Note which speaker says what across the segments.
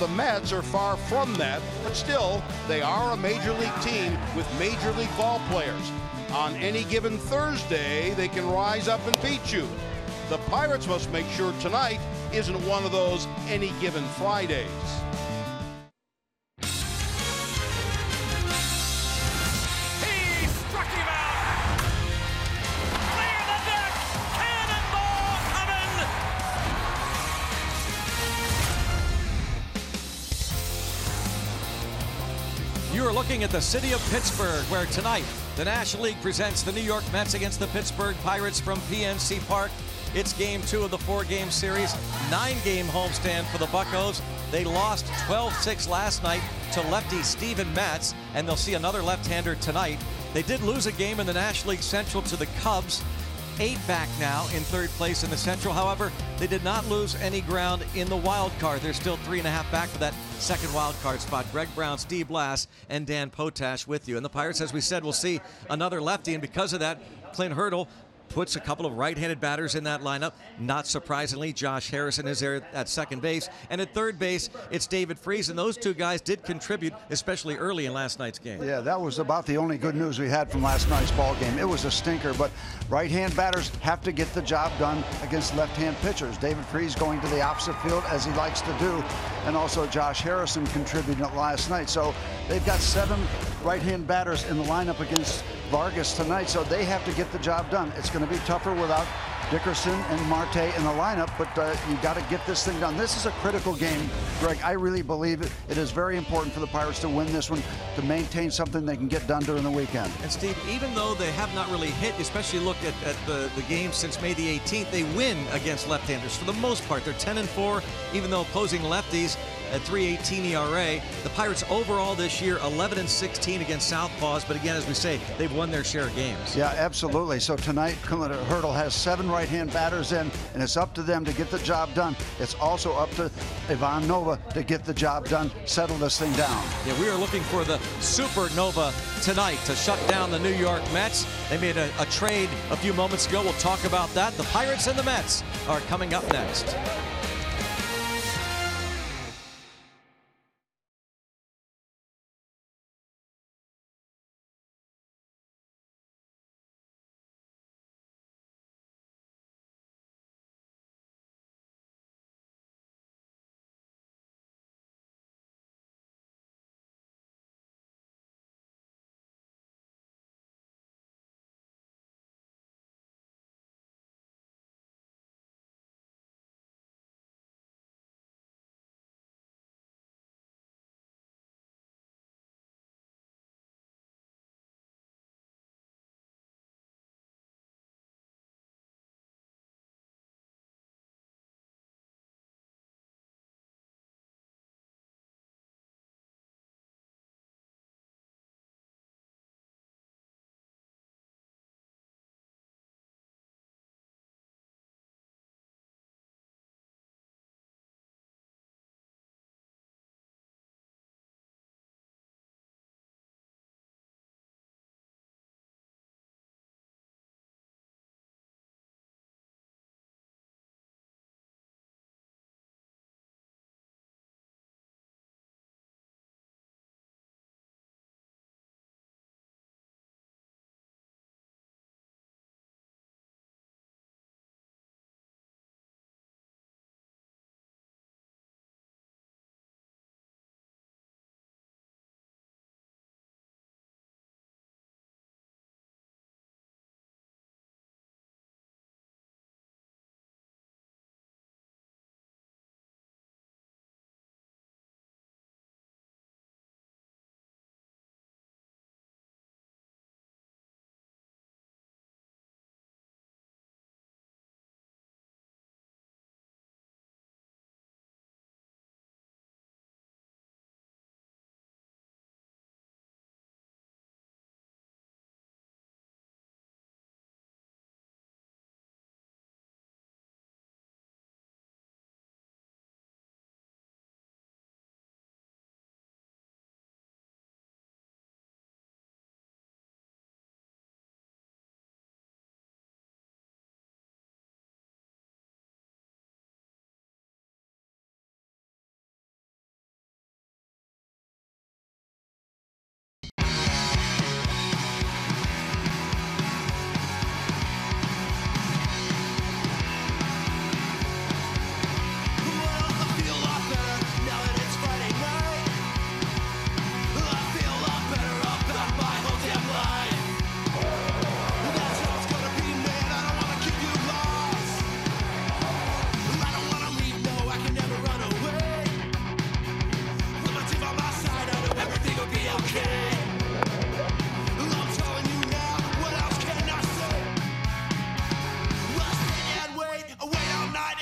Speaker 1: The Mets are far from that, but still, they are a major league team with major league ball players. On any given Thursday, they can rise up and beat you. The Pirates must make sure tonight isn't one of those any given Fridays.
Speaker 2: He struck him out! Clear the deck! Cannonball coming!
Speaker 3: You are looking at the city of Pittsburgh, where tonight the National League presents the New York Mets against the Pittsburgh Pirates from PNC Park. It's game 2 of the 4-game series, 9-game homestand for the Buccos. They lost 12-6 last night to lefty Steven Matz, and they'll see another left-hander tonight. They did lose a game in the National League Central to the Cubs. 8 back now in 3rd place in the Central. However, they did not lose any ground in the wild card. They're still 3.5 back for that second wild card spot. Greg Brown, Steve Blass, and Dan Potash with you. And the Pirates, as we said, will see another lefty, and because of that, Clint Hurdle puts a couple of right-handed batters in that lineup. Not surprisingly, Josh Harrison is there at second base. And at third base, it's David Freese. And those two guys did contribute, especially early in last night's game.
Speaker 4: Yeah, that was about the only good news we had from last night's ball game. It was a stinker, but right-hand batters have to get the job done against left-hand pitchers. David Freese going to the opposite field, as he likes to do, and also Josh Harrison contributing last night. So they've got 7 right-hand batters in the lineup against Vargas tonight, so they have to get the job done. It's going to be tougher without Dickerson and Marte in the lineup, but you got to get this thing done. This is a critical game, Greg. I really believe it is very important for the Pirates to win this one, to maintain something they can get done during the weekend.
Speaker 3: And Steve, even though they have not really hit, especially look at the game since May the 18th, they win against left-handers for the most part. They're 10-4, even though opposing lefties at 3.18 ERA. The Pirates overall this year 11-16 against southpaws, but again, as we say, they've won their share of games.
Speaker 4: Yeah, absolutely. So tonight, Hurdle has 7 right-hand batters in, and it's up to them to get the job done. It's also up to Ivan Nova to get the job done, settle this thing down.
Speaker 3: Yeah, we are looking for the supernova tonight to shut down the New York Mets. They made a trade a few moments ago. We'll talk about that. The Pirates and the Mets are coming up next.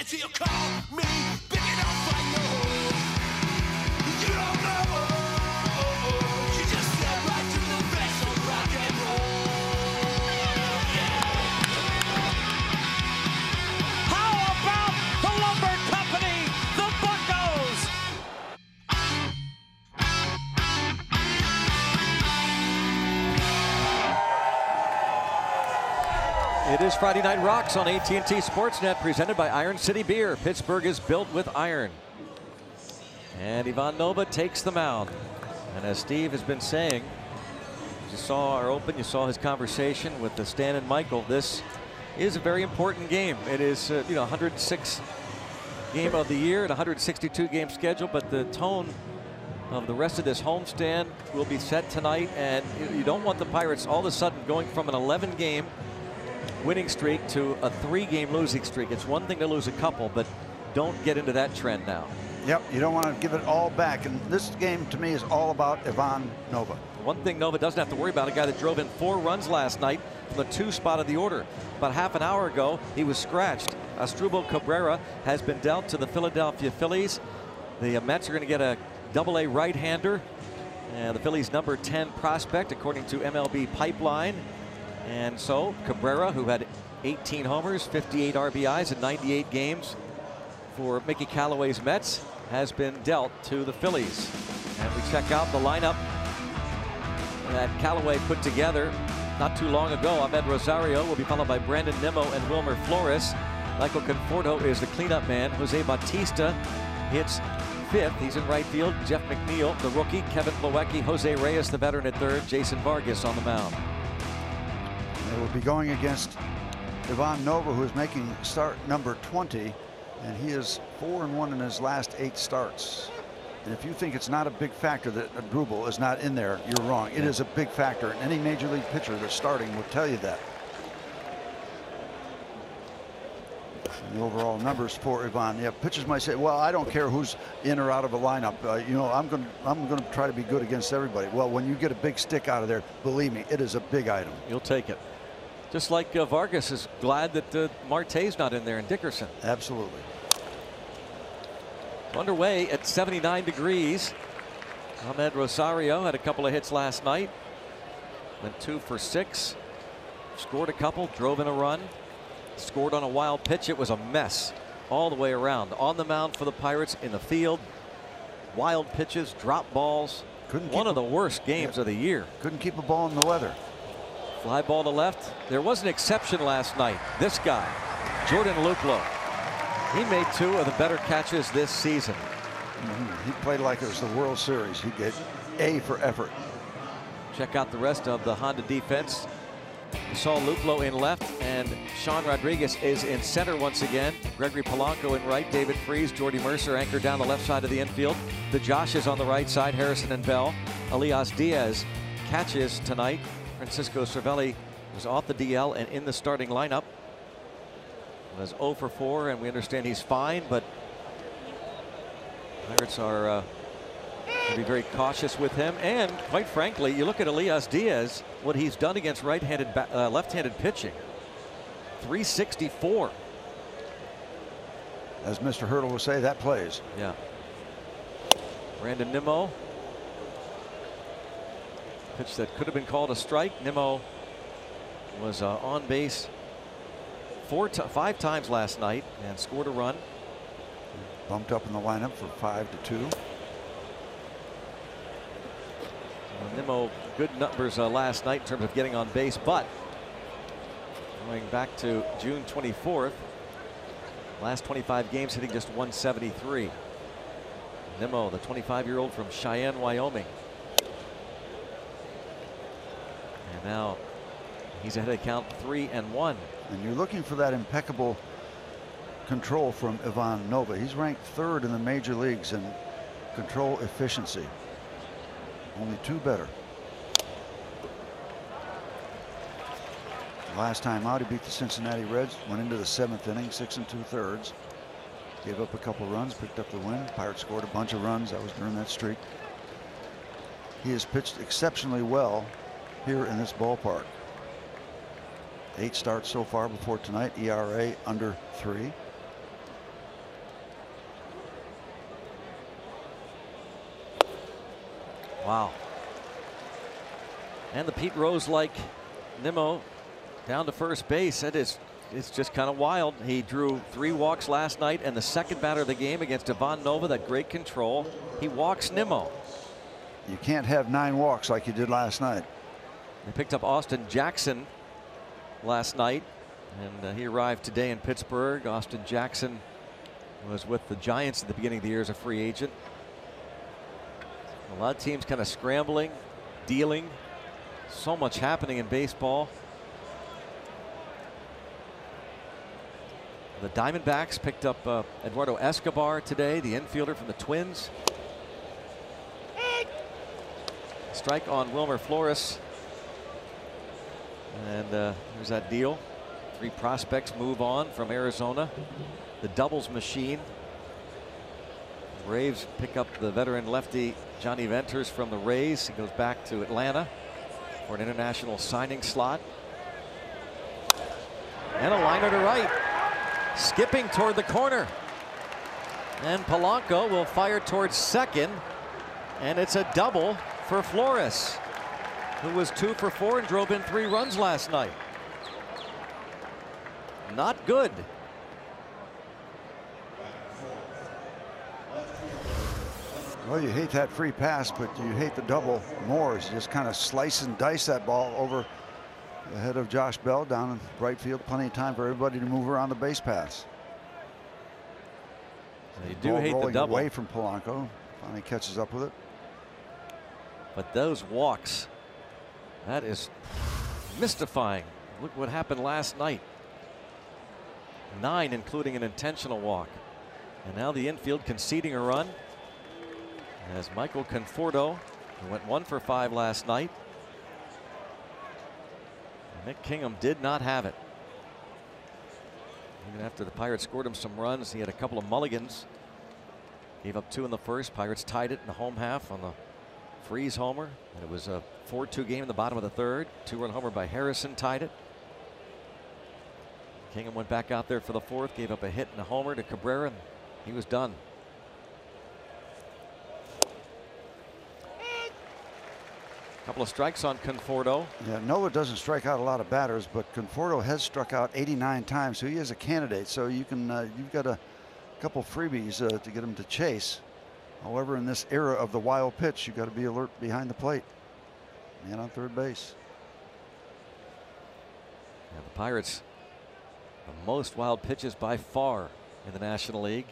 Speaker 5: until you call me, pick it up right now. You don't know, you just step right to the best of rock and roll.
Speaker 2: How about the Lumber Company, the Buccos?
Speaker 3: It is Friday Night Rocks on AT&T Sportsnet, presented by Iron City Beer. Pittsburgh is built with iron. And Ivan Nova takes the mound. And as Steve has been saying, you saw our open, you saw his conversation with Stan and Michael. This is a very important game. It is, 106 game of the year and 162 game schedule, but the tone of the rest of this homestand will be set tonight. And you don't want the Pirates all of a sudden going from an 11 game winning streak to a 3-game losing streak. It's one thing to lose a couple, but don't get into that trend now.
Speaker 4: Yep, you don't want to give it all back. And this game, to me, is all about Ivan Nova.
Speaker 3: One thing Nova doesn't have to worry about, a guy that drove in 4 runs last night from the 2 spot of the order. About half an hour ago, he was scratched. Asdrubal Cabrera has been dealt to the Philadelphia Phillies. The Mets are going to get a Double-A right-hander. And the Phillies' number 10 prospect, according to MLB Pipeline. And so Cabrera, who had 18 homers, 58 RBIs in 98 games for Mickey Callaway's Mets, has been dealt to the Phillies. And we check out the lineup that Callaway put together not too long ago. Ahmed Rosario will be followed by Brandon Nimmo and Wilmer Flores. Michael Conforto is the cleanup man. Jose Bautista hits 5th. He's in right field. Jeff McNeil, the rookie. Kevin Plawecki, Jose Reyes, the veteran, at 3rd. Jason Vargas on the mound.
Speaker 4: They will be going against Ivan Nova, who is making start number 20, and he is 4-1 in his last 8 starts. And if you think it's not a big factor that Asdrubal is not in there, you're wrong. It is a big factor, and any major league pitcher that's starting will tell you that. And the overall numbers for Ivan. Yeah, pitchers might say, "Well, I don't care who's in or out of a lineup. I'm going to try to be good against everybody." Well, when you get a big stick out of there, believe me, it is a big item.
Speaker 3: You'll take it. Just like Vargas is glad that Marte's not in there, and Dickerson.
Speaker 4: Absolutely.
Speaker 3: Underway at 79 degrees. Ahmed Rosario had a couple of hits last night. Went 2 for 6. Scored a couple, drove in a run. Scored on a wild pitch. It was a mess all the way around. On the mound for the Pirates, in the field. Wild pitches, drop balls. One of the worst games of the year.
Speaker 4: Couldn't keep a ball in the weather.
Speaker 3: Fly ball to left. There was an exception last night. This guy, Jordan Luplow. He made 2 of the better catches this season.
Speaker 4: He played like it was the World Series. He get A for effort.
Speaker 3: Check out the rest of the Honda defense. You saw Luplow in left, and Sean Rodriguez is in center once again. Gregory Polanco in right, David Freese, Jordy Mercer anchored down the left side of the infield. The Joshes on the right side, Harrison and Bell. Elias Diaz catches tonight. Francisco Cervelli was off the DL and in the starting lineup. Was 0 for 4, and we understand he's fine, but Pirates are going to be very cautious with him. And quite frankly, you look at Elias Diaz, what he's done against left-handed pitching. 364.
Speaker 4: As Mr. Hurdle will say, that plays.
Speaker 3: Yeah. Brandon Nimmo. Pitch that could have been called a strike. Nimmo was on base 5 times last night and scored a run.
Speaker 4: Bumped up in the lineup for 5-2.
Speaker 3: Nimmo, good numbers last night in terms of getting on base, but going back to June 24th, last 25 games hitting just 173. Nimmo, the 25-year-old from Cheyenne, Wyoming. And now he's ahead of count 3-1.
Speaker 4: And you're looking for that impeccable control from Ivan Nova. He's ranked 3rd in the major leagues in control efficiency. Only 2 better. Last time out, he beat the Cincinnati Reds, went into the 7th inning, 6 2/3. Gave up a couple runs, picked up the win. Pirates scored a bunch of runs. That was during that streak. He has pitched exceptionally well here in this ballpark. 8 starts so far before tonight, ERA under 3.
Speaker 3: Wow. And the Pete Rose-like Nimmo down to first base. It's just kind of wild. He drew 3 walks last night, and the second batter of the game against Ivan Nova, that great control, he walks Nimmo.
Speaker 4: You can't have 9 walks like you did last night.
Speaker 3: They picked up Austin Jackson last night, and he arrived today in Pittsburgh. Austin Jackson was with the Giants at the beginning of the year as a free agent. A lot of teams kind of scrambling, dealing. So much happening in baseball. The Diamondbacks picked up Eduardo Escobar today, the infielder from the Twins. Strike on Wilmer Flores. And there's that deal. 3 prospects move on from Arizona. The doubles machine. Braves pick up the veteran lefty Johnny Venters from the Rays. He goes back to Atlanta for an international signing slot. And a liner to right. Skipping toward the corner. And Polanco will fire towards second. And it's a double for Flores, who was 2 for 4 and drove in 3 runs last night. Not good.
Speaker 4: Well, you hate that free pass, but you hate the double more. You just kind of slice and dice that ball over the head of Josh Bell down in right field. Plenty of time for everybody to move around the base paths.
Speaker 3: You do hate the double.
Speaker 4: Away from Polanco. Finally catches up with it.
Speaker 3: But those walks, that is mystifying. Look what happened last night. 9, including an intentional walk. And now the infield conceding a run as Michael Conforto, who went 1 for 5 last night. Nick Kingham did not have it. Even after the Pirates scored him some runs, he had a couple of mulligans. Gave up 2 in the first. Pirates tied it in the home half on the Freeze homer. And it was a 4-2 game in the bottom of the 3rd. 2-run homer by Harrison tied it. Kingham went back out there for the 4th, gave up a hit and a homer to Cabrera, and he was done. Couple of strikes on Conforto.
Speaker 4: Yeah, Nova doesn't strike out a lot of batters, but Conforto has struck out 89 times, so he is a candidate. So you can you've got a couple freebies to get him to chase. However, in this era of the wild pitch, you got to be alert behind the plate. Man on third base.
Speaker 3: Yeah, the Pirates, the most wild pitches by far in the National League.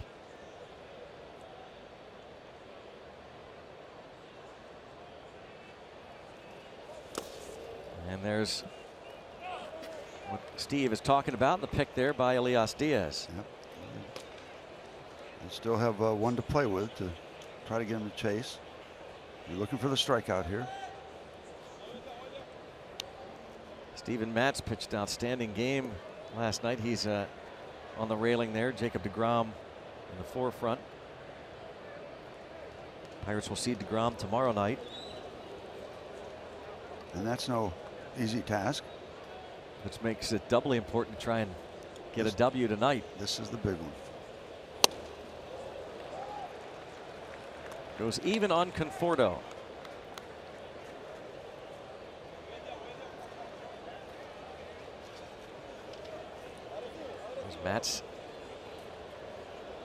Speaker 3: And there's what Steve is talking about, the pick there by Elias Diaz.
Speaker 4: Yep. You still have 1 to play with to try to get him to chase. You're looking for the strikeout here.
Speaker 3: Steven Matz pitched an outstanding game last night. He's on the railing there. Jacob deGrom in the forefront. Pirates will see deGrom tomorrow night.
Speaker 4: And that's no easy task.
Speaker 3: Which makes it doubly important to try and get a W tonight.
Speaker 4: This is the big one.
Speaker 3: Goes even on Conforto. There's Matz.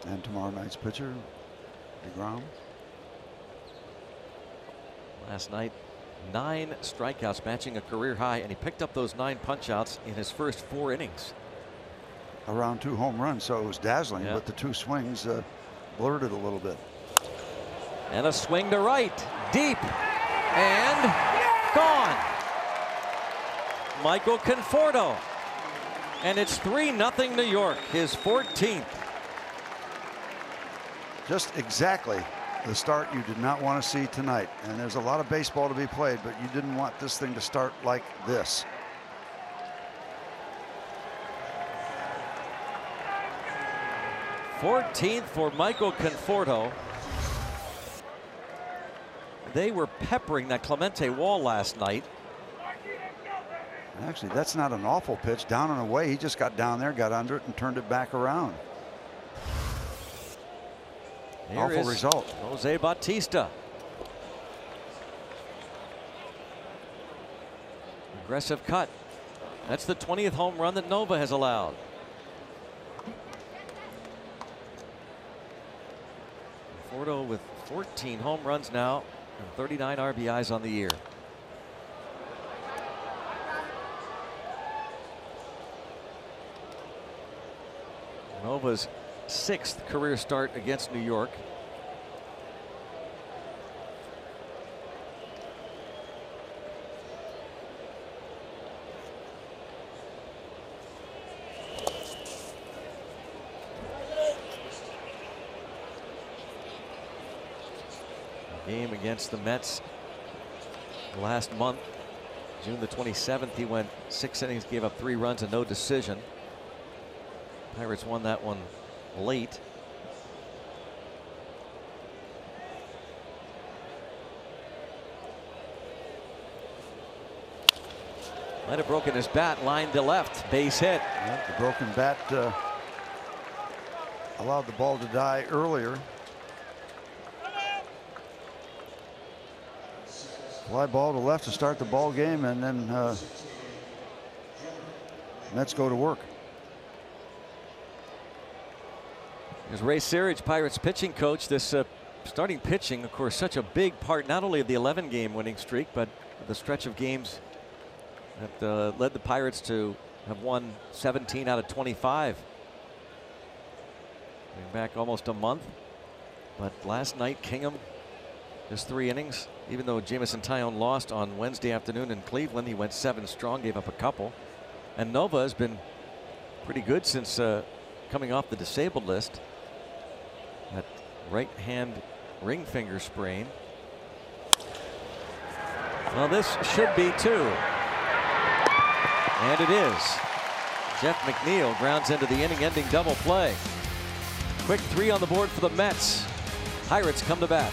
Speaker 4: And tomorrow night's pitcher, deGrom.
Speaker 3: Last night, 9 strikeouts, matching a career high, and he picked up those 9 punchouts in his first 4 innings.
Speaker 4: Around 2 home runs, so it was dazzling,
Speaker 3: Yeah.
Speaker 4: but the 2 swings blurred it a little bit.
Speaker 3: And a swing to right, deep, and gone. Michael Conforto. And it's 3-0 New York, his 14th.
Speaker 4: Just exactly the start you did not want to see tonight. And there's a lot of baseball to be played, but you didn't want this thing to start like this.
Speaker 3: #14 for Michael Conforto. They were peppering that Clemente wall last night.
Speaker 4: Actually, that's not an awful pitch. Down and away, he just got down there, got under it, and turned it back around.
Speaker 3: Here
Speaker 4: Awful
Speaker 3: is
Speaker 4: result.
Speaker 3: Jose Bautista. Aggressive cut. That's the 20th home run that Nova has allowed. Fordo with 14 home runs now and 39 RBIs on the year. Nova's 6th career start against New York. Game against the Mets last month, June the 27th. He went 6 innings, gave up 3 runs and no decision. Pirates won that one late. Might have broken his bat, lined to left, base hit.
Speaker 4: Yep, the broken bat allowed the ball to die earlier. Fly ball to left to start the ball game, and then Mets go to work.
Speaker 3: Here's Ray Searage, Pirates pitching coach. This starting pitching, of course, such a big part not only of the 11-game winning streak, but the stretch of games that led the Pirates to have won 17 out of 25. Going back almost a month. But last night, Kingham, just 3 innings. Even though Jamison Tyone lost on Wednesday afternoon in Cleveland, he went 7 strong, gave up a couple. And Nova has been pretty good since coming off the disabled list. That right hand ring finger sprain. Well, this should be 2. And it is. Jeff McNeil grounds into the inning-ending double play. Quick 3 on the board for the Mets. Pirates come to bat.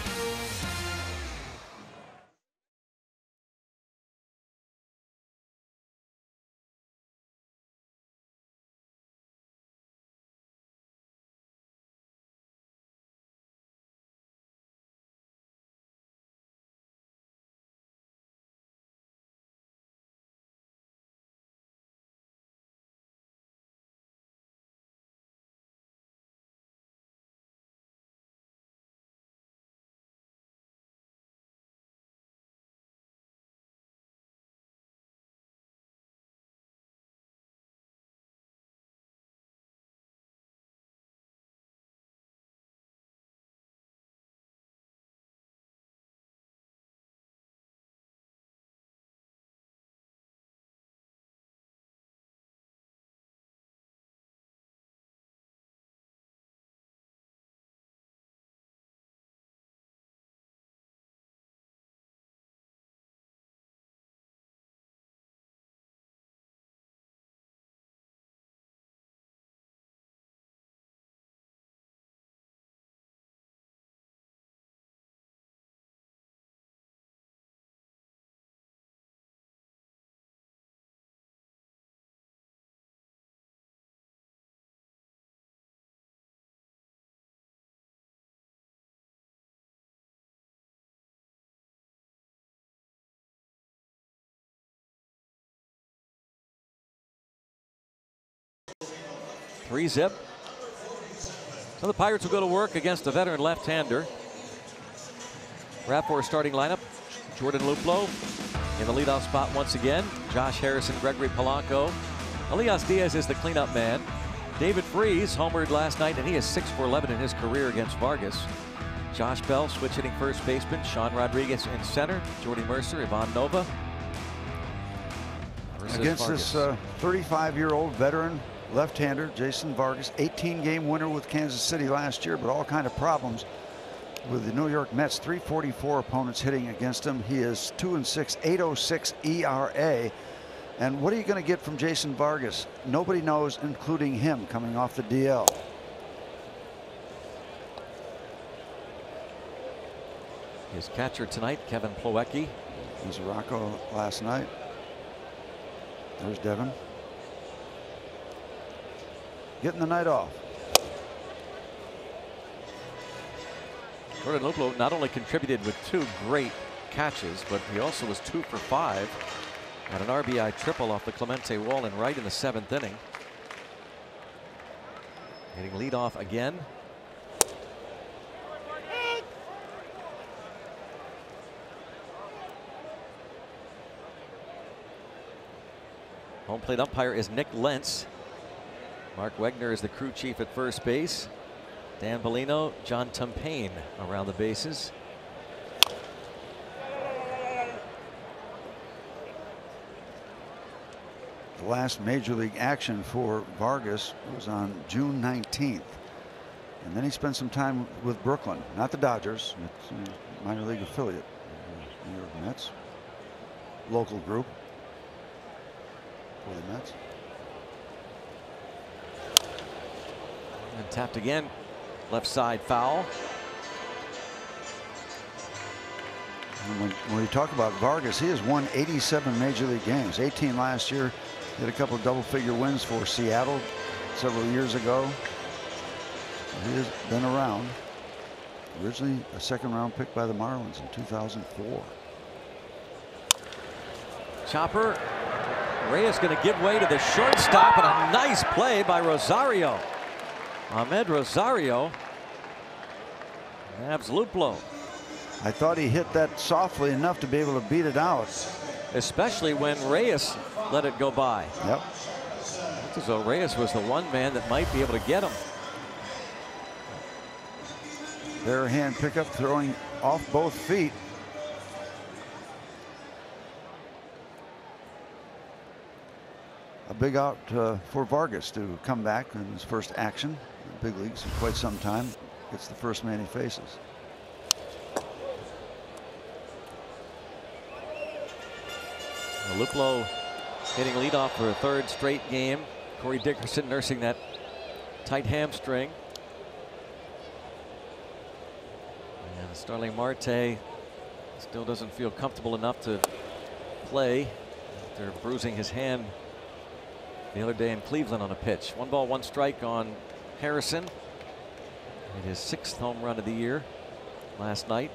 Speaker 3: Three zip. So the Pirates will go to work against the veteran left-hander. Rapport starting lineup. Jordan Luplow in the leadoff spot once again. Josh Harrison, Gregory Polanco. Elias Diaz is the cleanup man. David Freese homered last night, and he is 6 for 11 in his career against Vargas. Josh Bell switch hitting first baseman. Sean Rodriguez in center. Jordy Mercer, Ivan Nova.
Speaker 4: Against this 35-year-old veteran left-hander, Jason Vargas, 18-game winner with Kansas City last year, but all kind of problems with the New York Mets. 344 opponents hitting against him. He is 2-6, 8.06 ERA. And what are you going to get from Jason Vargas? Nobody knows, including him, coming off the DL.
Speaker 3: His catcher tonight, Kevin Plawecki.
Speaker 4: He was Rocco last night. There's Devin. Getting the night off.
Speaker 3: Jordan Luplow not only contributed with 2 great catches, but he also was 2 for 5 Got an RBI triple off the Clemente wall and right in the 7th inning. Hitting leadoff again. Home plate umpire is Nick Lentz. Mark Wegner is the crew chief at first base. Dan Bellino, John Tumpain around the bases.
Speaker 4: The last major league action for Vargas was on June 19th. And then he spent some time with Brooklyn, not the Dodgers, it's a minor league affiliate, New York Mets, local group for the Mets.
Speaker 3: And tapped again, left side foul.
Speaker 4: And when we talk about Vargas, he has won 87 major league games, 18 last year. He had a couple of double-figure wins for Seattle several years ago. He has been around. Originally a second-round pick by the Marlins in 2004.
Speaker 3: Chopper. Reyes going to give way to the shortstop, and a nice play by Rosario. Ahmed Rosario nabs Luplo.
Speaker 4: I thought he hit that softly enough to be able to beat it out.
Speaker 3: Especially when Reyes let it go by.
Speaker 4: Yep.
Speaker 3: It's as though Reyes was the one man that might be able to get him.
Speaker 4: Bare hand pickup, throwing off both feet. A big out for Vargas to come back in his first action in the big leagues in quite some time. It's the first man he faces.
Speaker 3: Luplo hitting leadoff for a 3rd straight game. Corey Dickerson nursing that tight hamstring. And Starling Marte still doesn't feel comfortable enough to play after bruising his hand the other day in Cleveland on a pitch. 1 ball, 1 strike on Harrison. Hit his 6th home run of the year last night.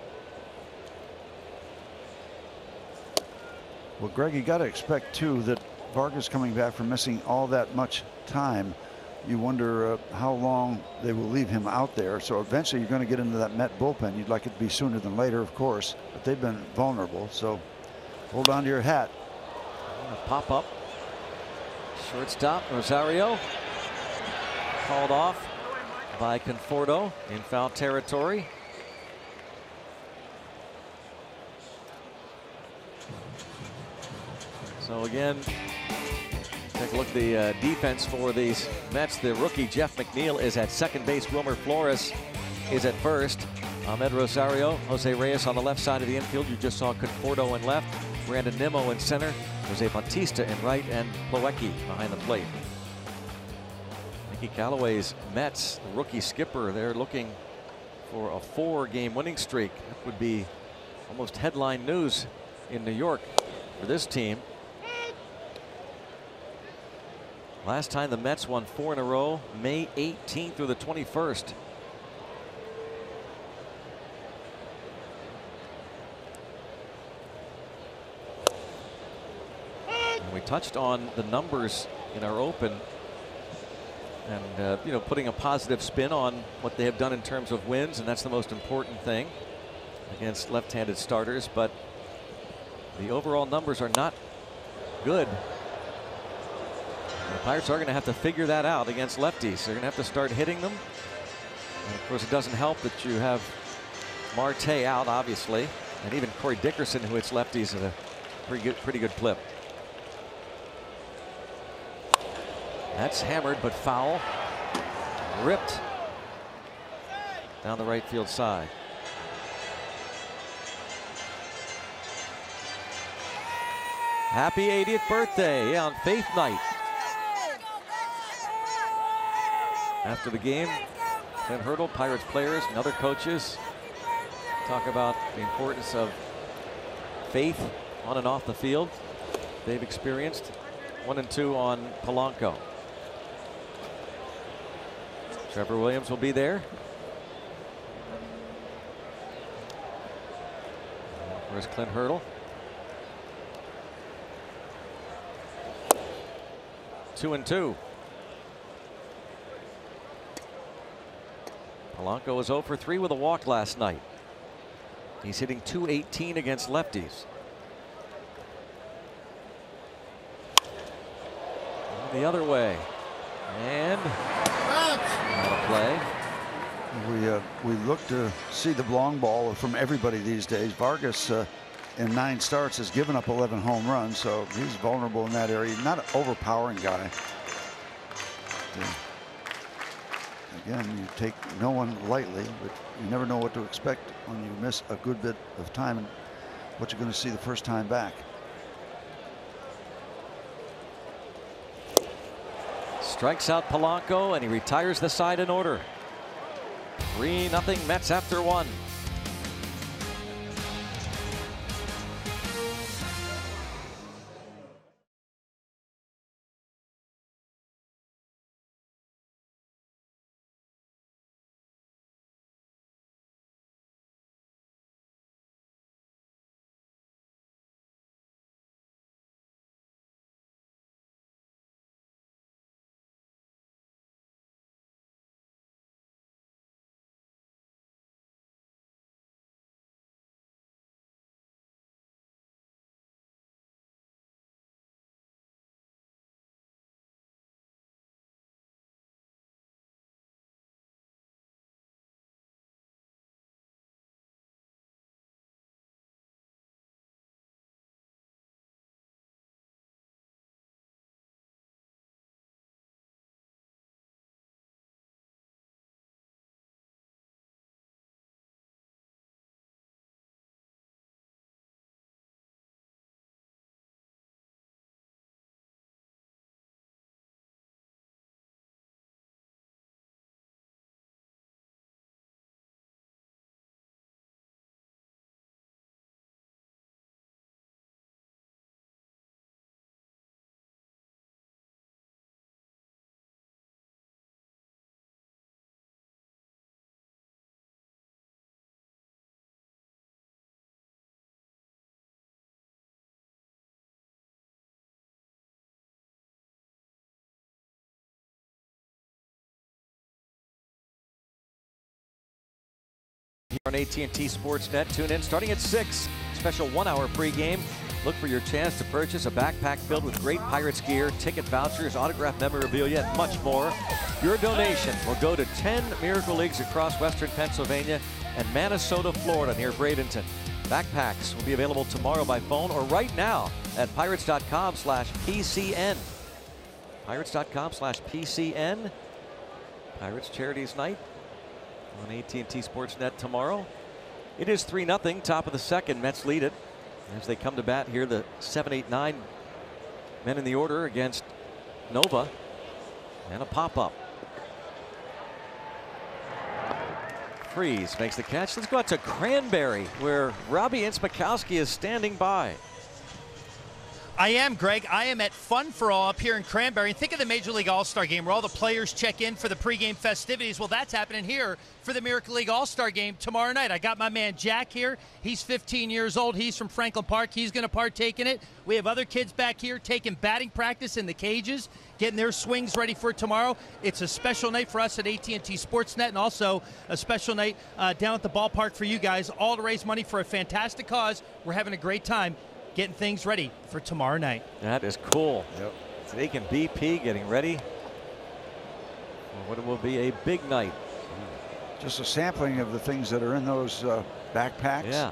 Speaker 4: Well, Greg, you got to expect too that Vargas coming back from missing all that much time. You wonder how long they will leave him out there. So eventually you're going to get into that Met bullpen. You'd like it to be sooner than later, of course, but they've been vulnerable. So hold on to your hat.
Speaker 3: Pop up. Shortstop Rosario called off by Conforto in foul territory. So again, take a look at the defense for these Mets. The rookie Jeff McNeil is at second base. Wilmer Flores is at first. Ahmed Rosario, Jose Reyes on the left side of the infield. You just saw Conforto in left, Brandon Nimmo in center, Jose Bautista in right, and Plawecki behind the plate. Mickey Callaway's Mets, the rookie skipper, they're looking for a 4-game winning streak. That would be almost headline news in New York for this team. Last time the Mets won 4 in a row, May 18th through the 21st. And we touched on the numbers in our open and, you know, putting a positive spin on what they have done in terms of wins, and that's the most important thing against left-handed starters. But the overall numbers are not good. The Pirates are going to have to figure that out against lefties. They're going to have to start hitting them. And of course, it doesn't help that you have Marte out, obviously, and even Corey Dickerson, who hits lefties at a pretty good clip. That's hammered, but foul. Ripped down the right field side. Happy 80th birthday on Faith Night. After the game, Clint Hurdle, Pirates players and other coaches talk about the importance of faith on and off the field they've experienced. 1 and 2 on Polanco. Trevor Williams will be there. Where's Clint Hurdle? 2-2. Polanco was 0 for 3 with a walk last night. He's hitting .218 against lefties. The other way, and out of play.
Speaker 4: We look to see the long ball from everybody these days. Vargas in 9 starts has given up 11 home runs, so he's vulnerable in that area. He's not an overpowering guy. Again, you take no one lightly, but you never know what to expect when you miss a good bit of time and what you're going to see the first time back.
Speaker 3: Strikes out Polanco, and he retires the side in order. 3-0 Mets after 1. Here on AT&T Sportsnet, tune in starting at 6. Special 1-hour pregame. Look for your chance to purchase a backpack filled with great Pirates gear, ticket vouchers, autographed memorabilia, and much more. Your donation will go to 10 Miracle Leagues across Western Pennsylvania and Manasota, Florida, near Bradenton. Backpacks will be available tomorrow by phone or right now at pirates.com/PCN. Pirates.com/PCN. Pirates Charities Night on AT&T Sportsnet tomorrow. It is 3-0, top of the second. Mets lead it as they come to bat here. The 7, 8, 9 men in the order against Nova, and a pop-up. Freeze makes the catch. Let's go out to Cranberry, where Robbie Inspikowski is standing by.
Speaker 6: I am, Greg. I am at Fun for All up here in Cranberry. And think of the Major League All-Star Game where all the players check in for the pregame festivities. Well, that's happening here for the Miracle League All-Star Game tomorrow night. I got my man Jack here. He's 15 years old. He's from Franklin Park. He's going to partake in it. We have other kids back here taking batting practice in the cages, getting their swings ready for tomorrow. It's a special night for us at AT&T Sportsnet, and also a special night down at the ballpark for you guys, all to raise money for a fantastic cause. We're having a great time getting things ready for tomorrow night.
Speaker 3: That is cool. Yep. Today can BP getting ready for what will be a big night.
Speaker 4: Just a sampling of the things that are in those backpacks.
Speaker 3: Yeah.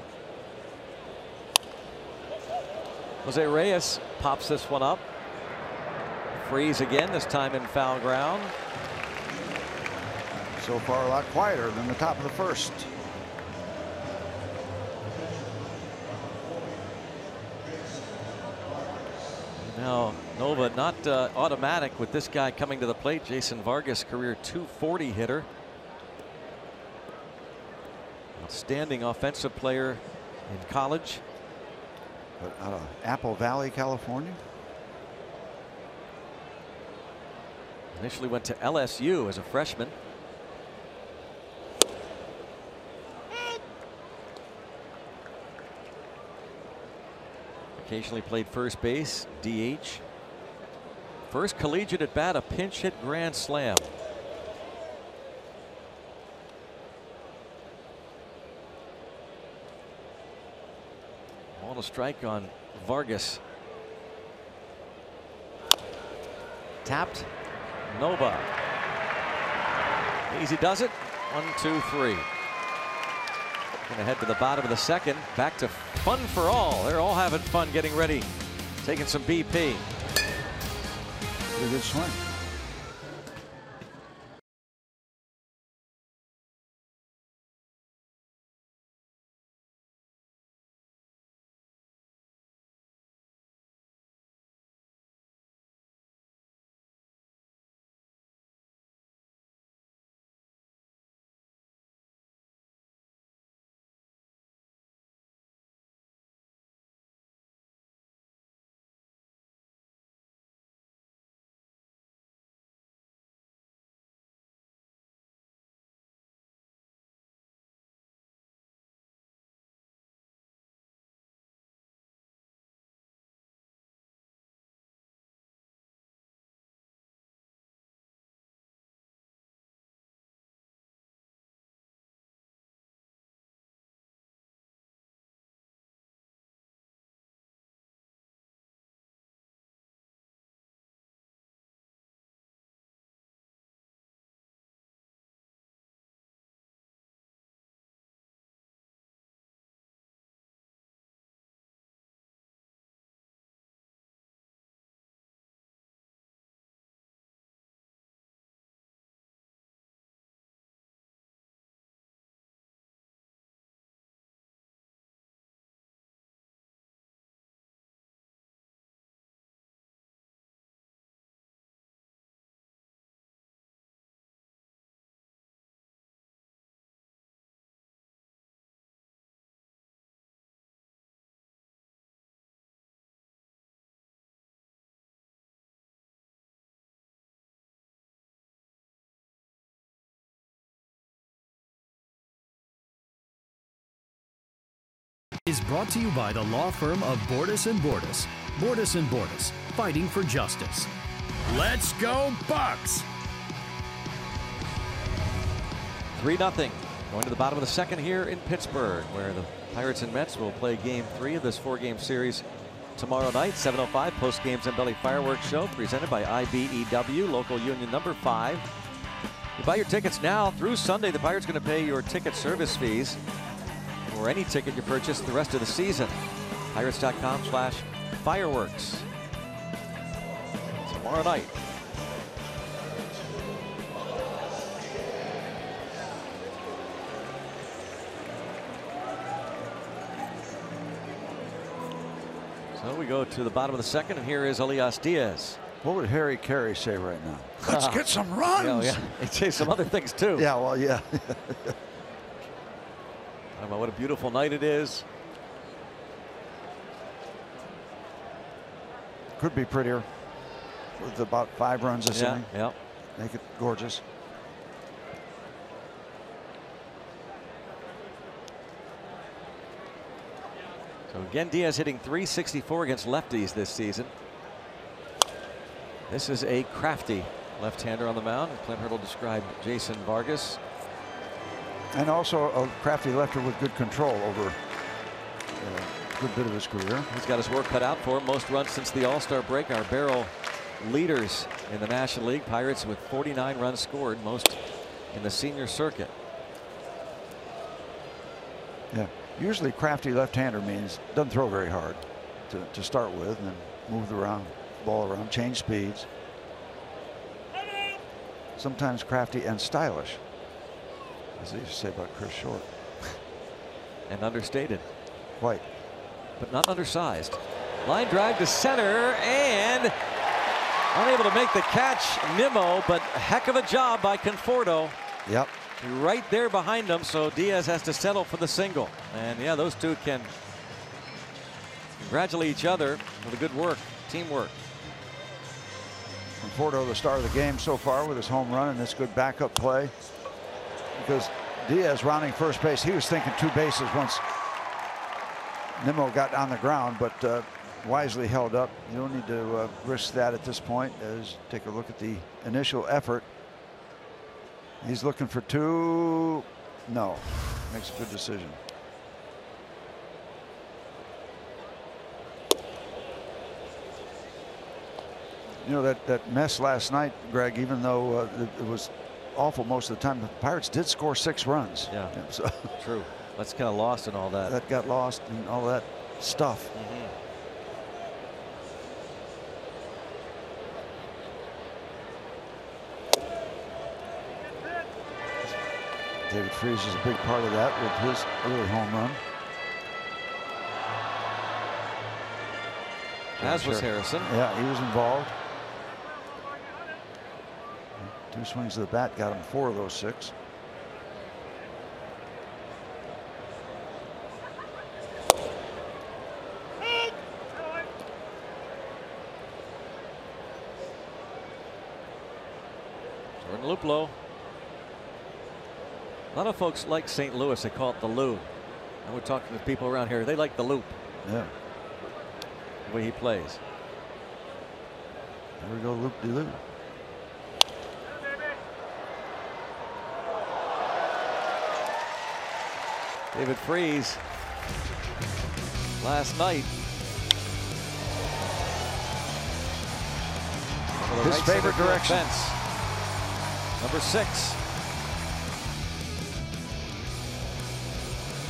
Speaker 3: Jose Reyes pops this one up. Freeze again, this time in foul ground.
Speaker 4: So far a lot quieter than the top of the first.
Speaker 3: Now, Nova not automatic with this guy coming to the plate. Jason Vargas, career .240 hitter. Outstanding offensive player in college.
Speaker 4: But out of Apple Valley, California.
Speaker 3: Initially went to LSU as a freshman. Occasionally played first base, DH. First collegiate at bat, a pinch hit grand slam. On a strike on Vargas. Tapped. Nova. Easy does it. 1, 2, 3. Gonna head to the bottom of the second. Back to fun for all. They're all having fun getting ready. Taking some BP.
Speaker 4: Pretty good swing.
Speaker 7: Is brought to you by the law firm of Bordas & Bordas. Bordas & Bordas, fighting for justice. Let's go Bucks!
Speaker 3: 3-0. Going to the bottom of the second here in Pittsburgh, where the Pirates and Mets will play Game 3 of this 4-game series tomorrow night, 7:05. Post-game Zambelli Fireworks Show presented by IBEW, local union number 5. You buy your tickets now through Sunday. The Pirates are going to pay your ticket service fees or any ticket you purchase the rest of the season. Pirates.com/fireworks. Tomorrow night. So we go to the bottom of the second, and here is Elias Diaz.
Speaker 4: What would Harry Carey say right now? Let's get some runs.
Speaker 3: Oh, yeah. He'd say some other things too.
Speaker 4: Yeah, well, yeah.
Speaker 3: Talking about what a beautiful night it is.
Speaker 4: Could be prettier with about 5 runs this inning.
Speaker 3: Yeah.
Speaker 4: Make it gorgeous.
Speaker 3: So again, Diaz hitting .364 against lefties this season. This is a crafty left-hander on the mound. Clint Hurdle described Jason Vargas.
Speaker 4: And also a crafty lefter with good control over a good bit of his career.
Speaker 3: He's got his work cut out for him. Most runs since the All-Star break. Our barrel leaders in the National League. Pirates with 49 runs scored, most in the senior circuit.
Speaker 4: Yeah, usually crafty left-hander means doesn't throw very hard to start with, and then move the ball around, change speeds. Sometimes crafty and stylish, as they used to say about Chris Short.
Speaker 3: And understated.
Speaker 4: Quite.
Speaker 3: But not undersized. Line drive to center, and unable to make the catch, Nimmo, but heck of a job by Conforto.
Speaker 4: Yep.
Speaker 3: Right there behind him, so Diaz has to settle for the single. And yeah, those two can congratulate each other for the good work, teamwork.
Speaker 4: Conforto, the star of the game so far with his home run and this good backup play. Because Diaz rounding first base, he was thinking 2 bases once Nimmo got on the ground, but wisely held up. You don't need to risk that at this point. As take a look at the initial effort. He's looking for 2. No, makes a good decision. You know, that mess last night, Greg, even though it was awful most of the time, the Pirates did score 6 runs.
Speaker 3: Yeah,
Speaker 4: so
Speaker 3: true. That's kind of lost in all that.
Speaker 4: That got lost in all that stuff. David Freese is a big part of that with his early home run.
Speaker 3: As was Harrison.
Speaker 4: Yeah, he was involved. 2 swings of the bat got him 4 of those 6.
Speaker 3: Jordan Luplow. A lot of folks like St. Louis. They call it the Lou. And we're talking to people around here. They like the loop.
Speaker 4: Yeah.
Speaker 3: The way he plays.
Speaker 4: There we go, loop-de-loop.
Speaker 3: David Freese last night.
Speaker 4: His favorite direction.
Speaker 3: Fence. Number 6.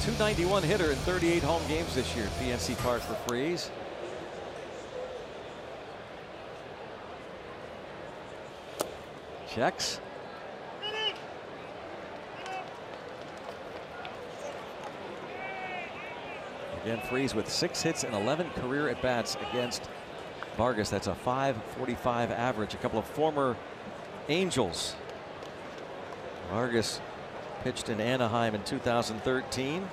Speaker 3: 291 hitter in 38 home games this year at PNC Park for Freese. Checks. Again, Freese with 6 hits and 11 career at-bats against Vargas. That's a .545 average. A couple of former Angels. Vargas pitched in Anaheim in 2013.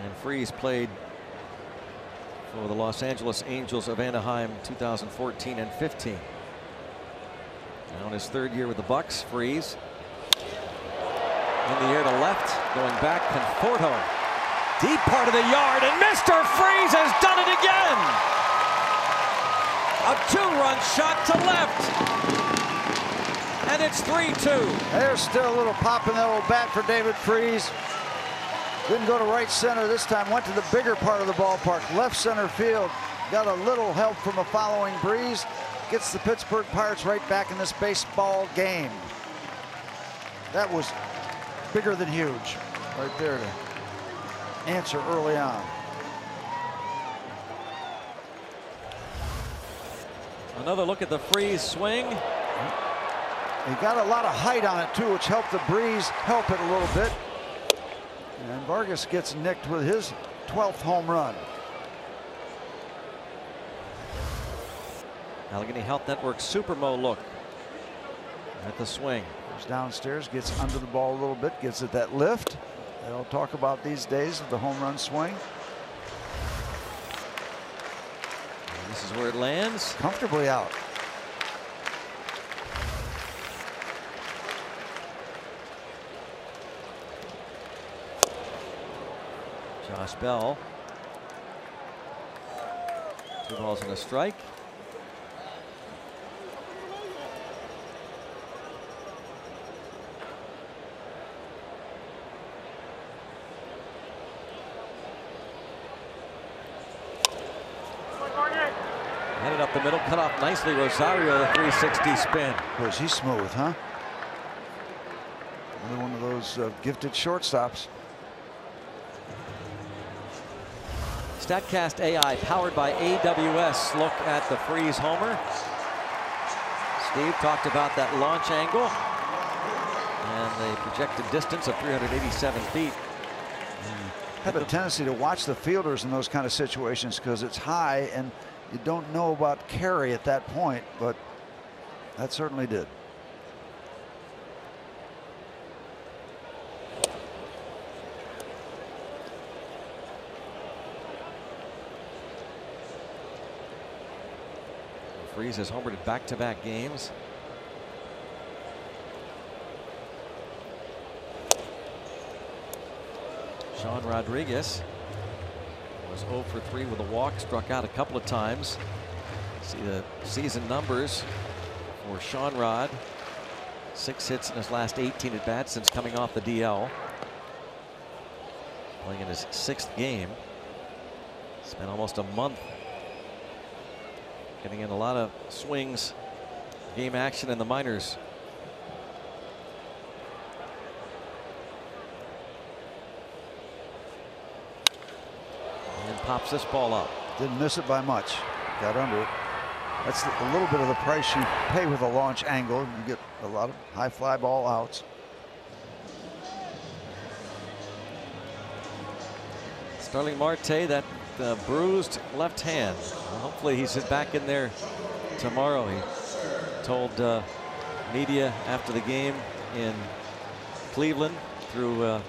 Speaker 3: And Freese played for the Los Angeles Angels of Anaheim 2014 and 15. Now in his 3rd year with the Bucks, Freese. In the air to left, going back, Conforto. Deep part of the yard, and Mr. Freese has done it again. A 2-run shot to left. And it's 3-2.
Speaker 4: There's still a little pop in that old bat for David Freese. Didn't go to right center this time, went to the bigger part of the ballpark, left center field. Got a little help from a following breeze. Gets the Pittsburgh Pirates right back in this baseball game. That was bigger than huge right there to answer early on.
Speaker 3: Another look at the Freese swing.
Speaker 4: He got a lot of height on it too, which helped the breeze help it a little bit. And Vargas gets nicked with his 12th home run.
Speaker 3: Allegheny Health Network Supermo look at the swing.
Speaker 4: Goes downstairs, gets under the ball a little bit, gives it that lift. They'll talk about these days of the home run swing.
Speaker 3: And this is where it lands.
Speaker 4: Comfortably out.
Speaker 3: Josh Bell. 2 balls and a strike. Headed up the middle, cut off nicely. Rosario, the 360 spin.
Speaker 4: Boy, he's smooth, huh? Another one of those gifted shortstops.
Speaker 3: StatCast AI powered by AWS. Look at the Freese homer. Steve talked about that launch angle and the projected distance of 387 feet.
Speaker 4: Have a tendency to watch the fielders in those kind of situations because it's high and you don't know about carry at that point, but that certainly did.
Speaker 3: Freese has homered in back-to-back games. Sean Rodriguez was was 0 for 3 with a walk, struck out a couple of times. See the season numbers for Sean Rod. 6 hits in his last 18 at bats since coming off the DL. Playing in his 6th game. Spent almost a month getting in a lot of swings, game action in the minors. And pops this ball up.
Speaker 4: Didn't miss it by much. Got under it. That's a little bit of the price you pay with a launch angle. You get a lot of high fly ball outs.
Speaker 3: Starling Marte, that bruised left hand. Well, hopefully he's back in there tomorrow. He told media after the game in Cleveland through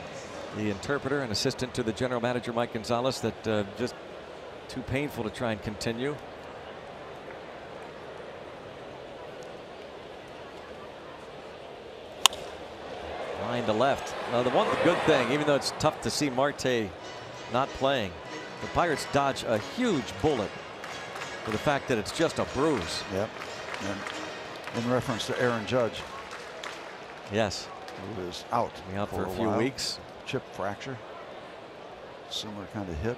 Speaker 3: the interpreter and assistant to the general manager Mike Gonzalez that just too painful to try and continue. Line to left. Now the one good thing, even though it's tough to see Marte not playing, the Pirates dodge a huge bullet for the fact that it's just a bruise.
Speaker 4: Yep. And in reference to Aaron Judge.
Speaker 3: Yes.
Speaker 4: Who is out.
Speaker 3: Out for a few weeks.
Speaker 4: Chip fracture. Similar kind of hit.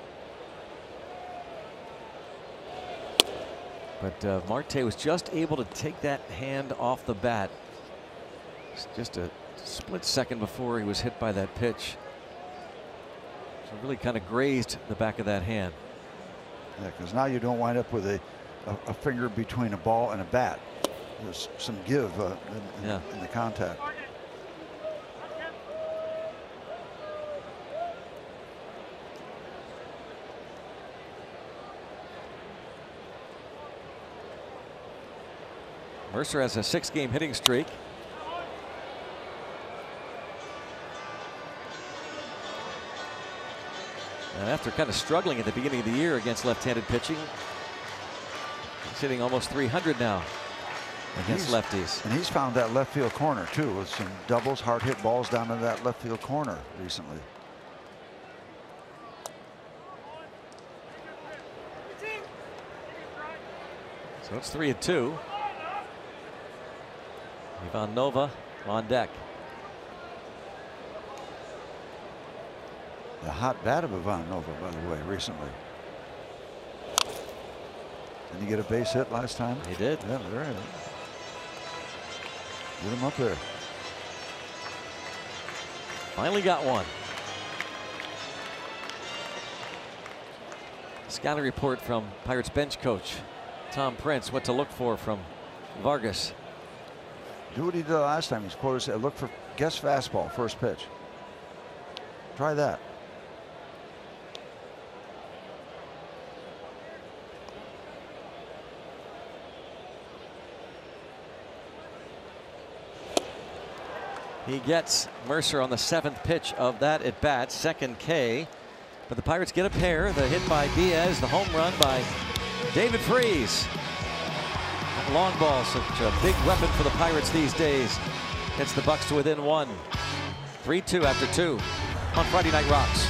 Speaker 3: But Marte was just able to take that hand off the bat. Just a split second before he was hit by that pitch. So really kind of grazed the back of that hand.
Speaker 4: Yeah, because now you don't wind up with a finger between a ball and a bat. There's some give in the contact.
Speaker 3: Mercer has a 6-game hitting streak. And after kind of struggling at the beginning of the year against left-handed pitching, he's hitting almost 300 now against lefties.
Speaker 4: And he's found that left field corner too, with some doubles, hard hit balls down in that left field corner recently.
Speaker 3: So it's 3-2. Ivan Nova on deck.
Speaker 4: The hot bat of Ivan Nova, by the way, recently. Didn't he get a base hit last time?
Speaker 3: He did.
Speaker 4: Yeah, there it is. Get him up there.
Speaker 3: Finally got one. Scouting report from Pirates bench coach Tom Prince. What to look for from Vargas.
Speaker 4: Do what he did last time. He's quoted, said, look for guess fastball, first pitch. Try that.
Speaker 3: He gets Mercer on the 7th pitch of that at bat, second K. But the Pirates get a pair. The hit by Diaz, the home run by David Freese. That long ball, such a big weapon for the Pirates these days. Gets the Bucks to within 1. 3-2 after 2 on Friday Night Rocks.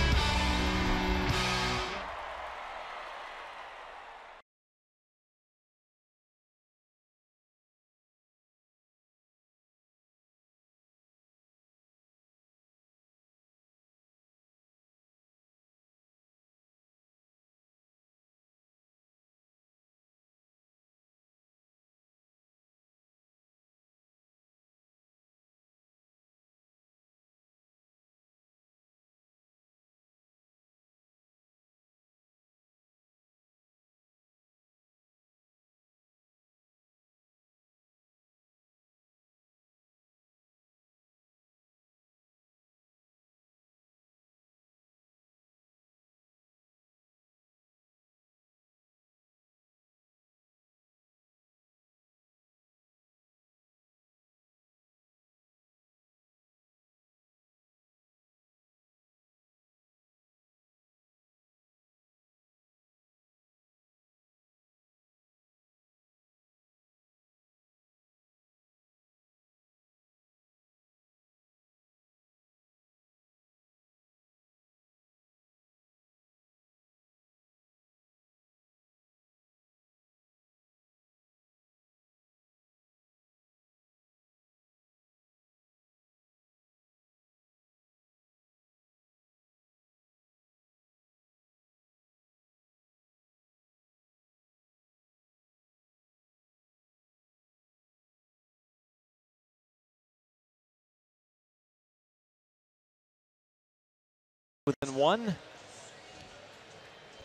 Speaker 3: within one.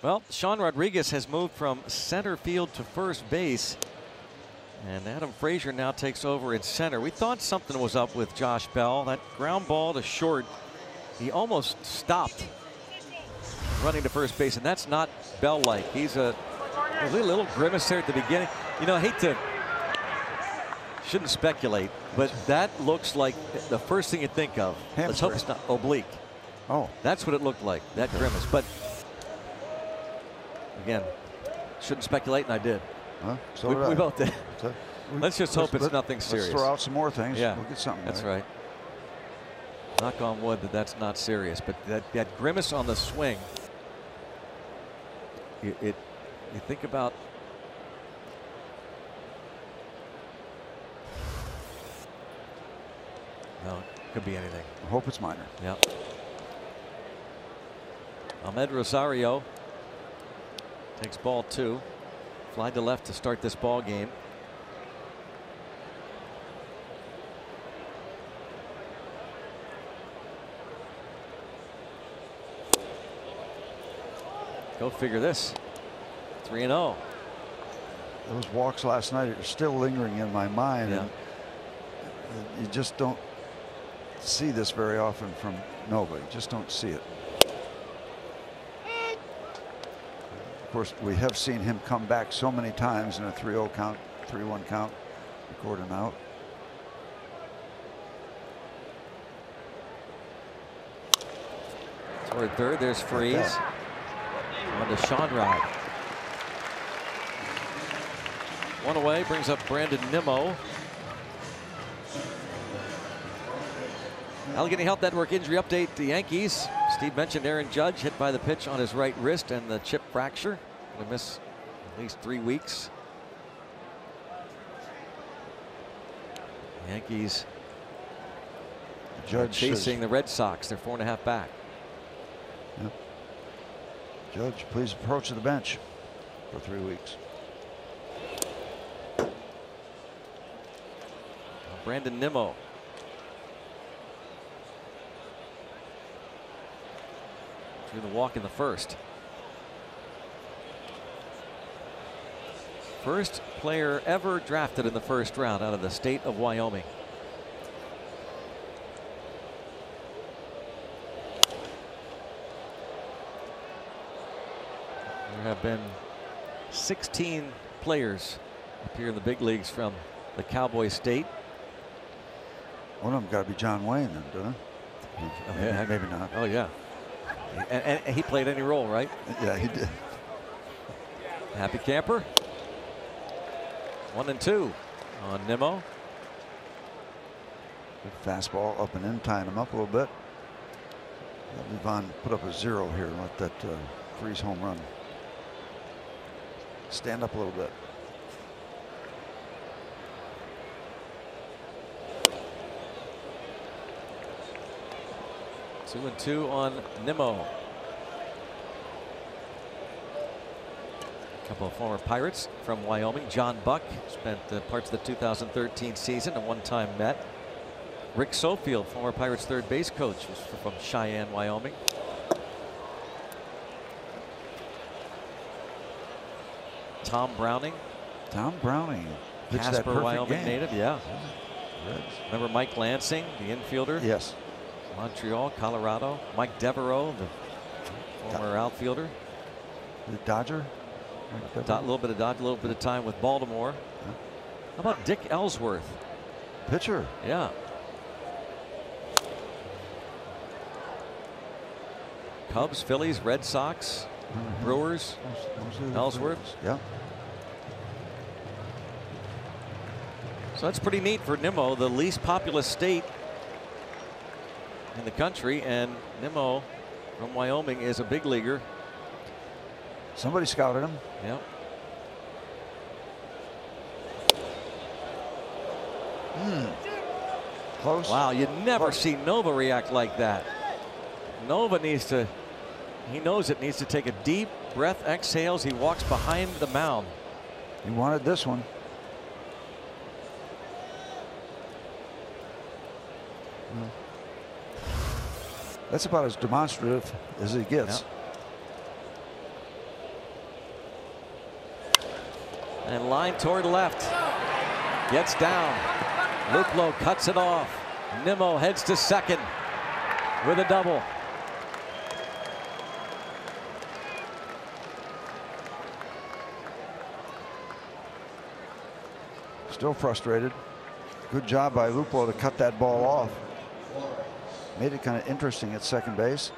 Speaker 3: Well, Sean Rodriguez has moved from center field to first base. And Adam Frazier now takes over in center. We thought something was up with Josh Bell. That ground ball to short, he almost stopped running to first base, and that's not Bell-like. He's a little grimace there at the beginning. You know, I hate to, shouldn't speculate, but that looks like the first thing you think of. Let's hope it's not oblique.
Speaker 4: Oh.
Speaker 3: That's what it looked like, that grimace. But again, shouldn't speculate, and I did.
Speaker 4: So
Speaker 3: we both did.
Speaker 4: So
Speaker 3: let's just hope it's nothing serious.
Speaker 4: Let's throw out some more things.
Speaker 3: Yeah,
Speaker 4: we'll get something.
Speaker 3: That's right. Knock on wood that that's not serious. But that grimace on the swing, you think about. No, it could be anything.
Speaker 4: I hope it's minor.
Speaker 3: Yeah. Ahmed Rosario takes ball 2. Fly to left to start this ball game. Go figure this. 3-0.
Speaker 4: Those walks last night are still lingering in my mind.
Speaker 3: Yeah.
Speaker 4: And you just don't see this very often from Nova. You just don't see it. Of course, we have seen him come back so many times in a 3-0 count, 3-1 count, record an out.
Speaker 3: Toward third, there's Freeze. On to Shonrod. One away, brings up Brandon Nimmo. Allegheny Health Network injury update. The Yankees. Steve mentioned Aaron Judge hit by the pitch on his right wrist and the chip fracture. Going to miss at least 3 weeks. Yankees
Speaker 4: Judge
Speaker 3: chasing the Red Sox. They're 4.5 back.
Speaker 4: Yep. Judge, please approach the bench for 3 weeks.
Speaker 3: Brandon Nimmo. Through the walk in the first. First player ever drafted in the first round out of the state of Wyoming. There have been 16 players appear in the big leagues from the Cowboy State.
Speaker 4: One of them got to be John Wayne, then, doesn't it? Maybe not.
Speaker 3: Oh, yeah. And he played any role, right?
Speaker 4: Yeah, he did.
Speaker 3: Happy Camper. 1-2 on Nimmo.
Speaker 4: Good fastball up and in, tying him up a little bit. Levon put up a 0 here and let that Freeze home run stand up a little bit.
Speaker 3: 2-2 on Nimmo. A couple of former Pirates from Wyoming. John Buck spent parts of the 2013 season, a one-time Met. Rick Sofield, former Pirates third base coach, was from Cheyenne, Wyoming. Tom Browning.
Speaker 4: Tom Browning.
Speaker 3: Casper, Wyoming
Speaker 4: game.
Speaker 3: native, yeah.
Speaker 4: Reds.
Speaker 3: Remember Mike Lansing, the infielder?
Speaker 4: Yes.
Speaker 3: Montreal, Colorado. Mike Devereaux, the former outfielder.
Speaker 4: The Dodger.
Speaker 3: A little bit of Dodge, a little bit of time with Baltimore.
Speaker 4: Yeah.
Speaker 3: How about Dick Ellsworth?
Speaker 4: Pitcher.
Speaker 3: Yeah. Cubs, Phillies, Red Sox, Brewers, Ellsworth.
Speaker 4: Yeah.
Speaker 3: So that's pretty neat for Nimmo, the least populous state in the country, and Nimmo from Wyoming is a big leaguer.
Speaker 4: Somebody scouted him.
Speaker 3: Yep.
Speaker 4: Close.
Speaker 3: Wow, you never see Nova react like that. Nova needs to, he knows it, needs to take a deep breath, exhales. He walks behind the mound.
Speaker 4: He wanted this one. That's about as demonstrative as he gets.
Speaker 3: And line toward left. Gets down. Luplow cuts it off. Nimmo heads to second with a double.
Speaker 4: Still frustrated. Good job by Luplow to cut that ball off. Made it kind of interesting at second base.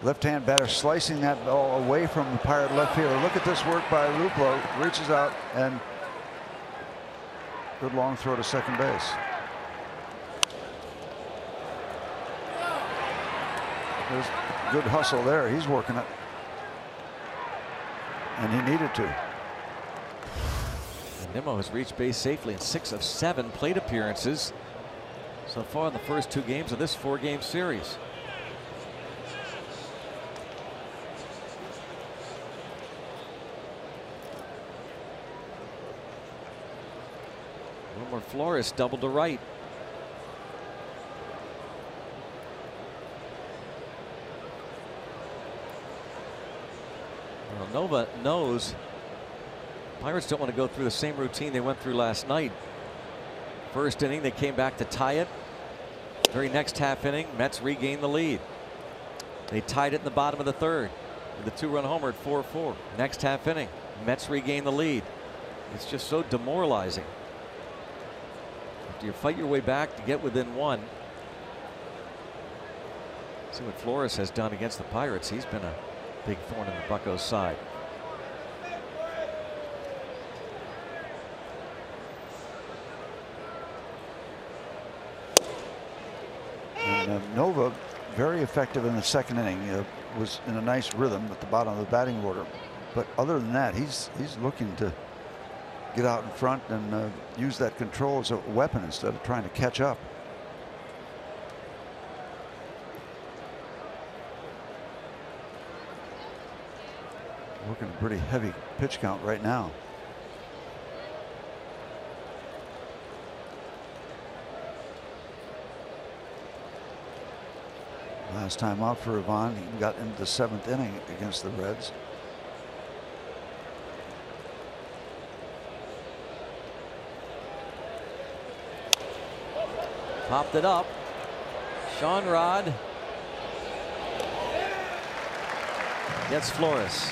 Speaker 4: Left-hand batter slicing that ball away from the Pirate left fielder. Look at this work by Luplow. Reaches out and good long throw to second base. There's good hustle there. He's working it. And he needed to.
Speaker 3: And Nimmo has reached base safely in 6 of 7 plate appearances so far in the first 2 games of this 4-game series. Wilmer Flores doubled to right. Well, Nova knows Pirates don't want to go through the same routine they went through last night. First inning, they came back to tie it. Very next half inning, Mets regained the lead. They tied it in the bottom of the 3rd with a 2-run homer at 4-4. Next half inning, Mets regain the lead. It's just so demoralizing. After you fight your way back to get within 1. See what Flores has done against the Pirates. He's been a big thorn in the Buccos' side.
Speaker 4: And Nova very effective in the second inning. Was in a nice rhythm at the bottom of the batting order. But other than that, he's looking to get out in front and use that control as a weapon instead of trying to catch up. Working a pretty heavy pitch count right now. Last time out for Ivan, he got into the 7th inning against the Reds.
Speaker 3: Popped it up. Sean Rod gets Flores.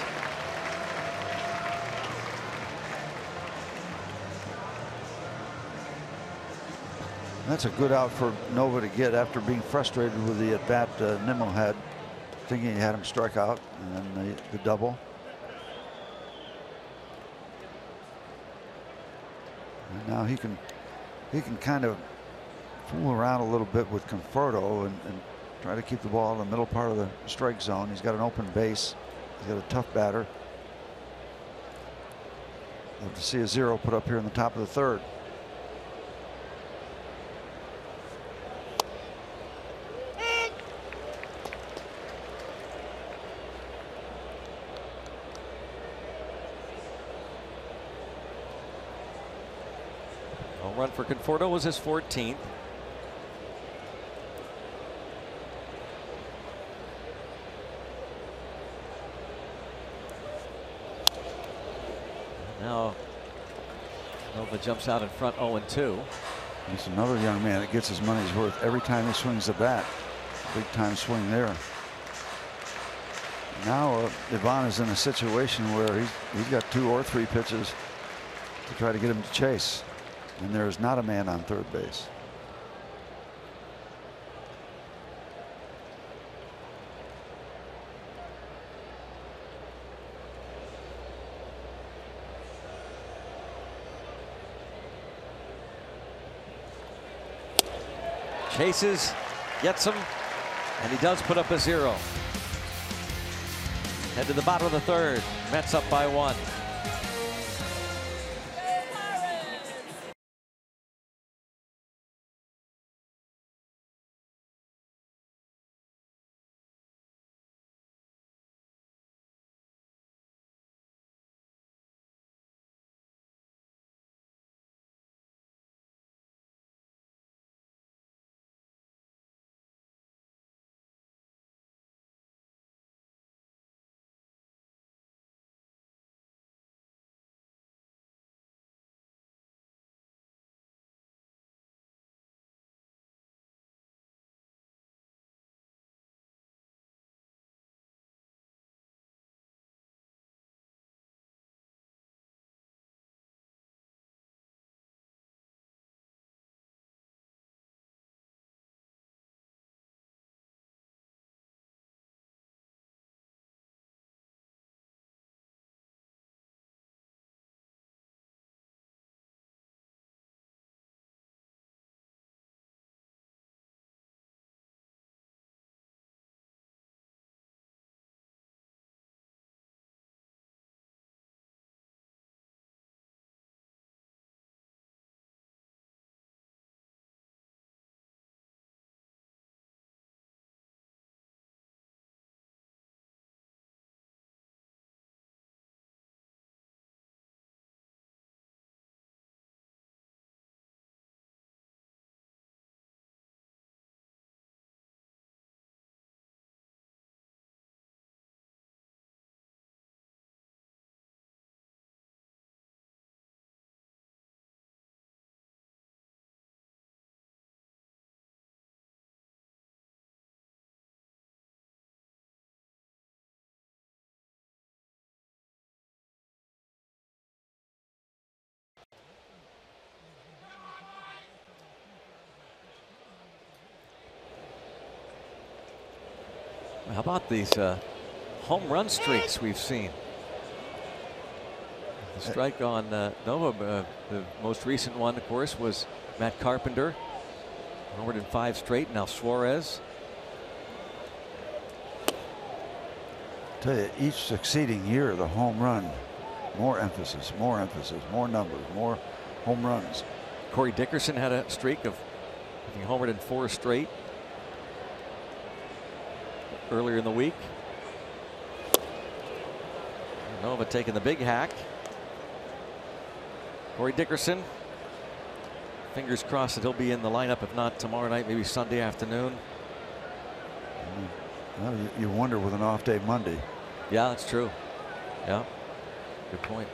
Speaker 4: That's a good out for Nova to get after being frustrated with the at-bat Nimmo had, thinking he had him strike out, and then the double. And now he can kind of fool around a little bit with Conforto and try to keep the ball in the middle part of the strike zone. He's got an open base. He's got a tough batter. Love to see a 0 put up here in the top of the 3rd.
Speaker 3: Home run for Conforto was his 14th. Now Nova jumps out in front 0-2.
Speaker 4: He's another young man that gets his money's worth every time he swings the bat. Big time swing there. Now Ivan is in a situation where he's got 2 or 3 pitches to try to get him to chase. And there is not a man on 3rd base.
Speaker 3: Chases, gets him, and he does put up a 0. Head to the bottom of the 3rd. Mets up by 1. How about these home run streaks we've seen? The strike on Nova, the most recent one, of course, was Matt Carpenter. Homered in 5 straight. Now Suarez.
Speaker 4: Tell you, each succeeding year, the home run, more emphasis, more numbers, more home runs.
Speaker 3: Corey Dickerson had a streak of having homered in 4 straight earlier in the week. Nova taking the big hack. Corey Dickerson, fingers crossed that he'll be in the lineup, if not tomorrow night, maybe Sunday afternoon.
Speaker 4: Well, you wonder with an off day Monday.
Speaker 3: Yeah, that's true. Yeah, good point.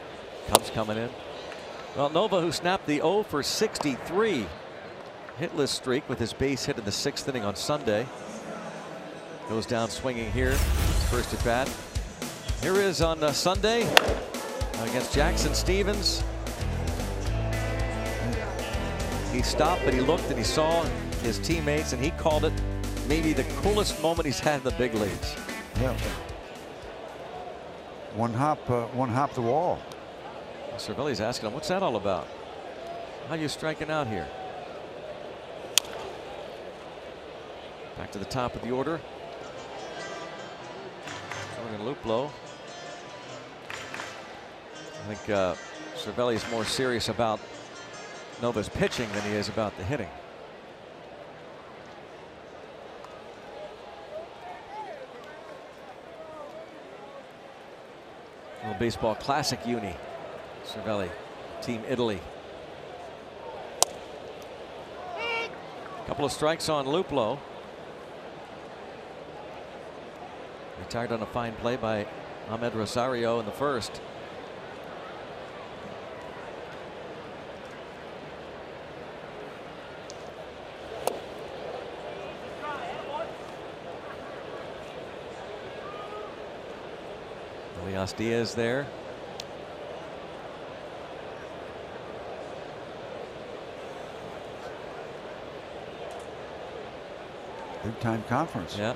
Speaker 3: Cubs coming in. Well, Nova, who snapped the 0 for 63 hitless streak with his base hit in the 6th inning on Sunday, goes down swinging here. First at bat. Here is on Sunday against Jackson Stevens. He stopped, but he looked and he saw his teammates, and he called it maybe the coolest moment he's had in the big leagues.
Speaker 4: Yeah. One hop the wall.
Speaker 3: Cervelli's asking him, what's that all about? How are you striking out here? Back to the top of the order. Jordan Luplow. I think Cervelli's more serious about Nova's pitching than he is about the hitting. Little baseball classic uni. Cervelli, Team Italy. Couple of strikes on Luplow. Retired on a fine play by Ahmed Rosario in the first. Elias Diaz there.
Speaker 4: Big time conference.
Speaker 3: Yeah.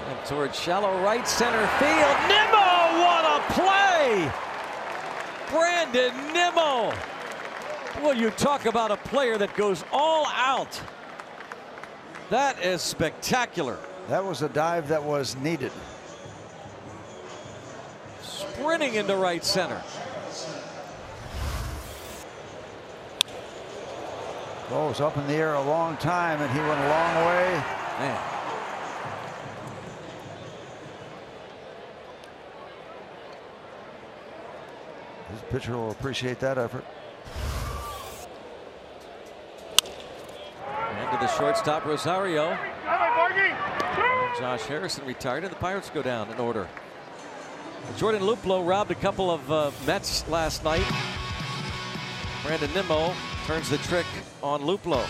Speaker 3: And towards shallow right center field. Nimmo, what a play! Brandon Nimmo. Well, you talk about a player that goes all out. That is spectacular.
Speaker 4: That was a dive that was needed.
Speaker 3: Sprinting into right center.
Speaker 4: Ball was up in the air a long time, and he went a long way.
Speaker 3: Man.
Speaker 4: His pitcher will appreciate that effort.
Speaker 3: And to the shortstop, Rosario. Josh Harrison retired, and the Pirates go down in order. Jordan Luplow robbed a couple of Mets last night. Brandon Nimmo turns the trick on Luplow.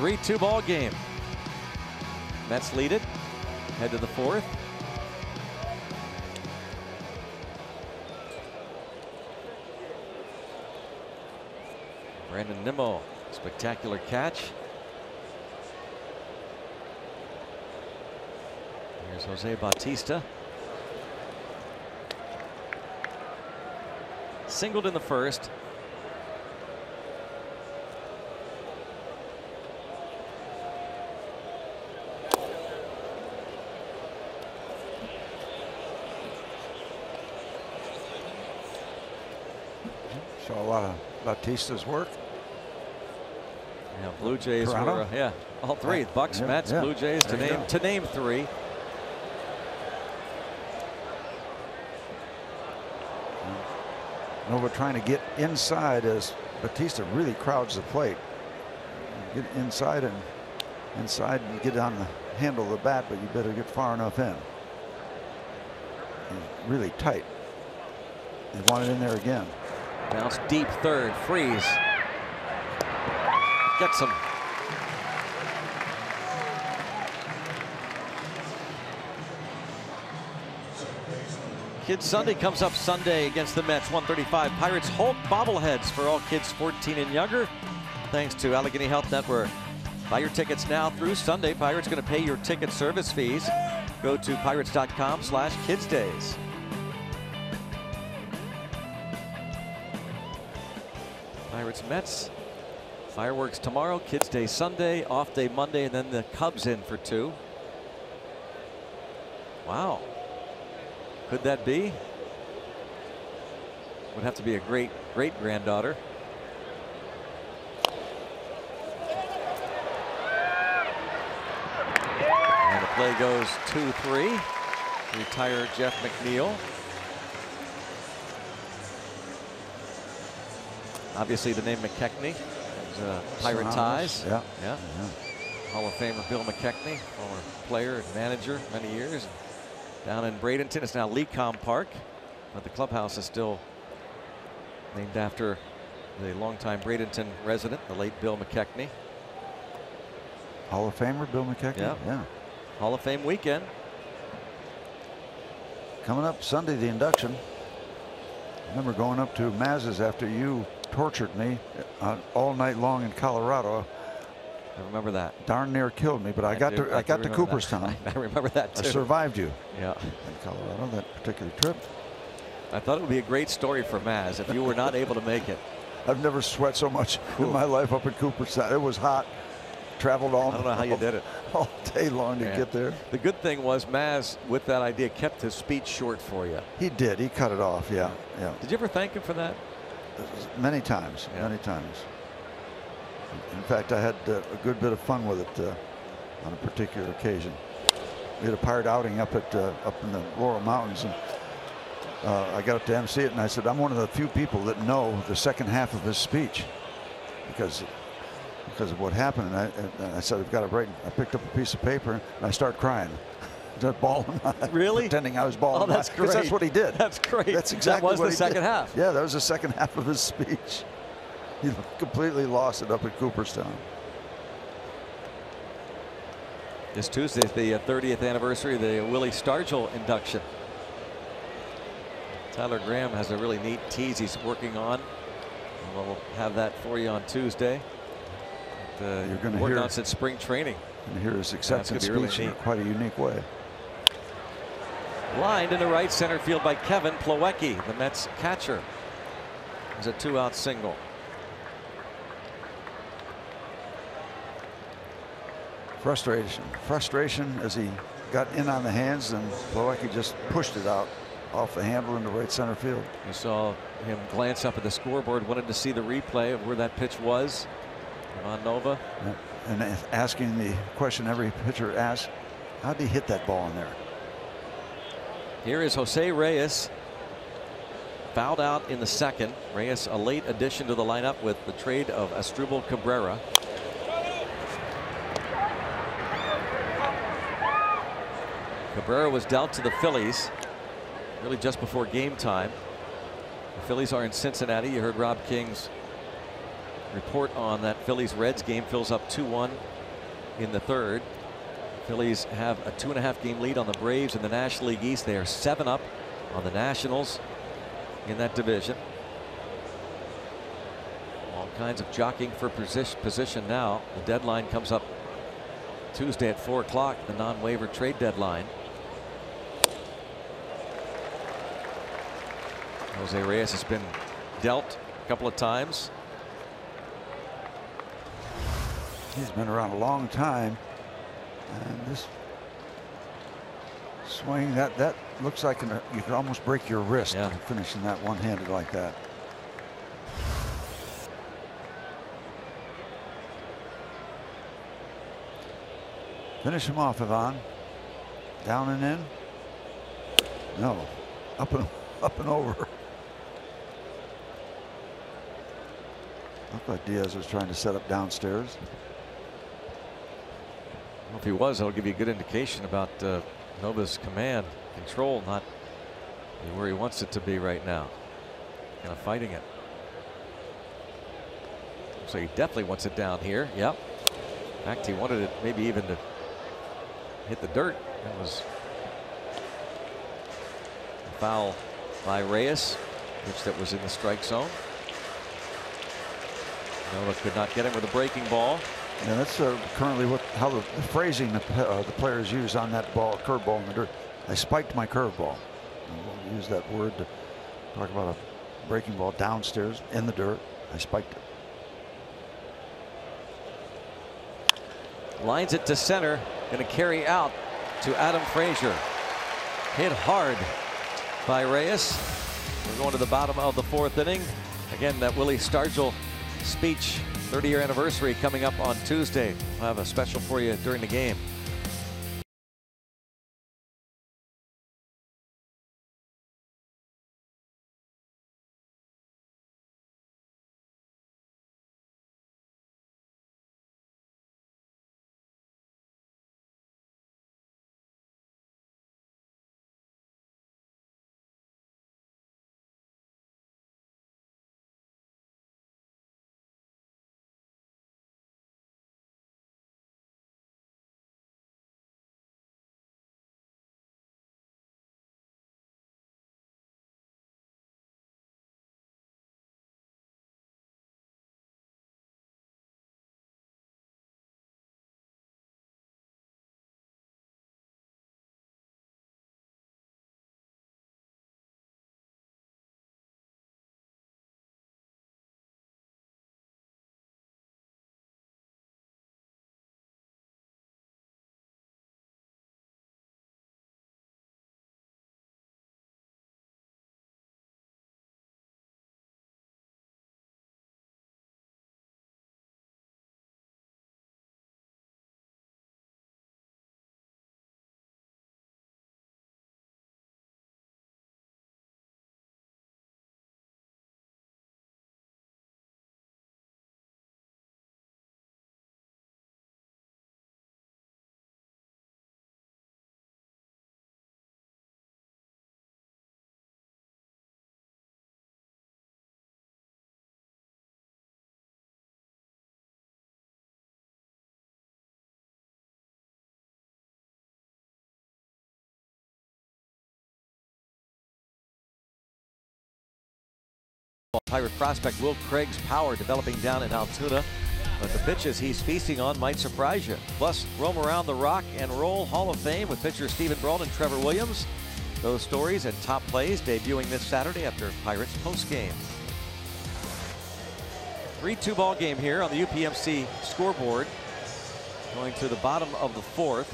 Speaker 3: 3-2 ball game. Mets lead it. Head to the 4th. Brandon Nimmo, spectacular catch. Here's Jose Bautista. Singled in the 1st.
Speaker 4: Saw a lot of Bautista's work.
Speaker 3: Yeah, Blue Jays
Speaker 4: Toronto?
Speaker 3: were all three. Bucks,
Speaker 4: Yeah,
Speaker 3: Mets,
Speaker 4: yeah.
Speaker 3: Blue Jays
Speaker 4: There you
Speaker 3: to name 3.
Speaker 4: Nova trying to get inside as Bautista really crowds the plate. Get inside and get on the handle of the bat, but you better get far enough in. He's really tight. They want it in there again.
Speaker 3: Bounce deep 3rd. Freeze. Gets him. Kids Sunday comes up Sunday against the Mets. 1:35. Pirates Hulk bobbleheads for all kids 14 and younger. Thanks to Allegheny Health Network. Buy your tickets now through Sunday. Pirates going to pay your ticket service fees. Go to pirates.com/kidsdays. Pirates Mets. Fireworks tomorrow, Kids Day Sunday, off day Monday, and then the Cubs in for 2. Wow. Could that be? Would have to be a great granddaughter. And the play goes 2-3. Retire Jeff McNeil. Obviously the name McKechnie. Pirate ties.
Speaker 4: Yeah.
Speaker 3: Hall of Famer Bill McKechnie, former player and manager many years. Down in Bradenton, it's now Lecom Park, but the clubhouse is still named after the longtime Bradenton resident, the late Bill McKechnie.
Speaker 4: Hall of Famer Bill McKechnie. Yeah.
Speaker 3: Hall of Fame weekend.
Speaker 4: Coming up Sunday, the induction. I remember going up to Maz's after you tortured me all night long in Colorado.
Speaker 3: I remember that.
Speaker 4: Darn near killed me, but I got to Cooperstown.
Speaker 3: I remember that too.
Speaker 4: I survived you.
Speaker 3: Yeah.
Speaker 4: In Colorado, that particular trip.
Speaker 3: I thought it would be a great story for Maz if you were not able to make it.
Speaker 4: I've never sweat so much in my life up in Cooperstown. It was hot. Traveled
Speaker 3: I don't know how you did it.
Speaker 4: All day long to get there.
Speaker 3: The good thing was Maz, with that idea, kept his speech short for you.
Speaker 4: He did. He cut it off. Yeah.
Speaker 3: Did you ever thank him for that?
Speaker 4: Many times. Many times. In fact, I had a good bit of fun with it on a particular occasion. We had a pirate outing up in the Laurel Mountains, and I got up to MC it, and I said, I'm one of the few people that know the second half of his speech because of what happened. And I said, I've got to write. I picked up a piece of paper and I started crying. Just bawling.
Speaker 3: Really?
Speaker 4: Pretending I was bawling.
Speaker 3: Oh, that's great.
Speaker 4: That's what he did.
Speaker 3: That's great.
Speaker 4: That's exactly
Speaker 3: what he did. That was the second half.
Speaker 4: Yeah, that was the second half of his speech. He completely lost it up at Cooperstown.
Speaker 3: This Tuesday is the 30th anniversary of the Willie Stargell induction. Tyler Graham has a really neat tease he's working on. And we'll have that for you on Tuesday.
Speaker 4: You're going to
Speaker 3: working
Speaker 4: hear
Speaker 3: on since spring training.
Speaker 4: And hear his acceptance
Speaker 3: really
Speaker 4: speech in
Speaker 3: neat.
Speaker 4: quite a unique way.
Speaker 3: Lined into right center field by Kevin Plawecki, the Mets catcher. It was a 2-out single.
Speaker 4: Frustration as he got in on the hands, and Plawecki just pushed it out off the handle into right center field.
Speaker 3: You saw him glance up at the scoreboard, wanted to see the replay of where that pitch was on Nova.
Speaker 4: Yeah. And asking the question every pitcher asks, how did he hit that ball in there?
Speaker 3: Here is Jose Reyes, fouled out in the second. Reyes, a late addition to the lineup with the trade of Asdrubal Cabrera. Cabrera was dealt to the Phillies really just before game time. The Phillies are in Cincinnati. You heard Rob King's report on that Phillies-Reds game. Phil's up 2-1 in the third. Phillies have a 2.5 game lead on the Braves in the National League East. They are 7 up on the Nationals in that division. All kinds of jockeying for position now. The deadline comes up Tuesday at 4 o'clock, the non-waiver trade deadline. Jose Reyes has been dealt a couple of times.
Speaker 4: He's been around a long time, and this swing, that looks like you could almost break your wrist finishing that one-handed like that. Finish him off, Ivan. Down and in. No, up and over. Looked like Diaz was trying to set up downstairs.
Speaker 3: Well, if he was, that'll give you a good indication about Nova's command control, not where he wants it to be right now. Kind of fighting it. So he definitely wants it down here. Yep. In fact, he wanted it maybe even to hit the dirt. That was a foul by Reyes, which that was in the strike zone. Nova could not get him with a breaking ball.
Speaker 4: Yeah, that's currently how the phrasing the players use on that ball, curveball in the dirt. I spiked my curveball. We'll use that word to talk about a breaking ball downstairs in the dirt. I spiked it.
Speaker 3: Lines it to center. Going to carry out to Adam Frazier. Hit hard by Reyes. We're going to the bottom of the 4th inning. Again, that Willie Stargell speech, 30-year anniversary, coming up on Tuesday. We'll have a special for you during the game. Pirate prospect Will Craig's power developing down in Altoona, but the pitches he's feasting on might surprise you. Plus, roam around the Rock and Roll Hall of Fame with pitcher Stephen Brault and Trevor Williams. Those stories and top plays debuting this Saturday after Pirates postgame. 3-2 ball game here on the UPMC scoreboard. Going to the bottom of the 4th.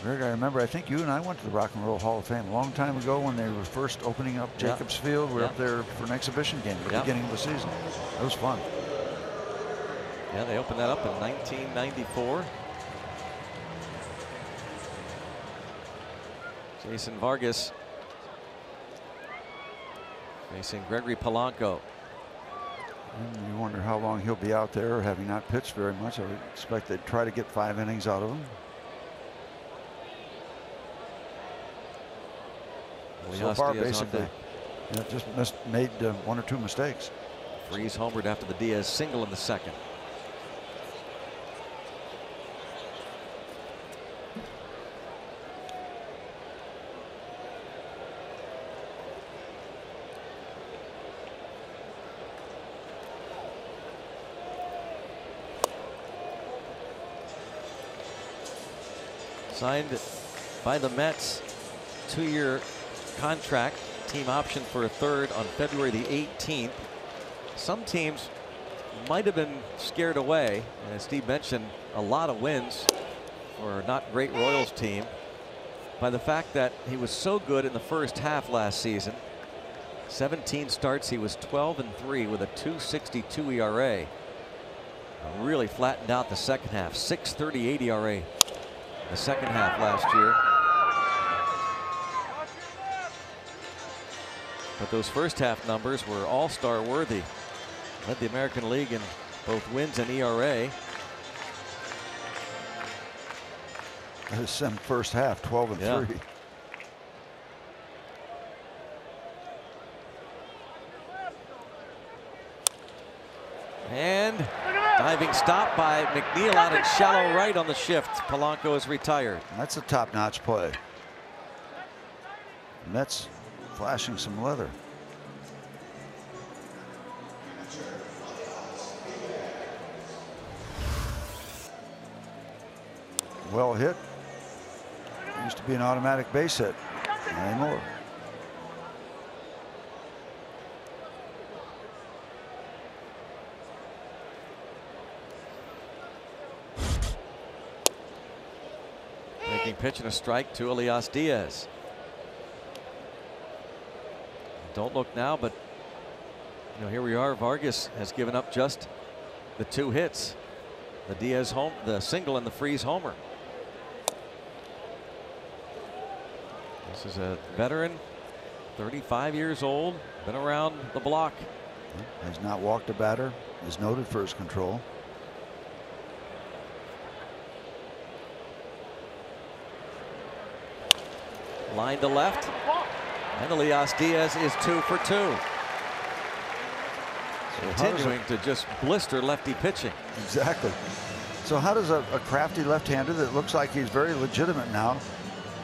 Speaker 4: Greg, I remember, I think you and I went to the Rock and Roll Hall of Fame a long time ago when they were first opening up Jacobs Field. We were up there for an exhibition game at the beginning of the season. It was fun.
Speaker 3: Yeah, they opened that up in 1994. Jason Vargas facing Gregory Polanco.
Speaker 4: And you wonder how long he'll be out there, having not pitched very much. I would expect they'd try to get 5 innings out of him. So far, basically, just made 1 or 2 mistakes.
Speaker 3: Freese homered after the Diaz single in the second. Signed by the Mets, 2-year contract, team option for a third on February the 18th. Some teams might have been scared away, and as Steve mentioned, a lot of wins for a not great Royals team, by the fact that he was so good in the first half last season. 17 starts, he was 12-3 with a 2.62 ERA. Really flattened out the second half, 6.38 ERA. The second half last year. But those first half numbers were all-star worthy. Led the American League in both wins and ERA.
Speaker 4: That is some first half, 12-3.
Speaker 3: Yeah. And diving stop by McNeil out at shallow right on the shift. Polanco is retired.
Speaker 4: That's a top-notch play. Mets flashing some leather. Well hit. Used to be an automatic base hit. Not anymore.
Speaker 3: Pitch and a strike to Elias Diaz. Don't look now, but you know, here we are. Vargas has given up just the 2 hits. The Diaz home, the single, and the Freese homer. This is a veteran, 35 years old, been around the block.
Speaker 4: Has not walked a batter. Is noted for his control.
Speaker 3: Line to left, and Elias Diaz is 2 for 2. Continuing to just blister lefty pitching.
Speaker 4: Exactly. So how does a crafty left-hander that looks like he's very legitimate now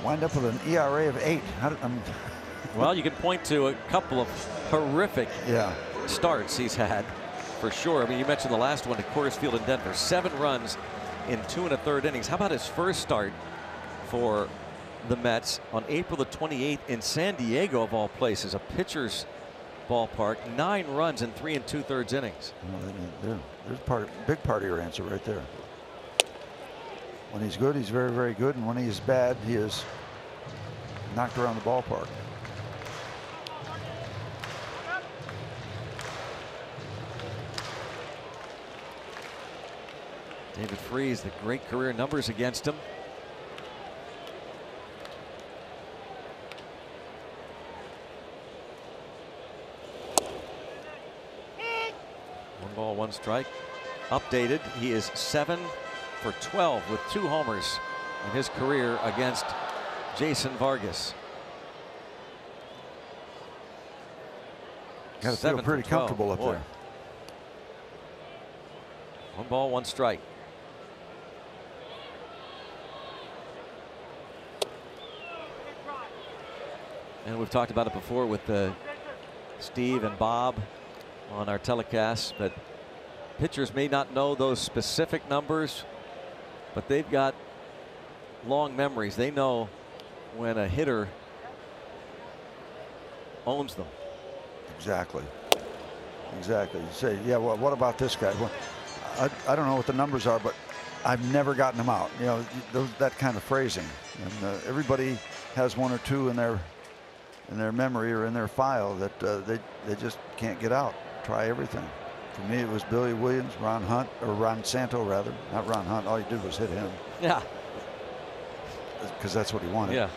Speaker 4: wind up with an ERA of 8?
Speaker 3: Well, you can point to a couple of horrific starts he's had, for sure. I mean, you mentioned the last one at Coors Field in Denver. 7 runs in 2 1/3 innings. How about his first start for the Mets on April the 28th in San Diego, of all places, a pitcher's ballpark? 9 runs in 3 2/3 innings.
Speaker 4: Well, there's big part of your answer right there. When he's good, he's very, very good, and when he is bad, he is knocked around the ballpark.
Speaker 3: David Freese, the great career numbers against him. Ball, 1 strike. Updated, he is 7 for 12 with 2 homers in his career against Jason Vargas.
Speaker 4: Got to feel pretty comfortable up there.
Speaker 3: 1 ball, 1 strike. And we've talked about it before with Steve and Bob on our telecast, but pitchers may not know those specific numbers, but they've got long memories. They know when a hitter owns them.
Speaker 4: Exactly. Exactly. You say, yeah, well, what about this guy? Well, I don't know what the numbers are, but I've never gotten them out. You know, that kind of phrasing. And everybody has 1 or 2 in their memory or in their file that they just can't get out. Try everything. For me, it was Billy Williams, Ron Hunt, or Ron Santo rather, not Ron Hunt. All you did was hit him.
Speaker 3: Yeah.
Speaker 4: Because that's what he wanted.
Speaker 3: Yeah.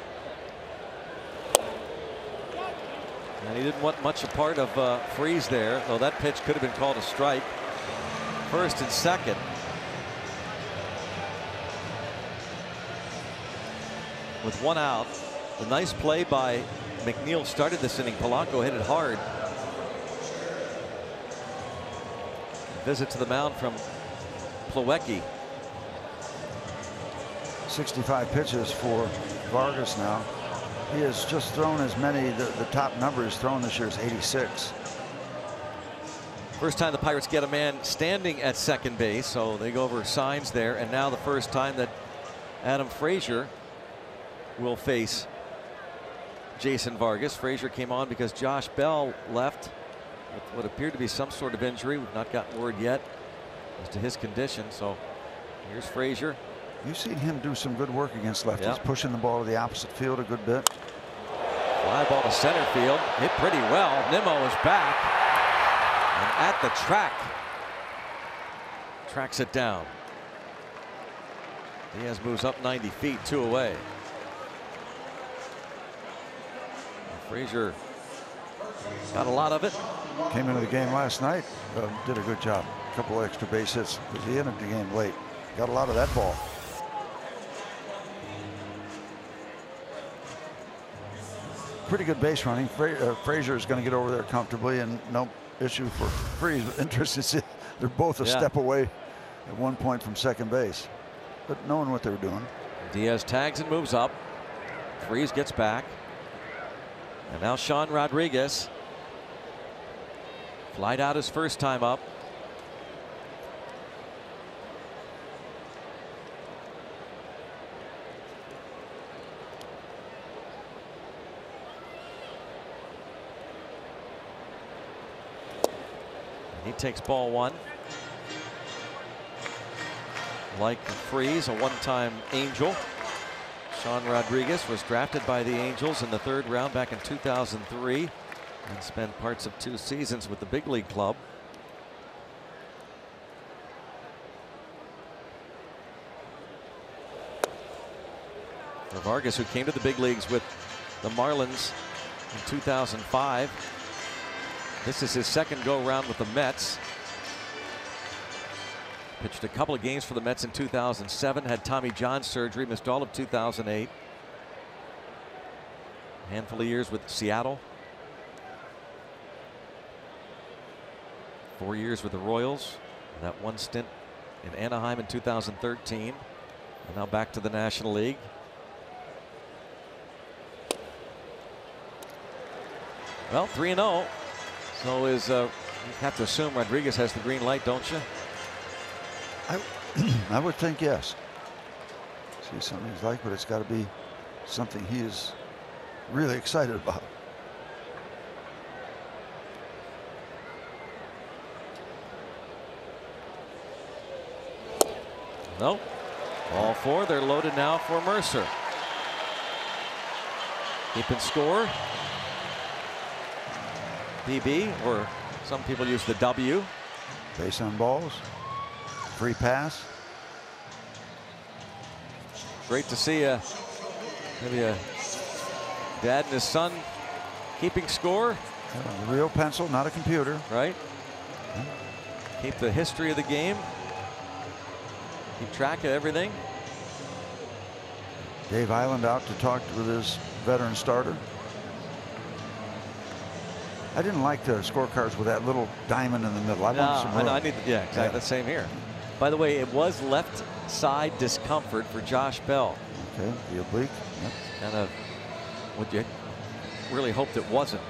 Speaker 3: And he didn't want much a part of Freese there, though that pitch could have been called a strike. 1st and 2nd. With 1 out. A nice play by McNeil started this inning. Polanco hit it hard. visit to the mound from Plawecki.
Speaker 4: 65 pitches for Vargas now. He has just thrown as many, the top number he's thrown this year is 86.
Speaker 3: First time the Pirates get a man standing at second base, so they go over signs there. And now the first time that Adam Frazier will face Jason Vargas. Frazier came on because Josh Bell left with what appeared to be some sort of injury. We've not gotten word yet as to his condition. So here's Frazier.
Speaker 4: You've seen him do some good work against lefties,
Speaker 3: Yep.
Speaker 4: pushing the ball to the opposite field a good bit.
Speaker 3: Fly ball to center field, hit pretty well. Nimmo is back and at the track tracks it down. Diaz moves up 90 feet, 2 away. And Frazier got a lot of it.
Speaker 4: Came into the game last night, did a good job. A couple extra base hits because he entered the game late. Got a lot of that ball. Pretty good base running. Frazier is going to get over there comfortably, and no issue for Freese. But interested, they're both a step away at one point from second base, but knowing what they were doing.
Speaker 3: Diaz tags and moves up. Freese gets back, and now Sean Rodriguez flied out his first time up. He takes ball 1. Like Freese, a one-time Angel. Sean Rodriguez was drafted by the Angels in the 3rd round back in 2003 and spent parts of 2 seasons with the big league club. For Vargas, who came to the big leagues with the Marlins in 2005. This is his second go-round with the Mets. Pitched a couple of games for the Mets in 2007. Had Tommy John surgery. Missed all of 2008. Handful of years with Seattle. 4 years with the Royals. And that one stint in Anaheim in 2013. And now back to the National League. Well, 3-0. So is you have to assume Rodriguez has the green light, don't you?
Speaker 4: I would think yes. See something he's like, but it's got to be something he is really excited about.
Speaker 3: Nope. All 4. They're loaded now for Mercer. Keeping score. BB, or some people use the W.
Speaker 4: Base on balls. Free pass.
Speaker 3: Great to see maybe a dad and his son keeping score.
Speaker 4: A real pencil, not a computer.
Speaker 3: Right. Keep the history of the game. Keep track of everything.
Speaker 4: Dave Island out to talk with his veteran starter. I didn't like the scorecards with that little diamond in the middle. I wanted some room.
Speaker 3: I need, yeah, exactly. The same here. By the way, it was left side discomfort for Josh Bell.
Speaker 4: Okay, the oblique. Yep.
Speaker 3: Kind of what you really hoped it wasn't,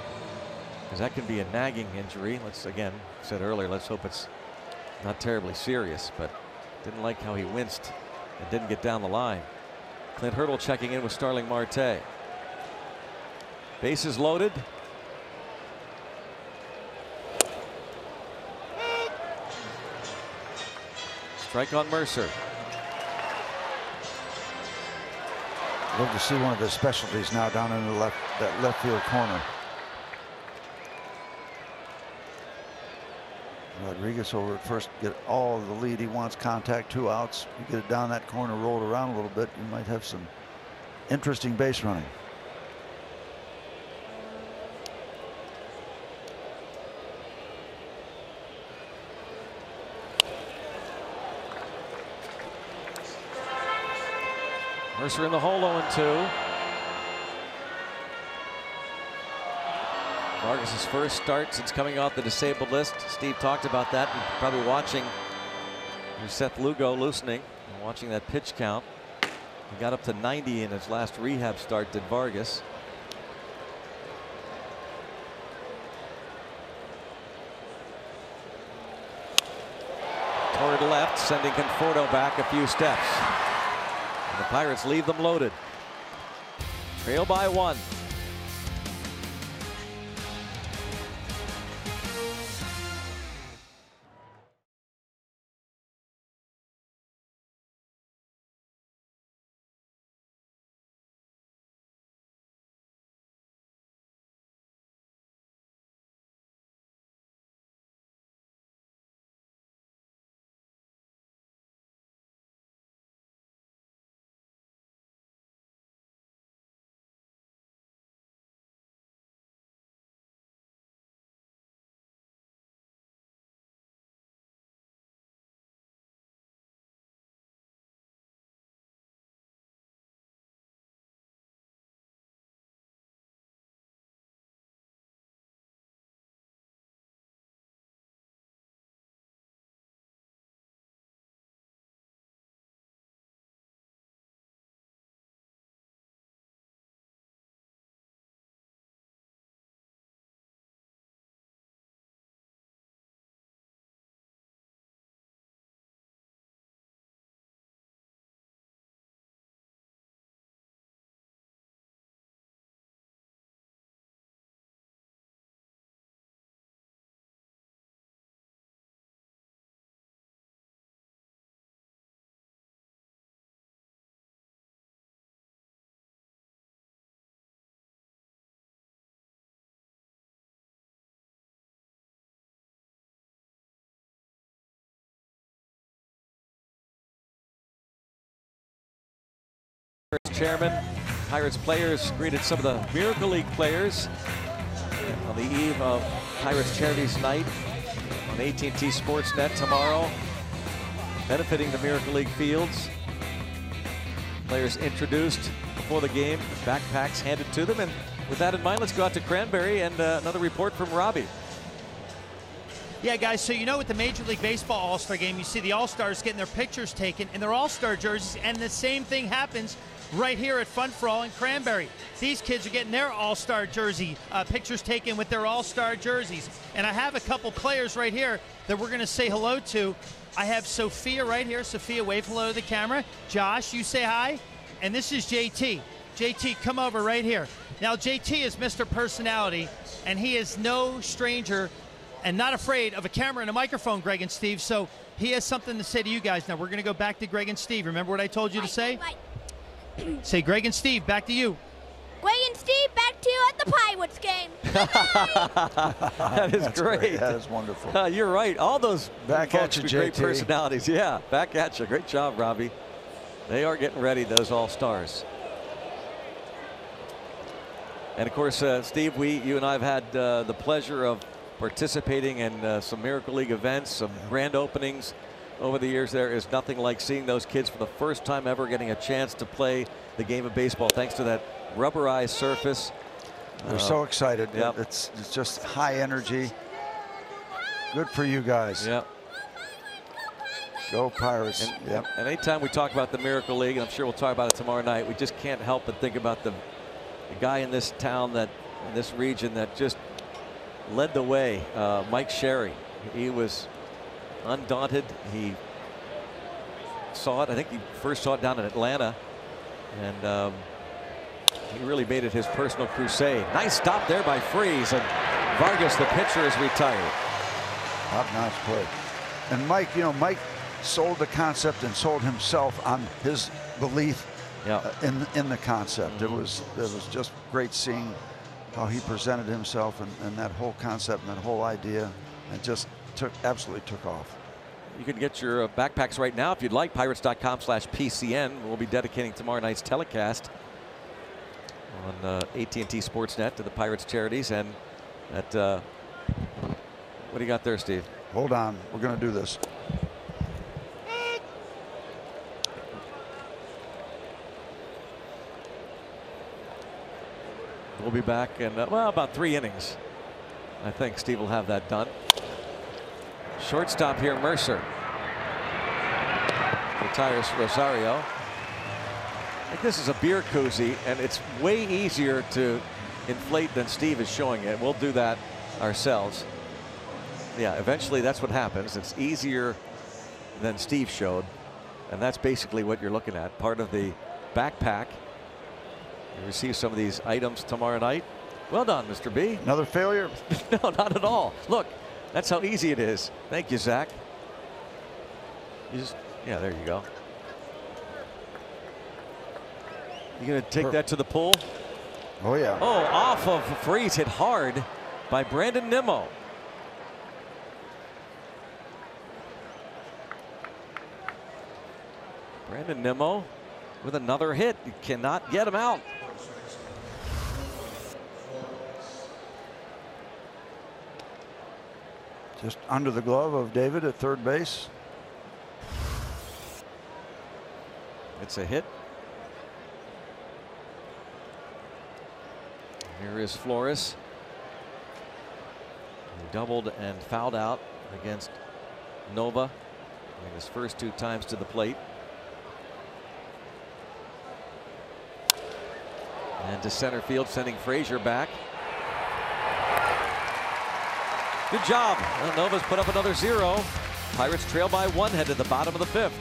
Speaker 3: because that can be a nagging injury. Let's, again, said earlier, let's hope it's not terribly serious, but didn't like how he winced and didn't get down the line. Clint Hurdle checking in with Starling Marte. Bases loaded. Strike on Mercer.
Speaker 4: Love to see one of the specialties now down in the that left field corner. Rodriguez over at first, get all of the lead he wants, contact, 2 outs. You get it down that corner, roll it around a little bit, you might have some interesting base running.
Speaker 3: Mercer in the hole, 0-2. Vargas's first start since coming off the disabled list. Steve talked about that. And probably watching Seth Lugo loosening and watching that pitch count. He got up to 90 in his last rehab start, did Vargas. Toward left, sending Conforto back a few steps. And the Pirates leave them loaded. Trail by 1. Chairman, Pirates players greeted some of the Miracle League players on the eve of Pirates Charities Night on AT&T Sportsnet tomorrow, benefiting the Miracle League fields. Players introduced before the game, backpacks handed to them, and with that in mind, let's go out to Cranberry and another report from Robbie.
Speaker 6: Yeah, guys, so you know with the Major League Baseball All-Star Game, you see the All-Stars getting their pictures taken in their All-Star jerseys, and the same thing happens right here at Fun for All in Cranberry. These kids are getting their All-Star jersey pictures taken with their All-Star jerseys. And I have a couple players right here that we're going to say hello to. I have Sophia right here. Sophia, wave hello to the camera. Josh, you say hi. And this is JT. JT, come over right here. Now, JT is Mr. Personality, and he is no stranger and not afraid of a camera and a microphone, Greg and Steve. So he has something to say to you guys. Now, we're going to go back to Greg and Steve. Remember what I told you to say? Say, Greg and Steve, back to you.
Speaker 8: Greg and Steve, back to you at the Pirates game.
Speaker 3: That is great.
Speaker 4: That is wonderful.
Speaker 3: You're right. All those
Speaker 4: back at you, JT.
Speaker 3: Great personalities. Yeah, back at you. Great job, Robbie. They are getting ready, those All-Stars. And of course, Steve, you and I have had the pleasure of participating in some Miracle League events, some grand openings over the years. There is nothing like seeing those kids for the first time ever getting a chance to play the game of baseball thanks to that rubberized surface.
Speaker 4: They're so excited.
Speaker 3: Yep.
Speaker 4: It's just high energy. Good for you guys.
Speaker 3: Yep.
Speaker 4: Go Pirates.
Speaker 3: And anytime we talk about the Miracle League, and I'm sure we'll talk about it tomorrow night, we just can't help but think about the guy in this town, in this region, that just led the way, Mike Sherry. He was undaunted. He saw it. I think he first saw it down in Atlanta, and he really made it his personal crusade. Nice stop there by Freese, and Vargas, the pitcher, is retired.
Speaker 4: Top-notch play. And Mike, Mike sold the concept and sold himself on his belief in the concept. It was just great seeing how he presented himself and that whole concept and that whole idea, and just absolutely took off.
Speaker 3: You can get your backpacks right now if you'd like. Pirates.com/PCN. We'll be dedicating tomorrow night's telecast on AT&T Sportsnet to the Pirates charities. And that, what do you got there, Steve?
Speaker 4: Hold on, we're going to do this.
Speaker 3: We'll be back in, well, about 3 innings. I think Steve will have that done. Shortstop here, Mercer. Retires Rosario. I think this is a beer koozie, and it's way easier to inflate than Steve is showing it. We'll do that ourselves. Yeah, eventually that's what happens. It's easier than Steve showed, and that's basically what you're looking at. Part of the backpack. You receive some of these items tomorrow night. Well done, Mr. B.
Speaker 4: Another failure?
Speaker 3: No, not at all. Look, that's how easy it is. Thank you, Zach. You just, yeah, there you go. You gonna take that to the pool?
Speaker 4: Oh, yeah.
Speaker 3: Oh, off of Freeze, hit hard by Brandon Nimmo. Brandon Nimmo with another hit. You cannot get him out.
Speaker 4: Just under the glove of David at third base.
Speaker 3: It's a hit. Here is Flores. He doubled and fouled out against Nova in his first 2 times to the plate. And to center field, sending Frazier back. Good job. Well, Nova's put up another 0. Pirates trail by 1, head to the bottom of the 5th.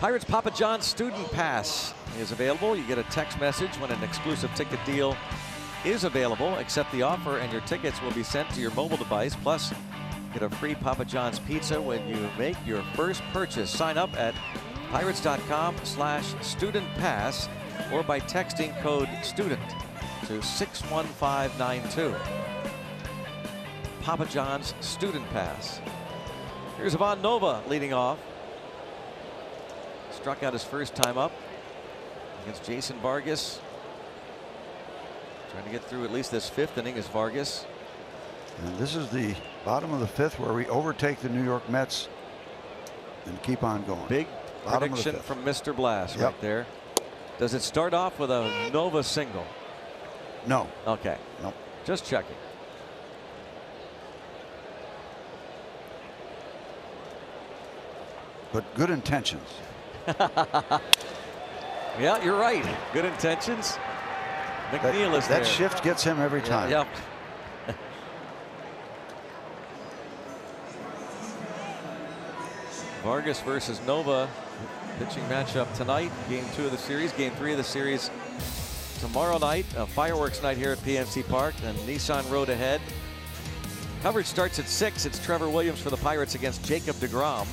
Speaker 3: Pirates Papa John's Student Pass is available. You get a text message when an exclusive ticket deal is available. Accept the offer and your tickets will be sent to your mobile device. Plus, get a free Papa John's pizza when you make your first purchase. Sign up at pirates.com/studentpass or by texting code STUDENT to 61592. Papa John's Student Pass. Here's Ivan Nova leading off. Struck out his first time up against Jason Vargas. Trying to get through at least this 5th inning is Vargas.
Speaker 4: And this is the bottom of the 5th where we overtake the New York Mets and keep on going.
Speaker 3: Big prediction from Mr. Blast right there. Does it start off with a Nova single?
Speaker 4: No.
Speaker 3: Okay.
Speaker 4: No.
Speaker 3: Just checking.
Speaker 4: But good intentions.
Speaker 3: Yeah, you're right. Good intentions. McNeil is there.
Speaker 4: That shift gets him every time.
Speaker 3: Yep. Vargas versus Nova pitching matchup tonight. Game 2 of the series. Game 3 of the series tomorrow night. A fireworks night here at PNC Park and Nissan Road ahead. Coverage starts at 6. It's Trevor Williams for the Pirates against Jacob deGrom.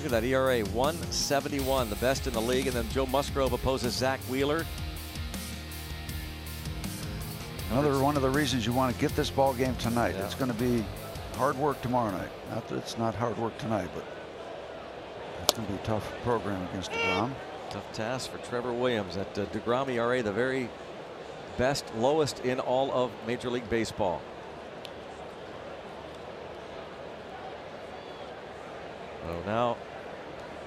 Speaker 3: Look at that ERA, 1.71, the best in the league. And then Joe Musgrove opposes Zach Wheeler.
Speaker 4: Another one of the reasons you want to get this ball game tonight.
Speaker 3: Yeah.
Speaker 4: It's going to be hard work tomorrow night. Not that it's not hard work tonight, but it's going to be a tough program against DeGrom.
Speaker 3: Tough task for Trevor Williams. That DeGrom ERA, the very best, lowest in all of Major League Baseball. So now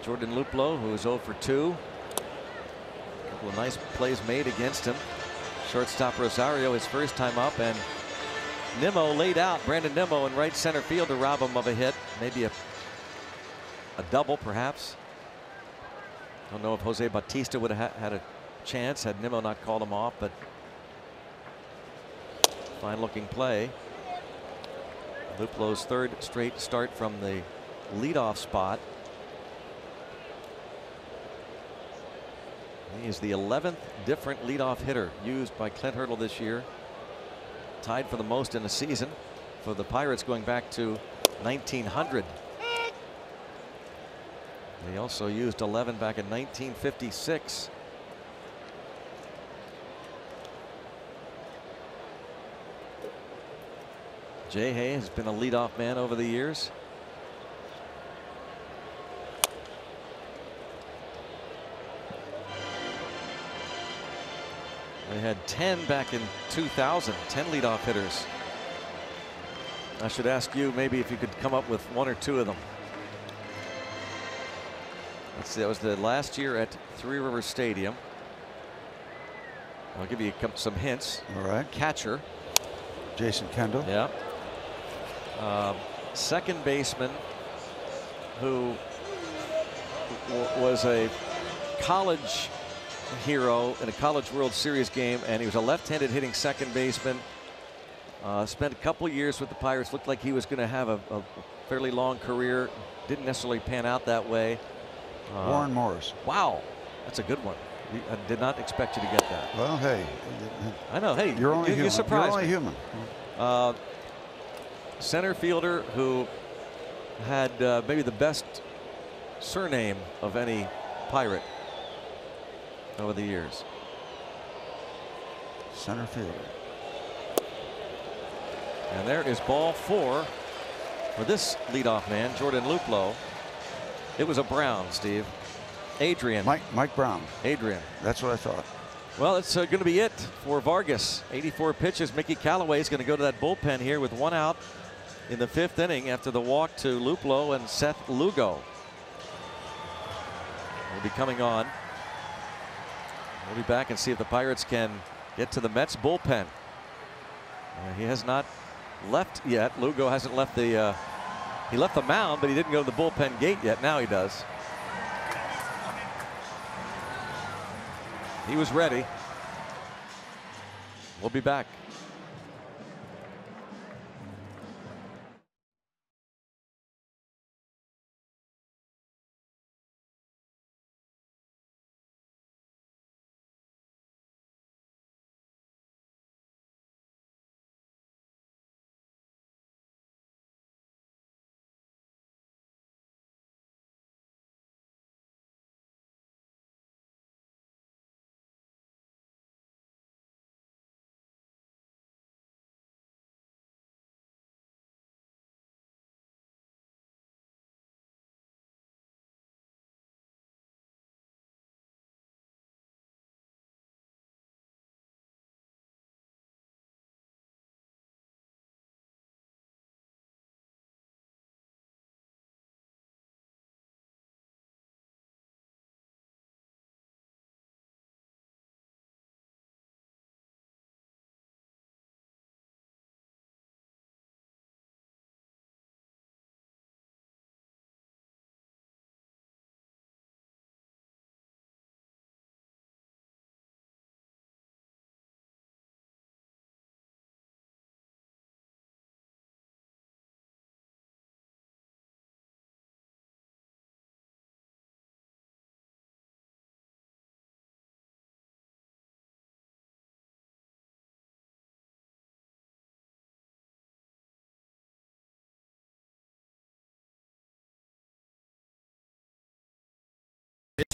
Speaker 3: Jordan Luplow, who is 0 for 2. A couple of nice plays made against him. Shortstop Rosario, his first time up, and Nimmo laid out. Brandon Nimmo in right center field to rob him of a hit. Maybe a double, perhaps. Don't know if Jose Bautista would have had a chance had Nimmo not called him off, but fine looking play. Luplow's third straight start from the leadoff spot. He is the 11th different leadoff hitter used by Clint Hurdle this year. Tied for the most in a season for the Pirates going back to 1900. They also used 11 back in 1956. Jay Hay has been a leadoff man over the years. They had 10 back in 2000, 10 leadoff hitters. I should ask you maybe if you could come up with one or two of them. Let's see, that was the last year at Three Rivers Stadium. I'll give you some hints.
Speaker 4: All right.
Speaker 3: Catcher.
Speaker 4: Jason Kendall.
Speaker 3: Yeah. Second baseman who was a college hero in a College World Series game, and he was a left-handed hitting second baseman. Spent a couple years with the Pirates. Looked like he was going to have a fairly long career. Didn't necessarily pan out that way.
Speaker 4: Warren Morris.
Speaker 3: Wow, that's a good one. I did not expect you to get that.
Speaker 4: Well, hey.
Speaker 3: I know. Hey,
Speaker 4: you're only human.
Speaker 3: You surprised
Speaker 4: You're only
Speaker 3: me.
Speaker 4: human.
Speaker 3: Center fielder who had maybe the best surname of any Pirate over the years.
Speaker 4: Center fielder.
Speaker 3: And there is ball 4 for this leadoff man, Jordan Luplow. It was a Brown, Steve. Adrian.
Speaker 4: Mike Brown.
Speaker 3: Adrian.
Speaker 4: That's what I thought.
Speaker 3: Well, it's going to be it for Vargas. 84 pitches. Mickey Callaway is going to go to that bullpen here with 1 out in the 5th inning after the walk to Luplow and Seth Lugo. Will be coming on. We'll be back and see if the Pirates can get to the Mets bullpen. He has not left yet. Lugo hasn't left the he left the mound, but he didn't go to the bullpen gate yet. Now he does. He was ready. We'll be back.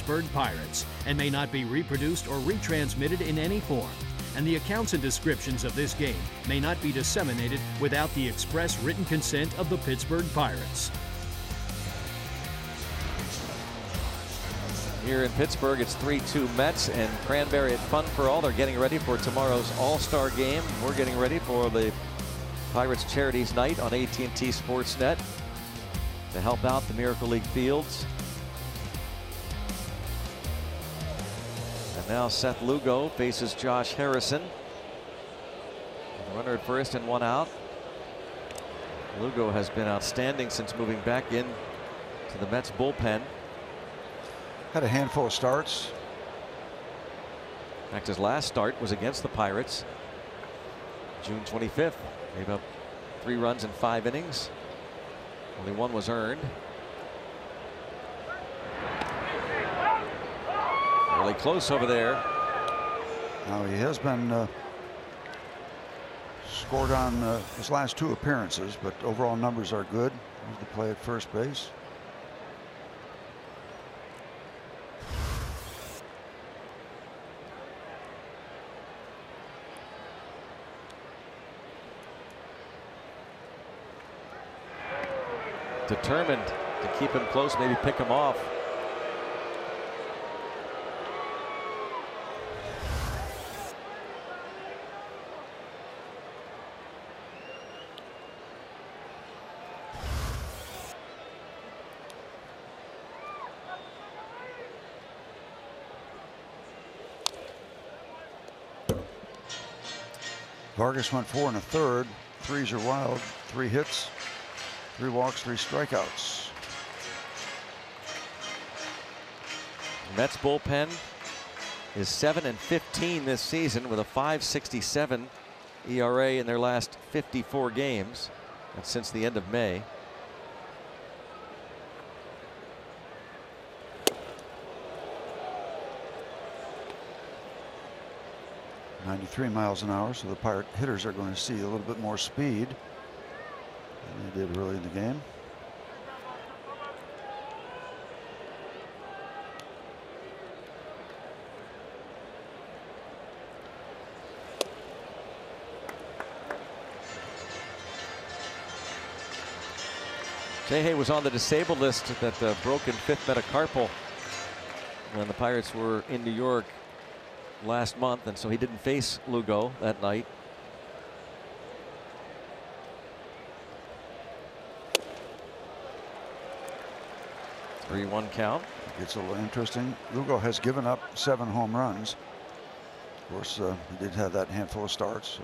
Speaker 7: Pittsburgh Pirates and may not be reproduced or retransmitted in any form. And the accounts and descriptions of this game may not be disseminated without the express written consent of the Pittsburgh Pirates.
Speaker 3: Here in Pittsburgh, it's 3-2 Mets and Cranberry at Fun for All. They're getting ready for tomorrow's All-Star game. We're getting ready for the Pirates Charities Night on AT&T Sportsnet to help out the Miracle League fields. And now Seth Lugo faces Josh Harrison. Runner at first and one out. Lugo has been outstanding since moving back in to the Mets bullpen.
Speaker 4: Had a handful of starts.
Speaker 3: In fact, his last start was against the Pirates, June 25th. Gave up 3 runs in 5 innings. Only 1 was earned. Really close over there.
Speaker 4: Now he has been scored on his last 2 appearances, but overall numbers are good. Here's the play at first base.
Speaker 3: Determined to keep him close, maybe pick him off.
Speaker 4: Vargas went 4 1/3. 3s are wild. 3 hits. 3 walks, 3 strikeouts.
Speaker 3: Mets bullpen is 7-15 this season with a 5.67 ERA in their last 54 games. That's since the end of May.
Speaker 4: .93 miles an hour, so the Pirate hitters are going to see a little bit more speed than they did early in the game.
Speaker 3: Jay was on the disabled list, that broken 5th metacarpal, when the Pirates were in New York last month, and so he didn't face Lugo that night. A 3-1 count.
Speaker 4: It gets a little interesting. Lugo has given up 7 home runs. Of course, he did have that handful of starts,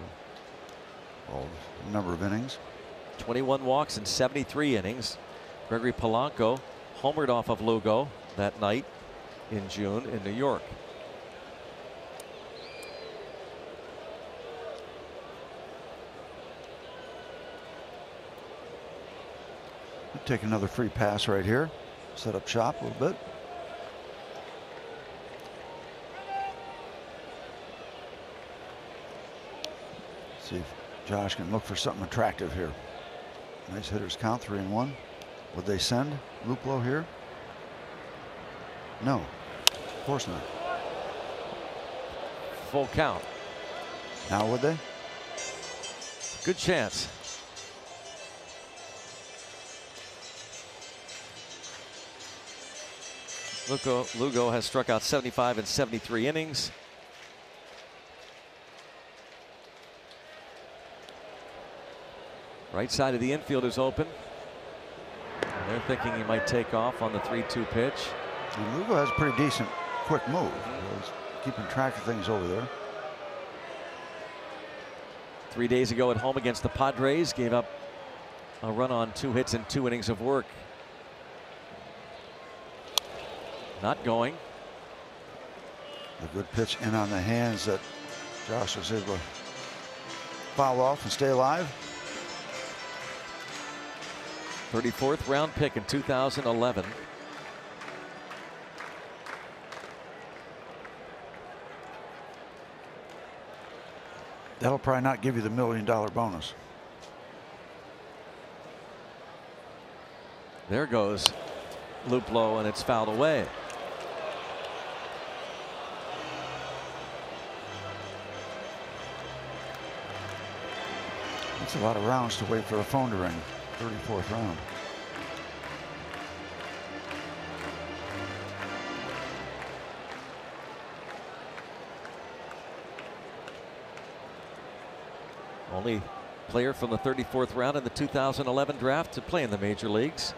Speaker 4: a number of innings.
Speaker 3: 21 walks in 73 innings. Gregory Polanco homered off of Lugo that night in June in New York.
Speaker 4: Take another free pass right here. Set up shop a little bit. See if Josh can look for something attractive here. Nice hitters count, 3-1. Would they send Luplow here? No, of course not.
Speaker 3: Full count.
Speaker 4: Now would they?
Speaker 3: Good chance. Lugo has struck out 75 in 73 innings. Right side of the infield is open. And they're thinking he might take off on the 3-2 pitch.
Speaker 4: And Lugo has a pretty decent quick move. He's keeping track of things over there.
Speaker 3: 3 days ago at home against the Padres, gave up a run on 2 hits and 2 innings of work. Not going.
Speaker 4: A good pitch in on the hands that Josh was able to foul off and stay alive.
Speaker 3: 34th round pick in 2011.
Speaker 4: That'll probably not give you the $1 million bonus.
Speaker 3: There goes Luplow, and it's fouled away.
Speaker 4: That's a lot of rounds to wait for the phone to ring. 34th round.
Speaker 3: Only player from the 34th round in the 2011 draft to play in the major leagues.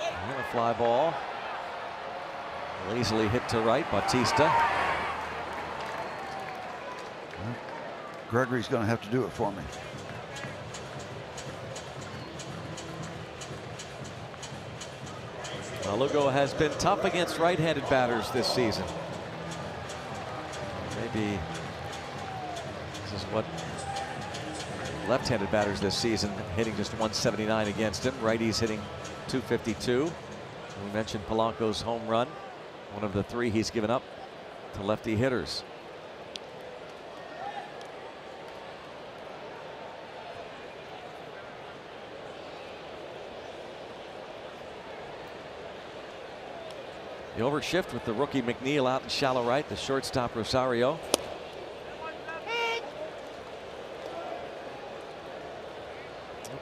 Speaker 3: And a fly ball. Lazily hit to right, Bautista.
Speaker 4: Gregory's going to have to do it for me.
Speaker 3: Now, Lugo has been tough against right-handed batters this season. Maybe this is what left-handed batters this season, hitting just 179 against him. Righties hitting 252. We mentioned Polanco's home run, one of the 3 he's given up to lefty hitters. The overshift with the rookie McNeil out in shallow right, the shortstop Rosario.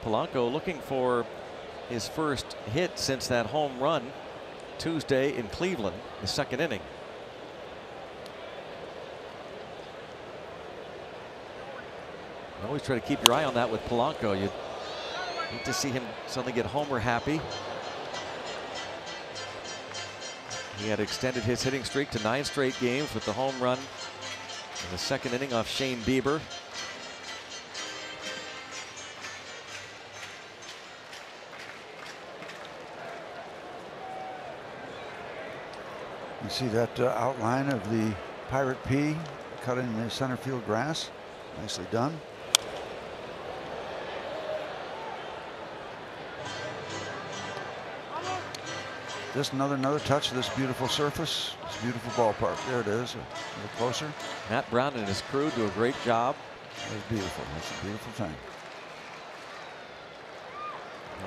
Speaker 3: Polanco looking for his first hit since that home run Tuesday in Cleveland, the 2nd inning. Always try to keep your eye on that with Polanco. You need to see him suddenly get homer happy. He had extended his hitting streak to 9 straight games with the home run in the 2nd inning off Shane Bieber.
Speaker 4: You see that outline of the Pirate P cut in the center field grass. Nicely done. Just another touch of this beautiful surface, this beautiful ballpark. There it is, a little closer.
Speaker 3: Matt Brown and his crew do a great job.
Speaker 4: That's beautiful. That's a beautiful thing.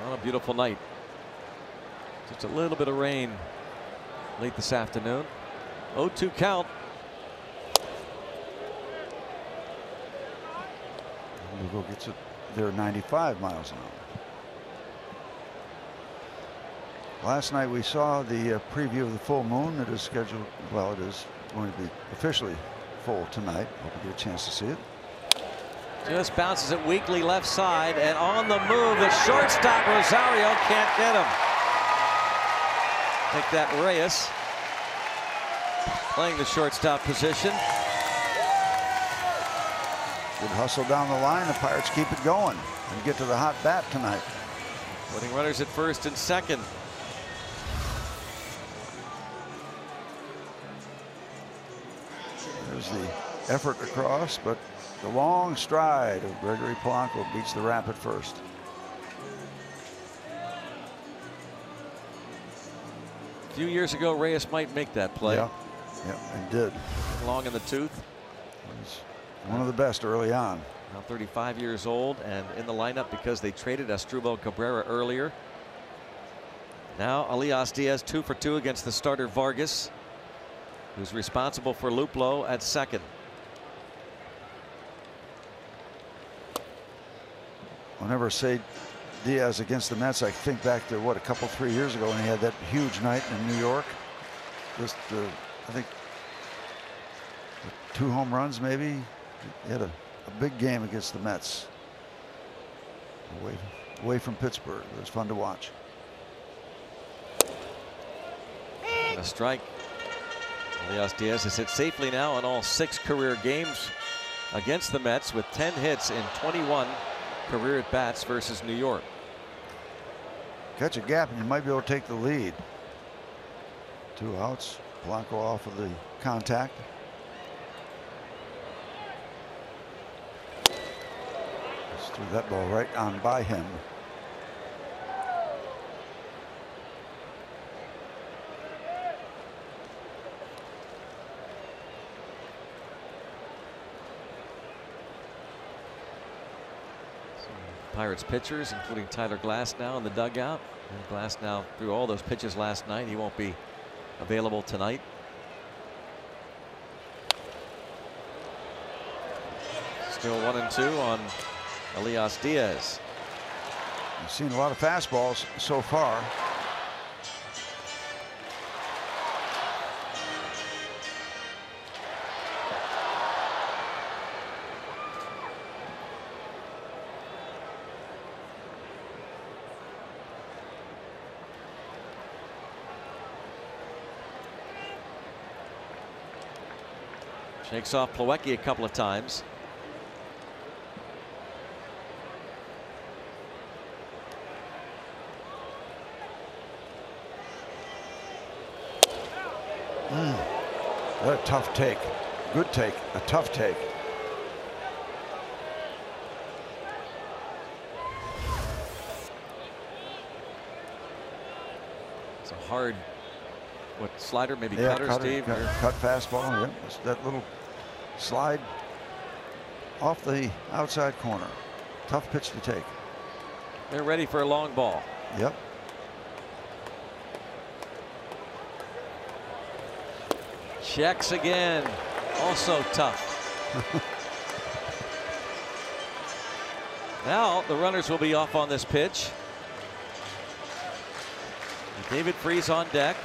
Speaker 3: On a beautiful night. Just a little bit of rain late this afternoon. 0-2 count.
Speaker 4: Lugo gets it there 95 miles an hour. Last night we saw the preview of the full moon. It is scheduled, well, it is going to be officially full tonight. Hope you get a chance to see it.
Speaker 3: Just bounces it weakly left side, and on the move, the shortstop Rosario can't get him. Take that, Reyes playing the shortstop position.
Speaker 4: Good hustle down the line. The Pirates keep it going and get to the hot bat tonight.
Speaker 3: Putting runners at first and second.
Speaker 4: There's the effort across, but the long stride of Gregory Polanco beats the rap at first.
Speaker 3: A few years ago, Reyes might make that play.
Speaker 4: Yeah, and did.
Speaker 3: Long in the tooth.
Speaker 4: He's one of the best early on.
Speaker 3: Now 35 years old and in the lineup because they traded Asdrubal Cabrera earlier. Now Elias Diaz 2 for 2 against the starter Vargas, who's responsible for Luplow at second.
Speaker 4: Whenever I say Diaz against the Mets, I think back to what, a couple, 3 years ago when he had that huge night in New York. Just, I think, 2 home runs maybe. He had a big game against the Mets. Away from Pittsburgh. It was fun to watch.
Speaker 3: And a strike. Elias Diaz has hit safely now in all 6 career games against the Mets with 10 hits in 21 career at bats versus New York.
Speaker 4: Catch a gap and you might be able to take the lead. 2 outs. Polanco off of the contact. Just threw that ball right on by him.
Speaker 3: Pirates pitchers, including Tyler Glasnow in the dugout. And Glasnow threw all those pitches last night. He won't be available tonight. Still 1-2 on Elias Diaz.
Speaker 4: You've seen a lot of fastballs so far.
Speaker 3: Shakes off Plawecki a couple of times.
Speaker 4: What a tough take. Good take. A tough take.
Speaker 3: It's a hard, what, slider, maybe
Speaker 4: Yeah,
Speaker 3: cutter, Steve?
Speaker 4: Cut fastball. Yep. It's that little slide off the outside corner. Tough pitch to take.
Speaker 3: They're ready for a long ball.
Speaker 4: Yep.
Speaker 3: Checks again. Also tough. Now the runners will be off on this pitch. David Freese on deck.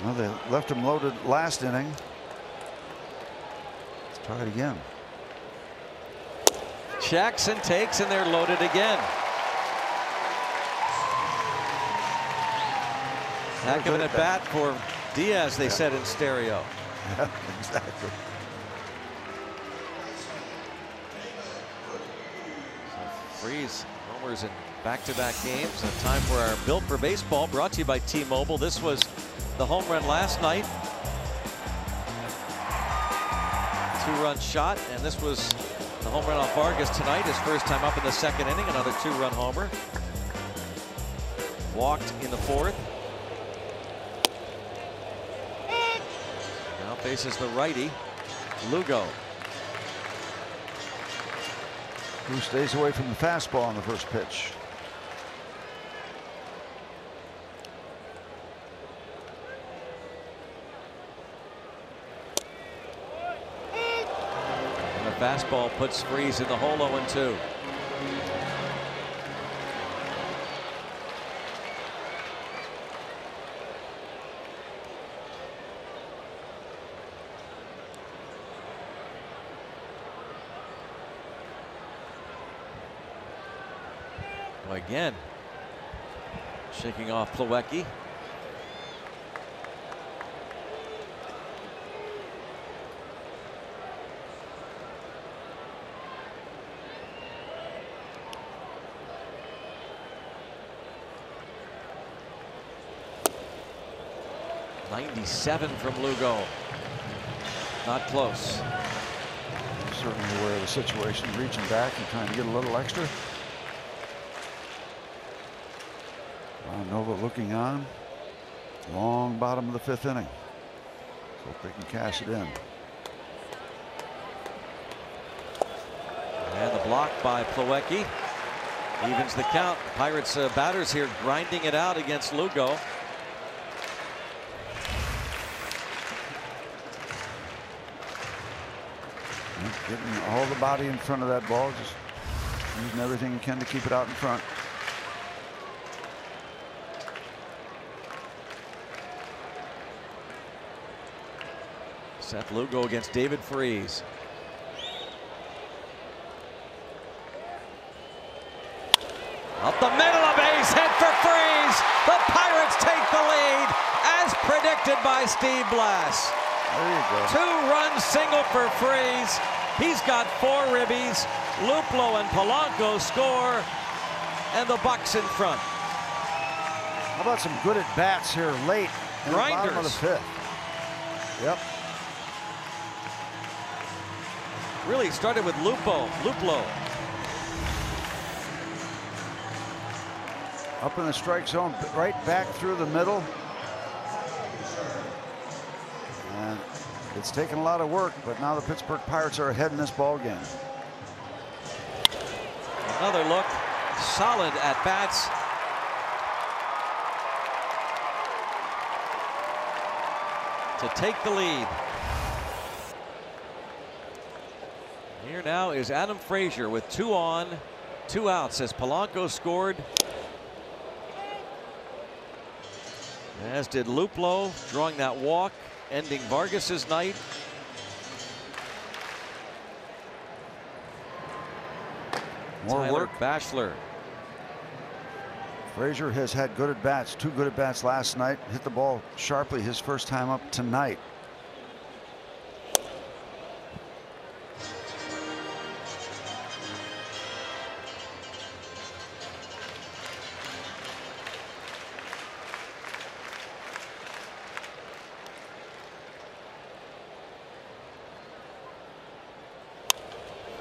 Speaker 4: Well, they left him loaded last inning. Let's try it again.
Speaker 3: Checks and takes, and they're loaded again. Heck of an at bat for Diaz, they said in stereo.
Speaker 4: Yeah, exactly.
Speaker 3: So Freese homers in back-to-back games. A time for our Built for Baseball, brought to you by T-Mobile. This was the home run last night. 2-run shot, and this was the home run off Vargas tonight. His first time up in the second inning, another 2-run homer. Walked in the fourth. Now faces the righty, Lugo.
Speaker 4: Who stays away from the fastball on the first pitch.
Speaker 3: And the fastball puts Freese in the hole 0-2. Again, shaking off Plawecki. .97 from Lugo. Not close.
Speaker 4: Certainly aware of the situation, reaching back and trying to get a little extra. Nova looking on. Long bottom of the fifth inning. So hope they can cash it in.
Speaker 3: And the block by Plawecki evens the count. Pirates batters here grinding it out against Lugo.
Speaker 4: Getting all the body in front of that ball, just using everything you can to keep it out in front.
Speaker 3: Seth Lugo against David Freese. Up the middle, a base hit for Freese. The Pirates take the lead as predicted by Steve Blass.
Speaker 4: There you go.
Speaker 3: 2-run single for Freese. He's got 4 ribbies. Luplo and Polanco score, and the Bucks in front.
Speaker 4: How about some good at bats here late in the bottom of the fifth? Yep.
Speaker 3: Really started with Luplo.
Speaker 4: Up in the strike zone, right back through the middle. And it's taken a lot of work, but now the Pittsburgh Pirates are ahead in this ball game.
Speaker 3: Another look, solid at bats. to take the lead. Here now is Adam Frazier with 2 on, 2 outs as Polanco scored. As did Luplow, drawing that walk, ending Vargas's night.
Speaker 4: More
Speaker 3: Tyler
Speaker 4: work.
Speaker 3: Bachelor.
Speaker 4: Frazier has had good at-bats, 2 good at-bats last night. Hit the ball sharply his first time up tonight.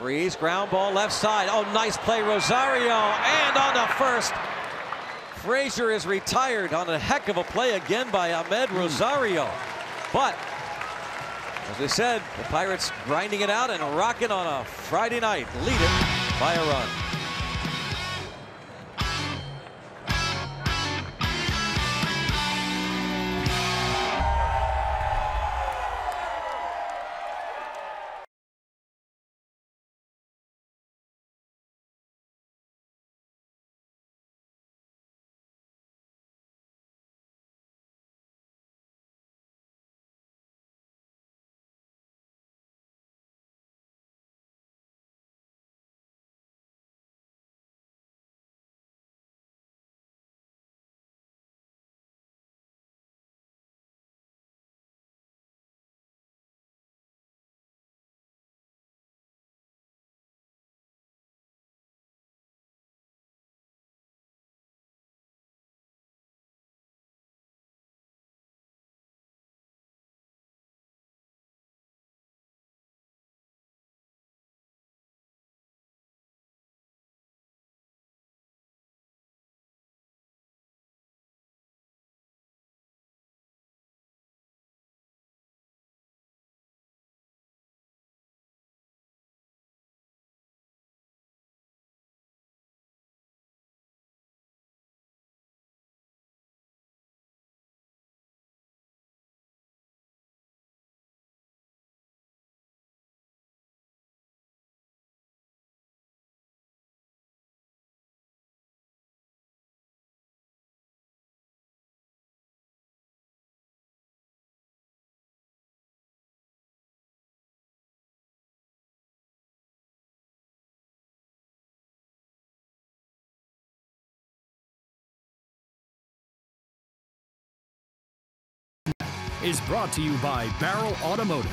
Speaker 3: Freeze, ground ball left side. Oh, nice play, Rosario. And on the first, Frazier is retired on a heck of a play again by Ahmed Rosario. But, as we said, the Pirates grinding it out and rocking on a Friday night. Lead it by a run.
Speaker 7: Is brought to you by Barrel Automotive.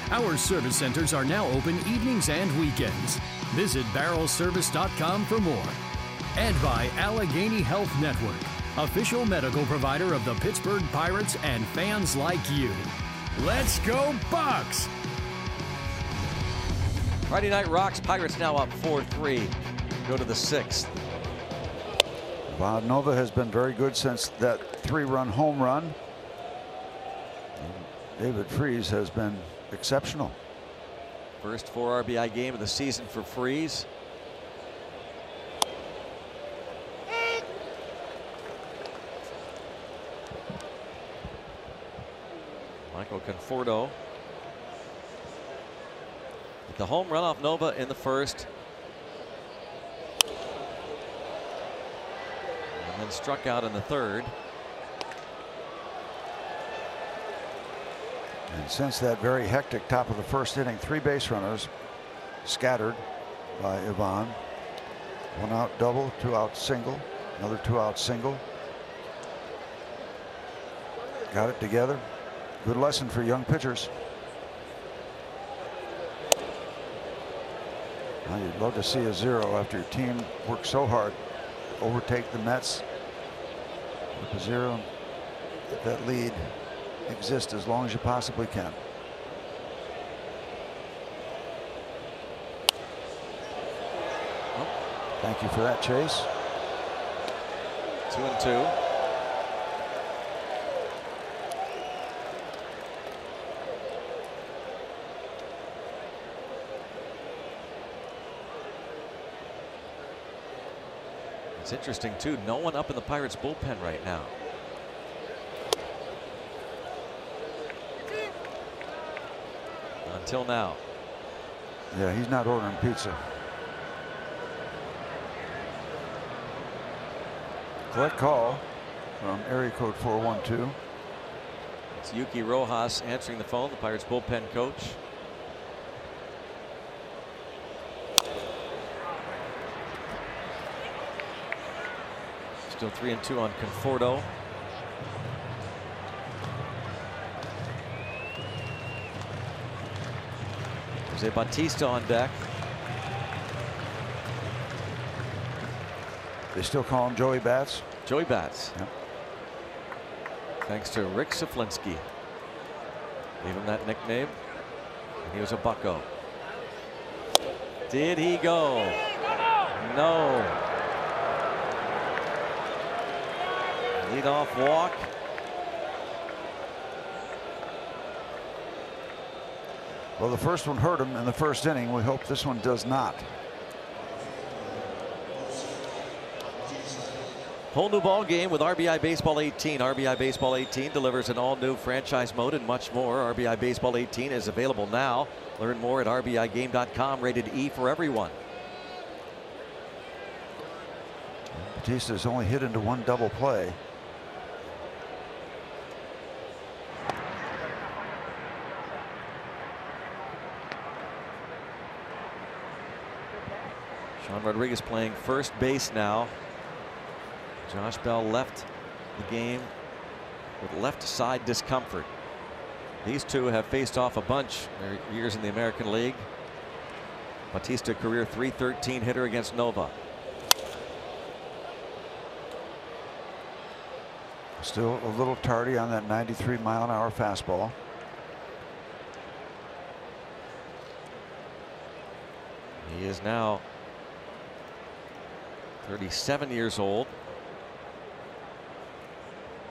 Speaker 7: Our service centers are now open evenings and weekends. Visit barrelservice.com for more. And by Allegheny Health Network, official medical provider of the Pittsburgh Pirates and fans like you. Let's go Bucks!
Speaker 3: Friday Night Rocks, Pirates now up 4-3. Go to the 6th.
Speaker 4: Nova has been very good since that 3-run home run. David Freese has been exceptional.
Speaker 3: First 4 RBI game of the season for Freese. Michael Conforto with the home run off Nova in the first. And then struck out in the third.
Speaker 4: And since that very hectic top of the first inning, 3 base runners scattered by Ivan. 1 out double, 2 out single, another 2 out single. Got it together. Good lesson for young pitchers. Now you'd love to see a 0 after your team worked so hard to overtake the Mets. With a 0, let that lead exist as long as you possibly can. Thank you for that, Chase.
Speaker 3: 2-2. It's interesting too, no one up in the Pirates bullpen right now. until now.
Speaker 4: Yeah, he's not ordering pizza. Collect call from area code 412.
Speaker 3: It's Yuki Rojas answering the phone, the Pirates bullpen coach. Still 3-2 on Conforto. Jose Bautista on deck.
Speaker 4: They still call him Joey Bats?
Speaker 3: Joey Bats.
Speaker 4: Yep.
Speaker 3: Thanks to Rick Saflinski. Gave him that nickname. He was a bucko. Did he go? No. Leadoff walk.
Speaker 4: Well, the first one hurt him in the first inning. We hope this one does not.
Speaker 3: Whole new ball game with RBI Baseball 18. RBI Baseball 18 delivers an all-new franchise mode and much more. RBI Baseball 18 is available now. Learn more at RBIGame.com. Rated E for everyone.
Speaker 4: Batista's only hit into one double play.
Speaker 3: Sean Rodriguez playing first base now. Josh Bell left the game with left side discomfort. These two have faced off a bunch their years in the American League. Bautista career .313 hitter against Nova.
Speaker 4: Still a little tardy on that 93-mile-an-hour fastball.
Speaker 3: He is now 37 years old.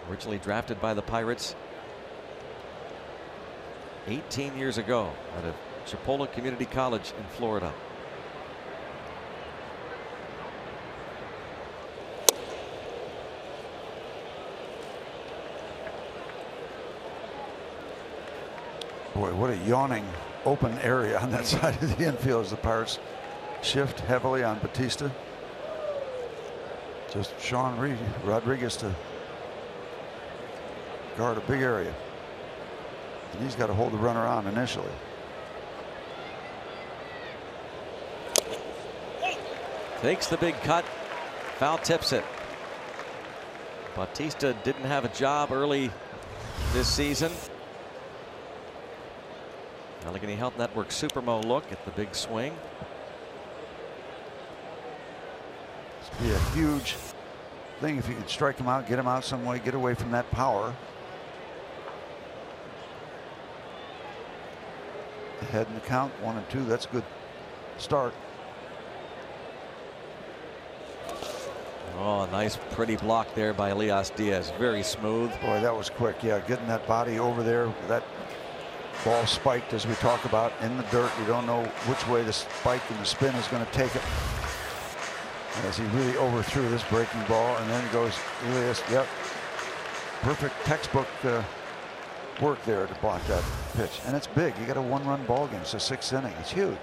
Speaker 3: Originally drafted by the Pirates 18 years ago out of Chipola Community College in Florida.
Speaker 4: Boy, what a yawning open area on that side of the infield as the Pirates shift heavily on Bautista. Just Sean Rodriguez to guard a big area. And he's got to hold the runner on initially.
Speaker 3: Takes the big cut. Foul tips it. Bautista didn't have a job early this season. Allegheny Health Network Supermo look at the big swing.
Speaker 4: This would be a huge thing if you could strike him out, get him out some way, get away from that power. Ahead in the count, 1-2. That's a good start.
Speaker 3: Oh, a nice pretty block there by Elias Diaz. Very smooth.
Speaker 4: Boy, that was quick. Yeah, getting that body over there. That ball spiked, as we talk about, in the dirt. You don't know which way the spike and the spin is going to take it. As he really overthrew this breaking ball, and then he goes, Elias, yep. Perfect textbook work there to block that pitch. And it's big. You got a one-run ball game. It's a sixth inning. It's huge.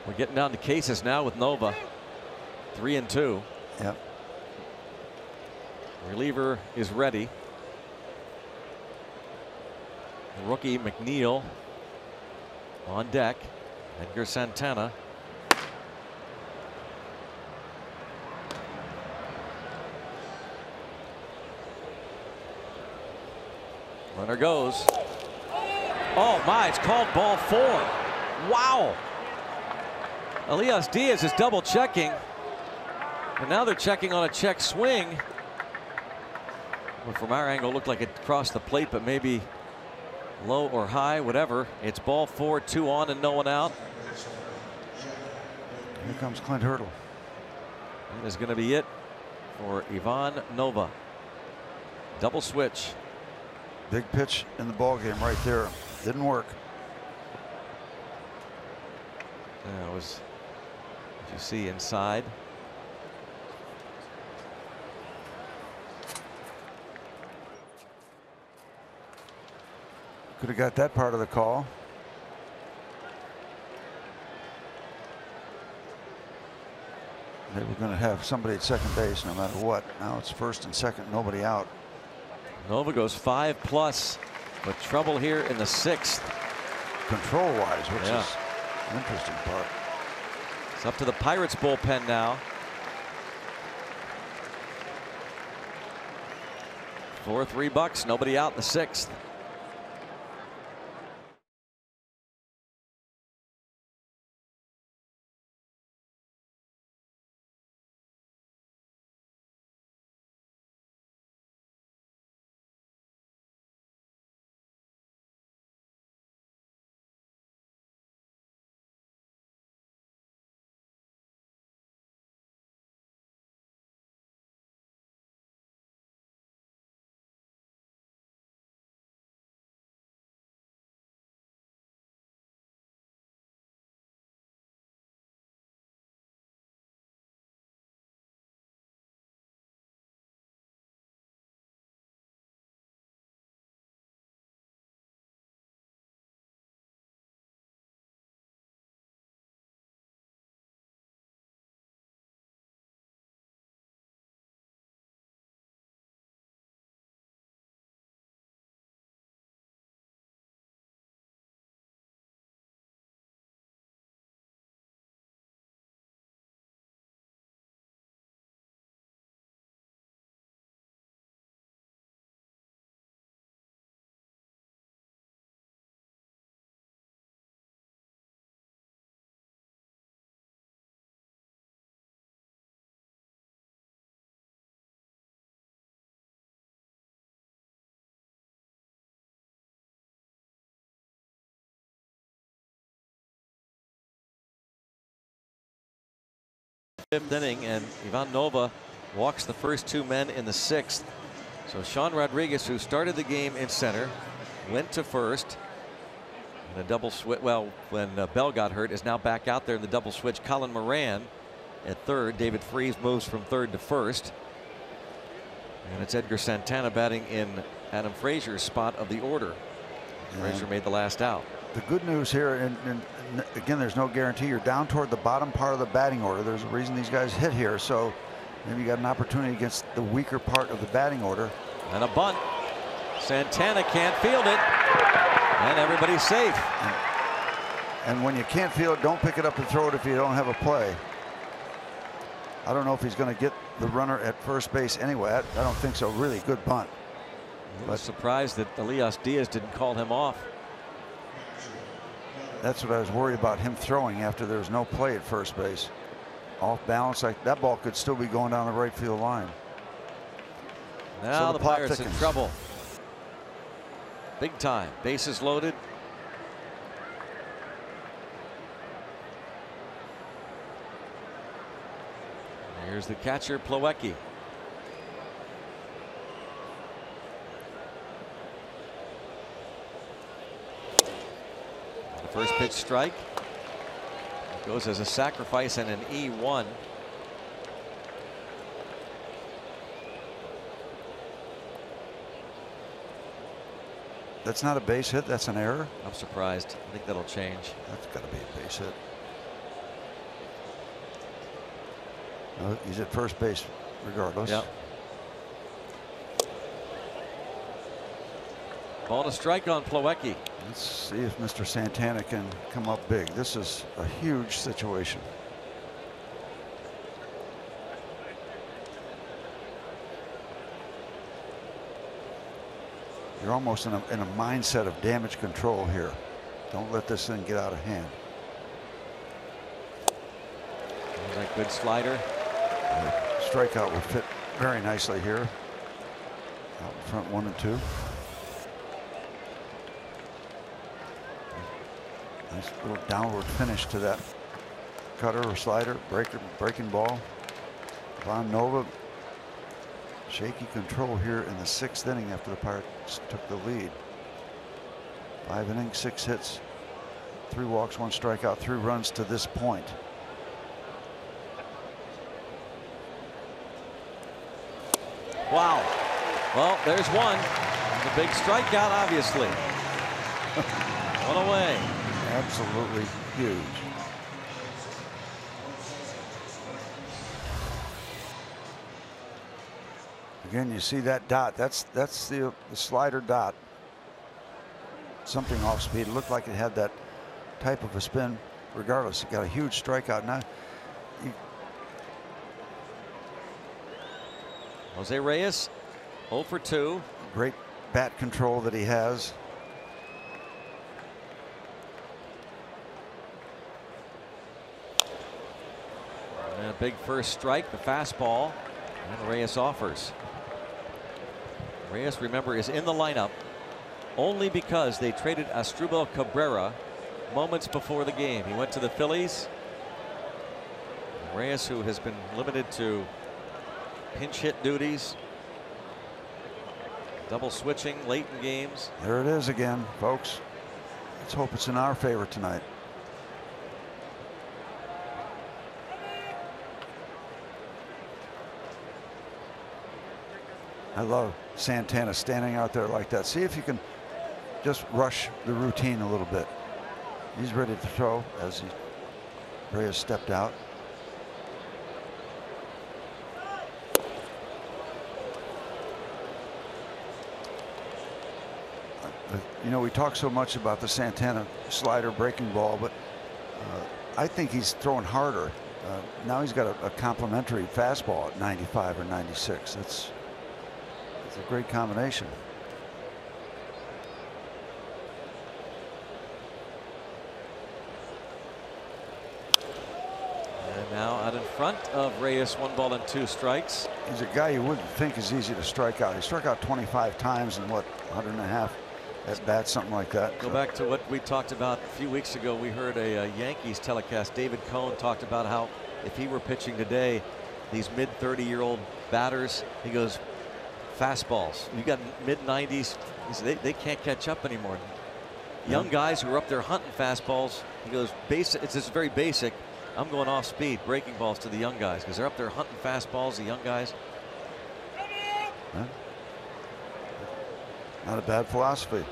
Speaker 3: We're getting down to cases now with Nova. 3-2.
Speaker 4: Yep.
Speaker 3: Reliever is ready. The rookie McNeil on deck. Edgar Santana. Runner goes. Oh my, it's called ball 4. Wow. Elias Diaz is double checking. And now they're checking on a check swing. Well, from our angle, it looked like it crossed the plate, but maybe low or high, whatever. It's ball 4, 2 on and no one out.
Speaker 4: Here comes Clint Hurdle.
Speaker 3: That is going to be it for Ivan Nova. Double switch.
Speaker 4: Big pitch in the ball game right there. Didn't work.
Speaker 3: That was, as you see, inside.
Speaker 4: Could have got that part of the call. They were going to have somebody at second base no matter what. Now it's first and second, nobody out.
Speaker 3: Nova goes 5+, but trouble here in the 6th.
Speaker 4: Control-wise, which is an interesting part.
Speaker 3: It's up to the Pirates bullpen now. 4-3 Bucks, nobody out in the 6th. Fifth inning, and Ivan Nova walks the first 2 men in the 6th. So Sean Rodriguez, who started the game in center, went to first in a double switch. Well, when Bell got hurt, is now back out there in the double switch. Colin Moran at third. David Freese moves from third to first. And it's Edgar Santana batting in Adam Frazier's spot of the order. Frazier made the last out.
Speaker 4: The good news here, and again, there's no guarantee. You're down toward the bottom part of the batting order. There's a reason these guys hit here. So maybe you got an opportunity against the weaker part of the batting order.
Speaker 3: And a bunt. Santana can't field it. And everybody's safe.
Speaker 4: And when you can't field it, don't pick it up and throw it if you don't have a play. I don't know if he's going to get the runner at first base anyway. I don't think so. Really good bunt.
Speaker 3: I was surprised that Elias Diaz didn't call him off.
Speaker 4: That's what I was worried about, him throwing after there was no play at first base. Off balance, like that ball could still be going down the right field line.
Speaker 3: Now
Speaker 4: so
Speaker 3: the Pirates in trouble. Big time. Bases loaded. Here's the catcher, Plawecki. First pitch strike. It goes as a sacrifice and an E1.
Speaker 4: That's not a base hit. That's an error.
Speaker 3: I'm surprised. I think that'll change.
Speaker 4: That's got to be a base hit. No, he's at first base regardless.
Speaker 3: Yep. Ball and a strike on Plawecki.
Speaker 4: Let's see if Mr. Santana can come up big. This is a huge situation. You're almost in a mindset of damage control here. Don't let this thing get out of hand.
Speaker 3: There's that good slider.
Speaker 4: The strikeout would fit very nicely here. Out in front, 1 and 2. Nice little downward finish to that cutter or slider, breaking ball. Von Nova Shaky control here in the 6th inning after the Pirates took the lead. 5 innings, 6 hits, 3 walks, 1 strikeout, 3 runs to this point.
Speaker 3: Wow. Well, there's one. The big strikeout, obviously. One away.
Speaker 4: Absolutely huge. Again, you see that dot. That's the slider dot. Something off speed. It looked like it had that type of a spin. Regardless, it got a huge strikeout. Now,
Speaker 3: Jose Reyes, 0 for 2.
Speaker 4: great bat control that he has.
Speaker 3: And a big first strike, the fastball, and Reyes offers. Reyes, remember, is in the lineup only because they traded Asdrubal Cabrera moments before the game. He went to the Phillies. Reyes, who has been limited to pinch hit duties, double switching late in games.
Speaker 4: There it is again, folks. Let's hope it's in our favor tonight. I love Santana standing out there like that. See if you can just rush the routine a little bit. He's ready to throw as Reyes stepped out. You know, we talk so much about the Santana slider breaking ball, but I think he's throwing harder. Now he's got a complimentary fastball at 95 or 96. It's a great combination.
Speaker 3: And now out in front of Reyes, 1 ball and 2 strikes.
Speaker 4: He's a guy you wouldn't think is easy to strike out. He struck out 25 times in what, 100.5 at bat, something like that.
Speaker 3: Go back to what we talked about a few weeks ago. We heard a Yankees telecast. David Cohn talked about how if he were pitching today, these mid-30-year-old batters, he goes, fastballs. You got mid-90s. They can't catch up anymore. Young guys who are up there hunting fastballs. He goes, basic. It's just very basic. I'm going off speed, breaking balls to the young guys because they're up there hunting fastballs. The young guys.
Speaker 4: Huh? Not a bad philosophy.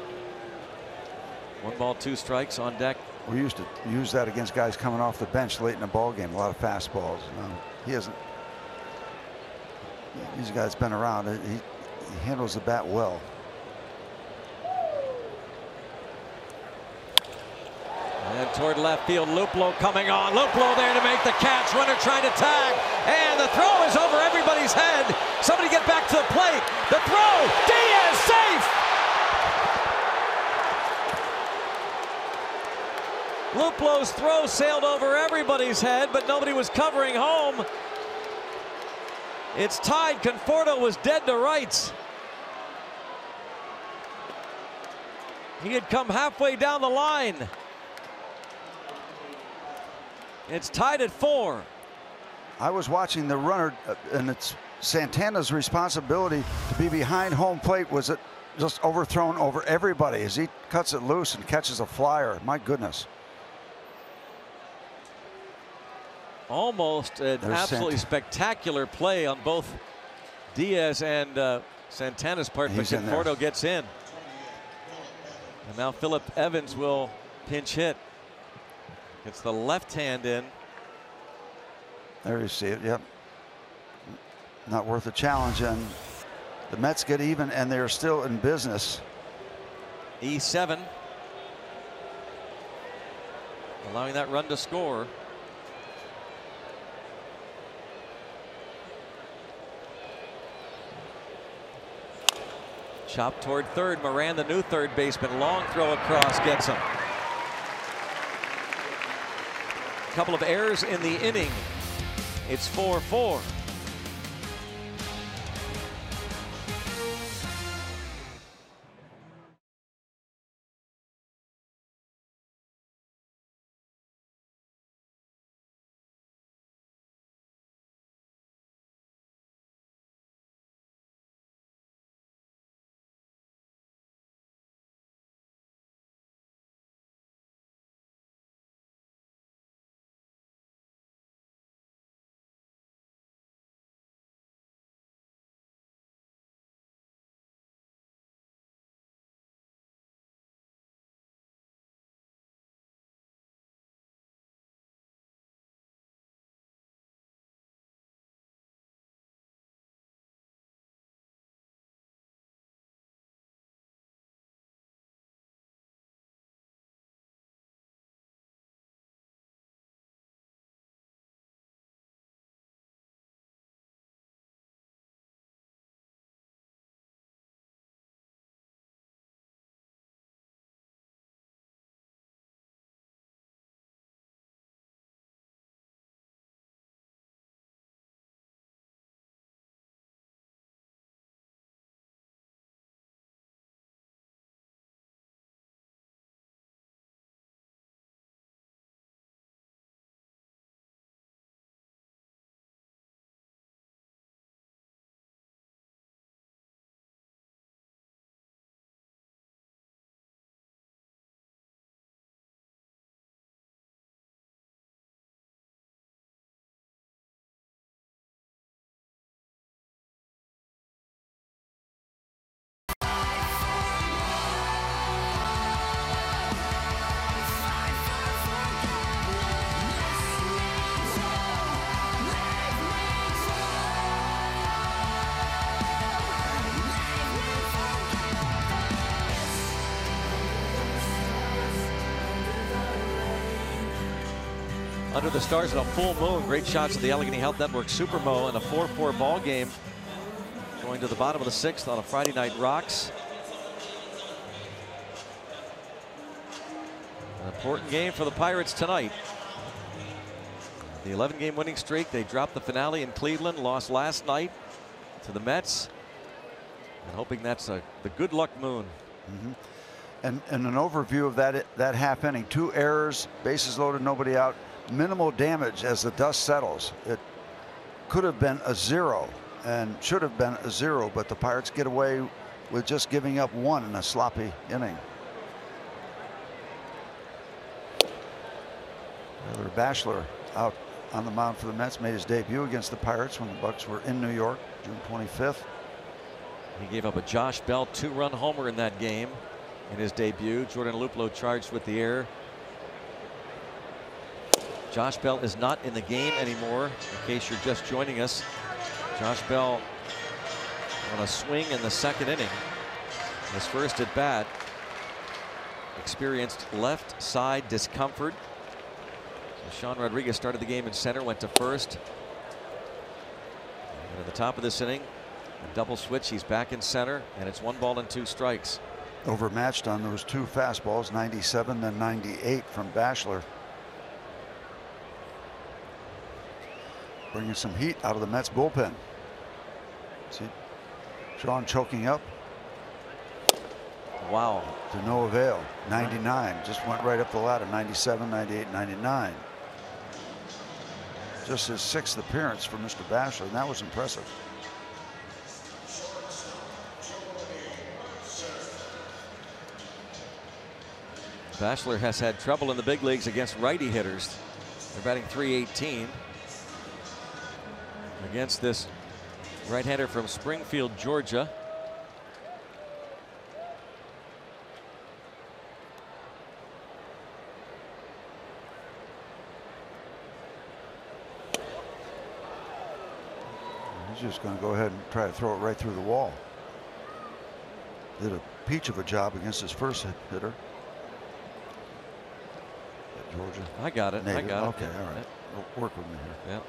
Speaker 3: 1 ball, 2 strikes on deck.
Speaker 4: We used to use that against guys coming off the bench late in the ball game. A lot of fastballs. He hasn't. These guys been around. He handles the bat well.
Speaker 3: And toward left field, Luplow coming on. Luplow there to make the catch. Runner trying to tag. And the throw is over everybody's head. Somebody get back to the plate. The throw. Diaz safe. Luplow's throw sailed over everybody's head, but nobody was covering home. It's tied. Conforto was dead to rights. He had come halfway down the line. It's tied at 4.
Speaker 4: I was watching the runner, and it's Santana's responsibility to be behind home plate. Was it just overthrown over everybody as he cuts it loose and catches a flyer? My goodness.
Speaker 3: Almost an
Speaker 4: There's
Speaker 3: absolutely spectacular play on both Diaz and Santana's part, but Conforto gets in. And now Phillip Evans will pinch hit. It's the left hand in.
Speaker 4: There you see it. Yep. Not worth a challenge, and the Mets get even, and they're still in business.
Speaker 3: E7. Allowing that run to score. Chop toward third. Moran, the new third baseman. Long throw across gets him. A couple of errors in the inning. It's 4-4. Under the stars and a full moon. Great shots of the Allegheny Health Network Super Mo and a 4-4 ball game. Going to the bottom of the 6th on a Friday night rocks. An important game for the Pirates tonight. The 11-game winning streak. They dropped the finale in Cleveland, lost last night to the Mets. And hoping that's the good luck moon.
Speaker 4: And an overview of that half inning. 2 errors, bases loaded, nobody out. Minimal damage as the dust settles. It could have been a 0 and should have been a 0, but the Pirates get away with just giving up 1 in a sloppy inning. Tyler Bachelor out on the mound for the Mets, made his debut against the Pirates when the Bucks were in New York, June 25th.
Speaker 3: He gave up a Josh Bell 2-run homer in that game in his debut. Jordan Luplow charged with the error. Josh Bell is not in the game anymore, in case you're just joining us. Josh Bell on a swing in the 2nd inning. His first at bat. Experienced left side discomfort. So Sean Rodriguez started the game in center, went to first. And at the top of this inning, a double switch, he's back in center, and it's 1 ball and 2 strikes.
Speaker 4: Overmatched on those 2 fastballs, 97 then 98 from Bachelor. Bringing some heat out of the Mets bullpen. See Sean choking up.
Speaker 3: Wow.
Speaker 4: To no avail. 99 just went right up the ladder. 97, 98, 99. Just his 6th appearance for Mr. Bachelor, and that was impressive.
Speaker 3: Bachelor has had trouble in the big leagues against righty hitters. They're batting .318 against this right-hander from Springfield, Georgia.
Speaker 4: He's just going to go ahead and try to throw it right through the wall. Did a peach of a job against his first hitter. Georgia.
Speaker 3: I got it.
Speaker 4: Native.
Speaker 3: I got it.
Speaker 4: Okay, all right. Work with me here.
Speaker 3: Yeah.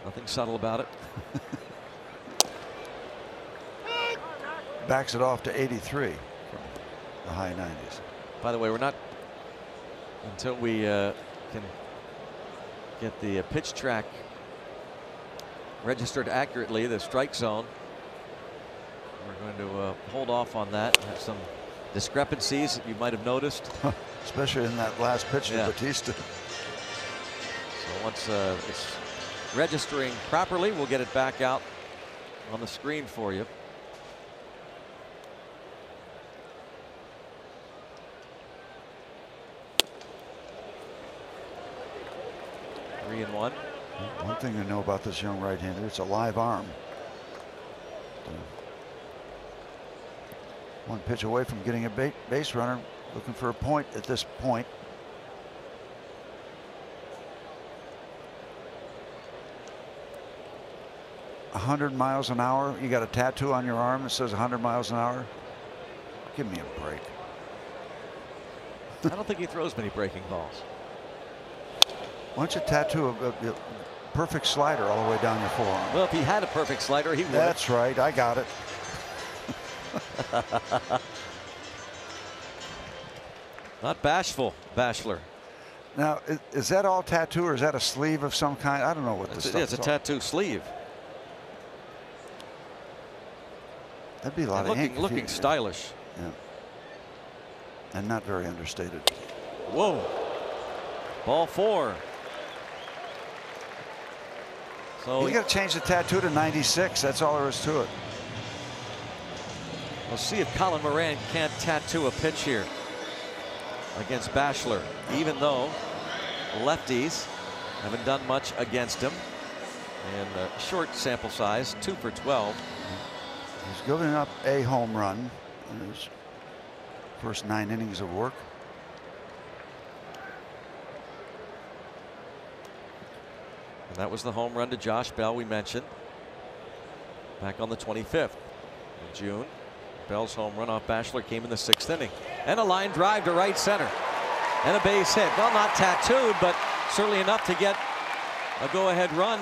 Speaker 3: Nothing subtle about it.
Speaker 4: Backs it off to 83 from the high 90s.
Speaker 3: By the way, we're not, until we can get the pitch track registered accurately, the strike zone, we're going to hold off on that. Have some discrepancies that you might have noticed.
Speaker 4: Especially in that last pitch to Batista.
Speaker 3: So once it's registering properly, we'll get it back out on the screen for you. Three and one.
Speaker 4: One thing to know about this young right-hander, it's a live arm. One pitch away from getting a base runner, looking for a point at this point. $100 miles an hour. You got a tattoo on your arm that says 100 miles an hour. Give me a break.
Speaker 3: I don't think he throws many breaking balls.
Speaker 4: Why don't you tattoo a perfect slider all the way down your forearm?
Speaker 3: Well, if he had a perfect slider, he would.
Speaker 4: That's right. I got it.
Speaker 3: Not bashful, Bachelor.
Speaker 4: Now, is that all tattoo, or is that a sleeve of some kind? I don't know what this stuff is.
Speaker 3: It's a tattoo sleeve.
Speaker 4: That'd be a lot of ink.
Speaker 3: Looking stylish.
Speaker 4: Yeah. And not very understated.
Speaker 3: Whoa. Ball four. So
Speaker 4: you got to change the tattoo to 96. That's all there is to it.
Speaker 3: We'll see if Colin Moran can't tattoo a pitch here against Bachelor, even though lefties haven't done much against him. And a short sample size, 2 for 12.
Speaker 4: He's giving up a home run in his first 9 innings of work.
Speaker 3: And that was the home run to Josh Bell we mentioned back on the 25th of June. Bell's home run off Bachelor came in the 6th inning. And a line drive to right center. And a base hit. Well, not tattooed, but certainly enough to get a go-ahead run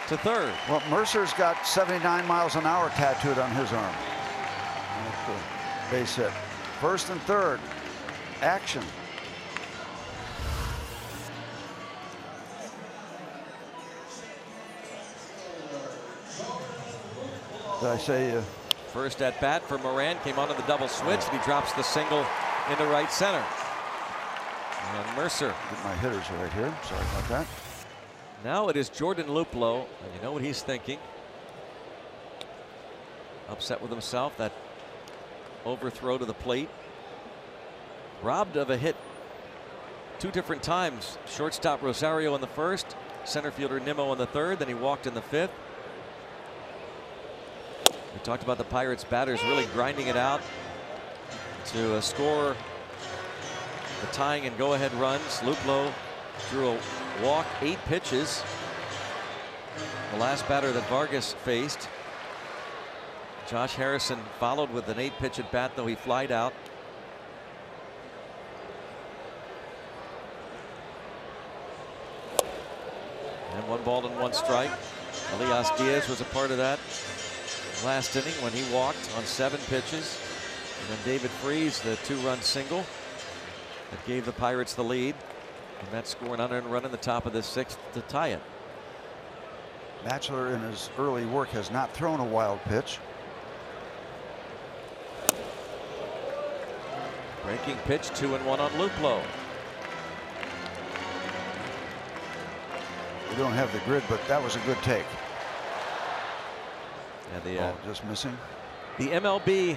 Speaker 3: to third.
Speaker 4: Well, Mercer's got 79 miles an hour tattooed on his arm. Base hit. First and third. Action. Did I say?
Speaker 3: First at bat for Moran, came onto the double switch, and he drops the single into right center. And Mercer.
Speaker 4: Get my hitters right here. Sorry about that.
Speaker 3: Now it is Jordan Luplow, and you know what he's thinking. Upset with himself, that overthrow to the plate. Robbed of a hit 2 different times. Shortstop Rosario in the first, center fielder Nimmo in the third, then he walked in the 5th. We talked about the Pirates batters really grinding it out to score the tying and go-ahead runs. Luplow drew a walk, 8 pitches. The last batter that Vargas faced. Josh Harrison followed with an 8-pitch at bat, though he flied out. And 1 ball and 1 strike. Elias Diaz was a part of that last inning when he walked on 7 pitches. And then David Freese, the 2-run single that gave the Pirates the lead. And that score an unearned run in the top of the 6th to tie it.
Speaker 4: Batchelor in his early work has not thrown a wild pitch.
Speaker 3: Breaking pitch, 2-1 on Luplow.
Speaker 4: We don't have the grid, but that was a good take.
Speaker 3: And the
Speaker 4: just missing.
Speaker 3: The MLB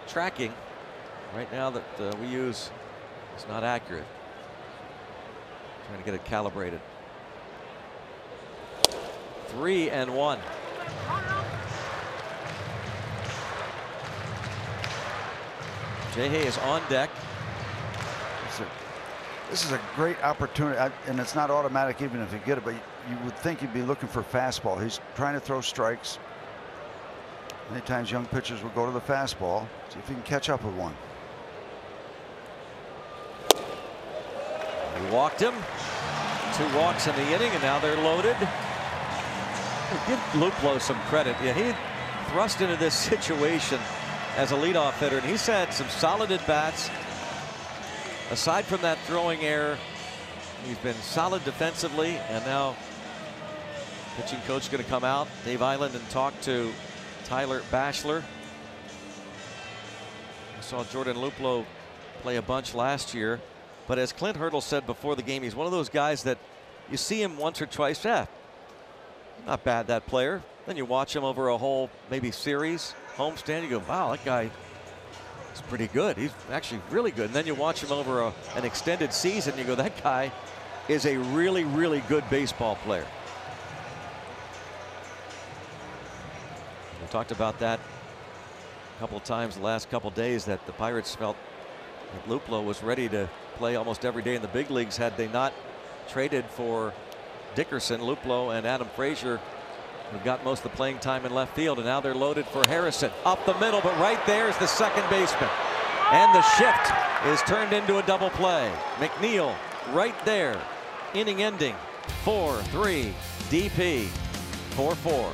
Speaker 3: tracking right now that we use is not accurate. Trying to get it calibrated. 3-1. Jay Hay is on deck.
Speaker 4: This is a great opportunity, and it's not automatic even if you get it, but you would think he'd be looking for fastball. He's trying to throw strikes. Many times young pitchers will go to the fastball. See if he can catch up with one.
Speaker 3: He walked him. 2 walks in the inning, and now they're loaded. Give Luplow some credit. Yeah, he thrust into this situation as a leadoff hitter, and he's had some solid at-bats. Aside from that throwing error, he's been solid defensively, and now pitching coach going to come out, Dave Island, and talk to Tyler Batchelor. I saw Jordan Luplow play a bunch last year, but as Clint Hurdle said before the game, he's one of those guys that you see him once or twice, not bad, that player. Then you watch him over a whole maybe series, homestand, you go, wow, that guy is pretty good. He's actually really good. And then you watch him over an extended season, you go, that guy is a really, really good baseball player. We talked about that a couple of times the last couple of days, that the Pirates felt that Luplow was ready to play almost every day in the big leagues had they not traded for Dickerson. Luplow and Adam Frazier have got most of the playing time in left field, and now they're loaded for Harrison up the middle, but right there is the second baseman, and the shift is turned into a double play. McNeil right there, inning ending, 4-3, DP 4-4.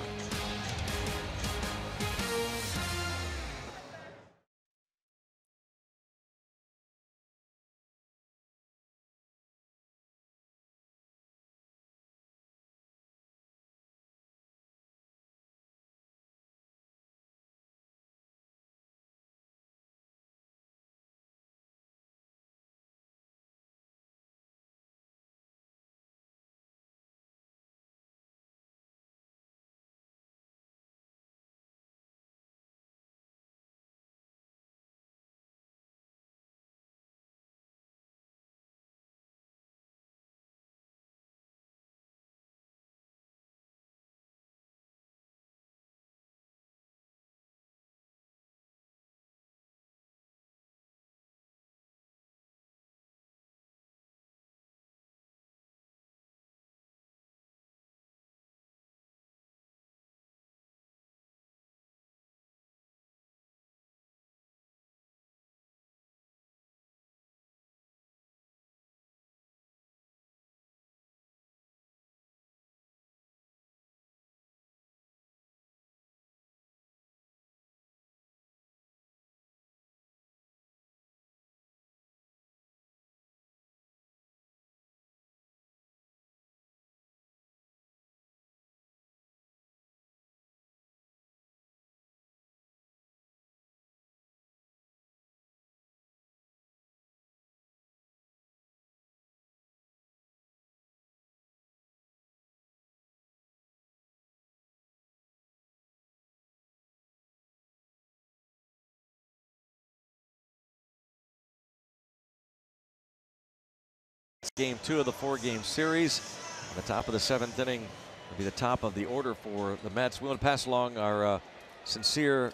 Speaker 3: It's game 2 of the 4-game series. The top of the 7th inning will be the top of the order for the Mets. We want to pass along our sincere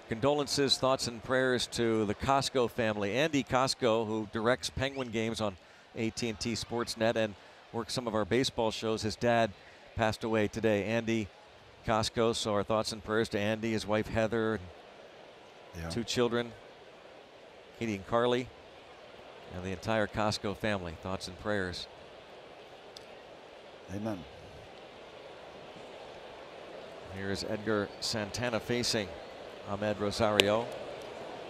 Speaker 3: condolences, thoughts, and prayers to the Costco family. Andy Costco, who directs Penguin games on AT&T Sportsnet and works some of our baseball shows. His dad passed away today. Andy Costco, so our thoughts and prayers to Andy, his wife Heather, and 2 children, Katie and Carly, and the entire Costco family. Thoughts and prayers.
Speaker 4: Amen.
Speaker 3: Here's Edgar Santana facing Ahmed Rosario.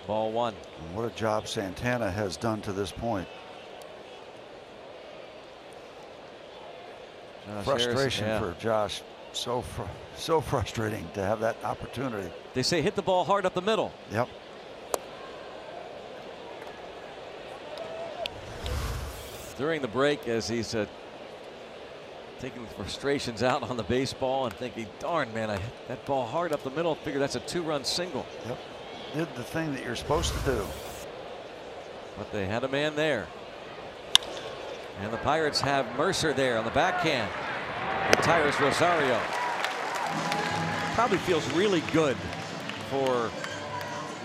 Speaker 3: Ball 1.
Speaker 4: And what a job Santana has done to this point.
Speaker 3: Josh
Speaker 4: Frustration
Speaker 3: Harrison,
Speaker 4: for Josh. So frustrating to have that opportunity.
Speaker 3: They say hit the ball hard up the middle.
Speaker 4: Yep.
Speaker 3: During the break, as he's taking the frustrations out on the baseball and thinking, darn, man, I hit that ball hard up the middle. Figure that's a 2-run single.
Speaker 4: Yep. Did the thing that you're supposed to do.
Speaker 3: But they had a man there. And the Pirates have Mercer there on the backhand. Retires Rosario. Probably feels really good for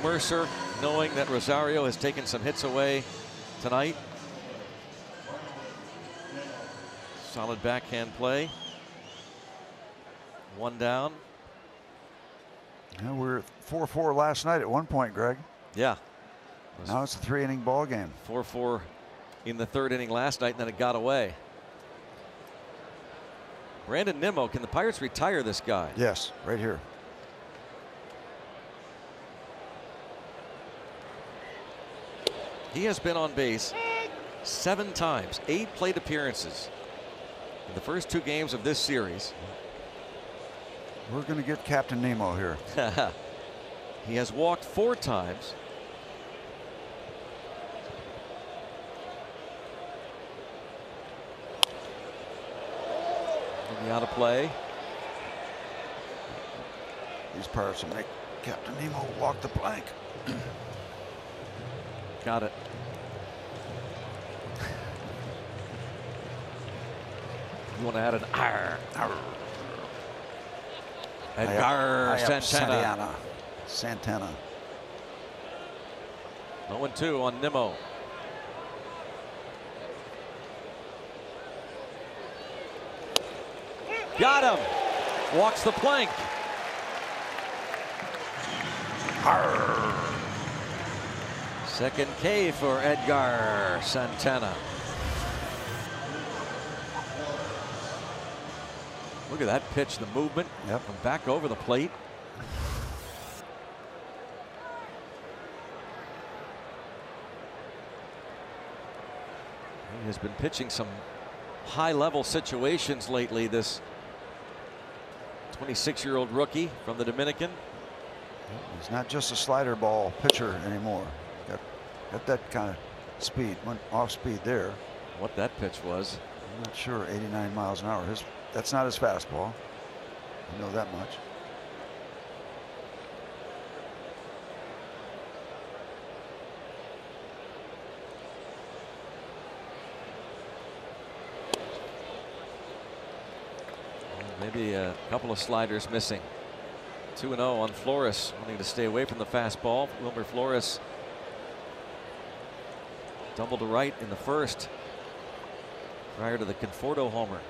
Speaker 3: Mercer knowing that Rosario has taken some hits away tonight. Solid backhand play. 1 down.
Speaker 4: Yeah, we were 4-4 last night at one point, Greg.
Speaker 3: Yeah.
Speaker 4: Now it's a 3-inning ball game.
Speaker 3: 4-4 in the 3rd inning last night, and then it got away. Brandon Nimmo, can the Pirates retire this guy?
Speaker 4: Yes, right here.
Speaker 3: He has been on base 7 times, 8 plate appearances in the first 2 games of this series.
Speaker 4: We're going to get Captain Nemo here.
Speaker 3: He has walked 4 times. Maybe out of play.
Speaker 4: These Pirates will make Captain Nemo walk the plank.
Speaker 3: Got it. You want to add an R. Edgar Santana.
Speaker 4: Santana.
Speaker 3: 0-2 on Nimmo. Got him. Walks the plank. Second K for Edgar Santana. Look at that pitch, the movement from back over the plate. He has been pitching some high-level situations lately, this 26-year-old rookie from the Dominican.
Speaker 4: He's not just a slider ball pitcher anymore. Got that kind of speed. Went off speed there.
Speaker 3: What that pitch was.
Speaker 4: I'm not sure. 89 miles an hour. That's not his fastball. You know that much.
Speaker 3: Maybe a couple of sliders missing. 2-0 on Flores, wanting to stay away from the fastball. Wilmer Flores double to right in the first prior to the Conforto homer.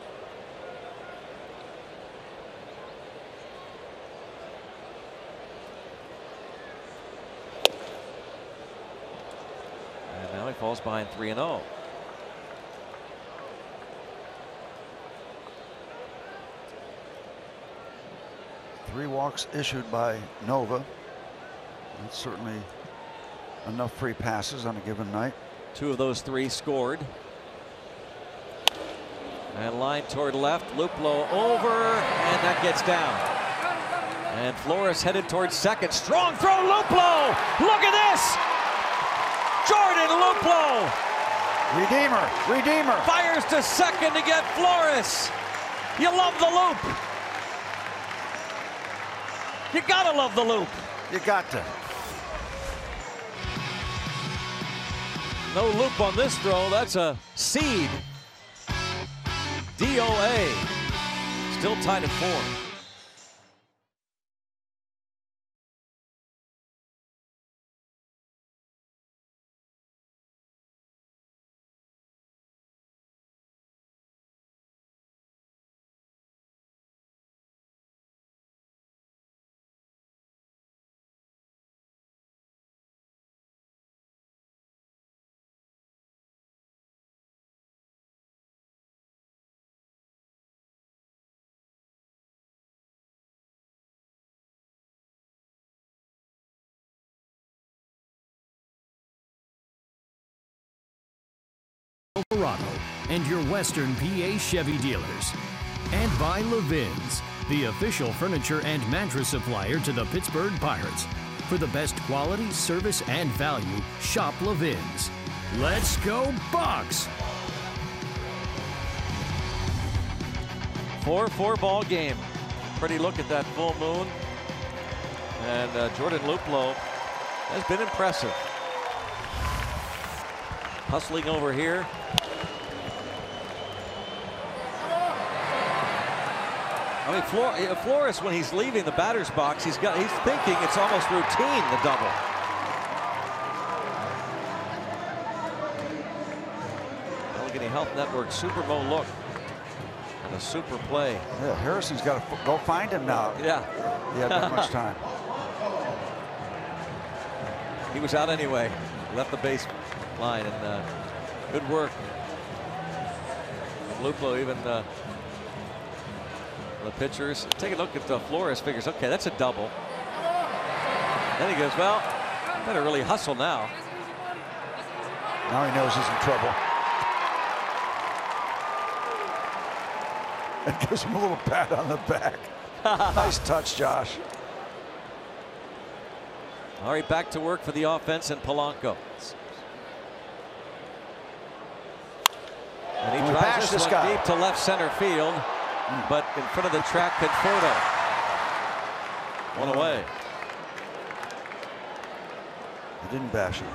Speaker 3: And now he falls behind 3-0.
Speaker 4: Three walks issued by Nova. That's certainly enough free passes on a given night.
Speaker 3: 2 of those 3 scored. And line toward left, Luplow over, and that gets down. And Flores headed towards second. Strong throw, Luplow! Look at this! Jordan Luplow!
Speaker 4: Redeemer!
Speaker 3: Fires to second to get Flores. You love the loop. You gotta love the loop.
Speaker 4: You got to.
Speaker 3: No loop on this throw. That's a seed. DOA. Still tied at 4.
Speaker 7: Colorado and your Western PA Chevy dealers. And by Levin's, the official furniture and mattress supplier to the Pittsburgh Pirates. For the best quality, service, and value, shop Levin's. Let's go Bucks!
Speaker 3: 4-4 ball game. Pretty look at that full moon. And Jordan Luplow has been impressive. Hustling over here. I mean, Flores, when he's leaving the batter's box, he's thinking it's almost routine, the double. Allegheny Health Network Super Bowl look. And a super play.
Speaker 4: Yeah, Harrison's got to go find him now.
Speaker 3: Yeah.
Speaker 4: He had that much time.
Speaker 3: He was out anyway. Left the base line, and good work. Luplow, even the pitchers. Take a look at Flores, figures, okay, that's a double. Then he goes, well, better really hustle now.
Speaker 4: Now he knows he's in trouble. And gives him a little pat on the back. Nice touch, Josh.
Speaker 3: All right, back to work for the offense and Polanco. And he drives this one deep to left center field, but in front of the track, Conforto. One away.
Speaker 4: He didn't bash him.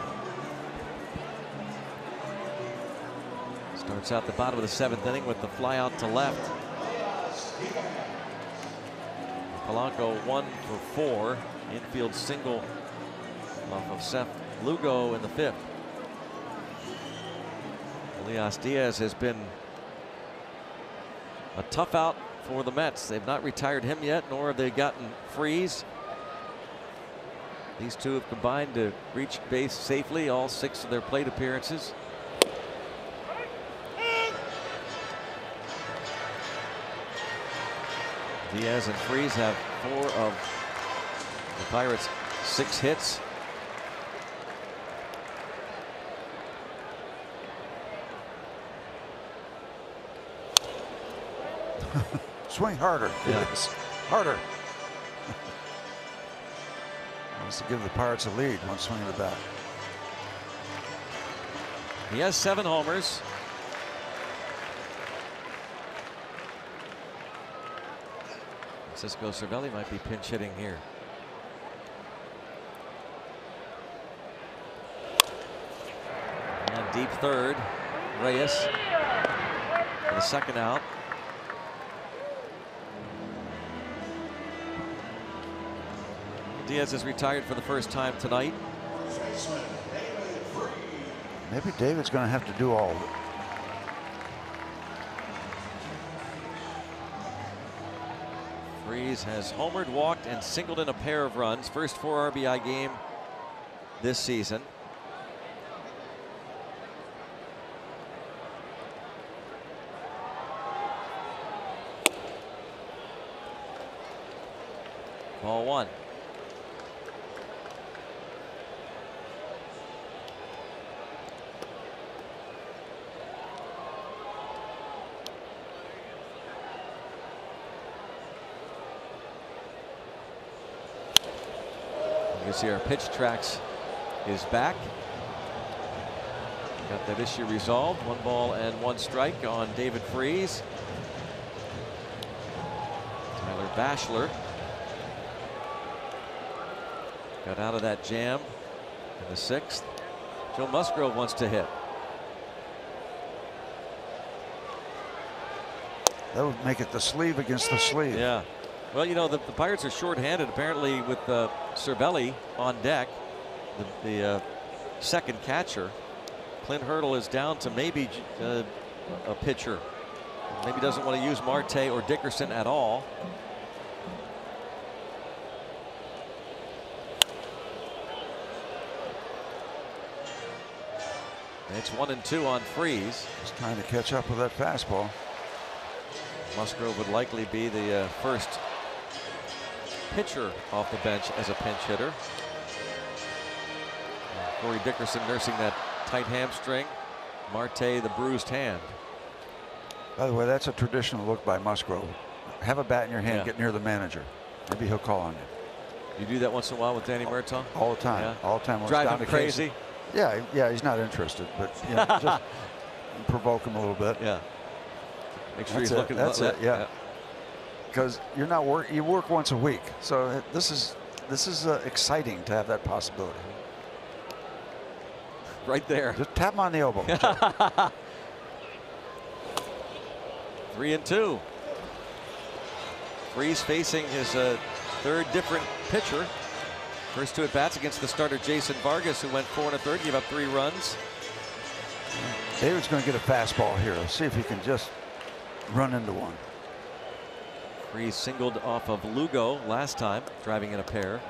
Speaker 3: Starts out the bottom of the 7th inning with the fly out to left. Polanco 1 for 4. Infield single off of Seth Lugo in the 5th. Elias Diaz has been a tough out for the Mets. They've not retired him yet, nor have they gotten Freeze. These two have combined to reach base safely all 6 of their plate appearances. Diaz and Freeze have 4 of the Pirates' 6 hits.
Speaker 4: Swing harder.
Speaker 3: Yes.
Speaker 4: Harder. Wants to give the Pirates a lead. One swing of the bat.
Speaker 3: He has 7 homers. Francisco Cervelli might be pinch hitting here. And deep third, Reyes for the 2nd out. Diaz is retired for the first time tonight.
Speaker 4: Maybe David's going to have to do all of it.
Speaker 3: Freeze has homered, walked, and singled in a pair of runs. First 4 RBI game this season. Ball 1. You see our pitch tracks is back. Got that issue resolved. 1 ball and 1 strike on David Freeze. Tyler Bachelor got out of that jam in the 6th. Joe Musgrove wants to hit.
Speaker 4: That would make it the sleeve against the sleeve.
Speaker 3: Yeah. Well, you know, the Pirates are shorthanded apparently with Cervelli on deck, the second catcher. Clint Hurdle is down to maybe a pitcher. Maybe doesn't want to use Marte or Dickerson at all. It's 1-2 on Freeze.
Speaker 4: Just trying to catch up with that fastball.
Speaker 3: Musgrove would likely be the first pitcher off the bench as a pinch hitter. Corey Dickerson nursing that tight hamstring. Marte the bruised hand.
Speaker 4: By the way, that's a traditional look by Musgrove. Have a bat in your hand,
Speaker 3: Yeah.
Speaker 4: get near the manager. Maybe he'll call on you.
Speaker 3: You do that once in a while with Danny Murtaugh?
Speaker 4: All the time.
Speaker 3: Yeah.
Speaker 4: All the time. When it's
Speaker 3: Drive
Speaker 4: down
Speaker 3: him
Speaker 4: to
Speaker 3: crazy?
Speaker 4: Casey. Yeah, he's not interested, but you know, just provoke him a little bit.
Speaker 3: Yeah. Make sure
Speaker 4: That's
Speaker 3: he's
Speaker 4: it.
Speaker 3: looking.
Speaker 4: That's it. Yeah. Because you're not you work once a week, so this is exciting to have that possibility.
Speaker 3: Right there.
Speaker 4: Just tap him on the elbow.
Speaker 3: 3-2. Freeze facing his third different pitcher. First 2 at bats against the starter Jason Vargas, who went 4 1/3, gave up 3 runs.
Speaker 4: David's going to get a fastball here. Let's see if he can just run into one.
Speaker 3: Freeze singled off of Lugo last time, driving in a pair.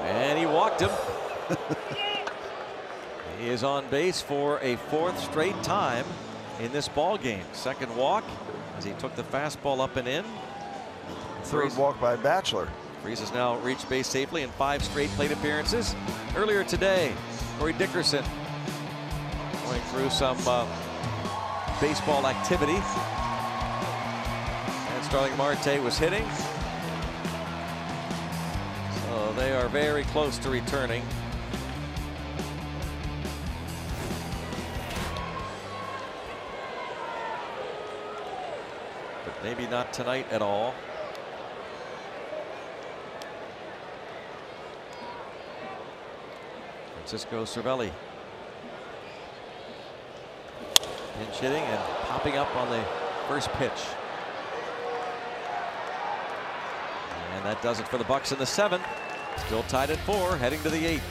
Speaker 3: And he walked him. He is on base for a 4th straight time in this ball game. Second walk as he took the fastball up and in.
Speaker 4: Third walk by Batchelor.
Speaker 3: Freeze has now reached base safely in 5 straight plate appearances. Earlier today, Corey Dickerson going through some baseball activity. And Starling Marte was hitting. So they are very close to returning. But maybe not tonight at all. Francisco Cervelli. Pinch hitting and popping up on the first pitch. And that does it for the Bucks in the 7th. Still tied at 4, heading to the 8th.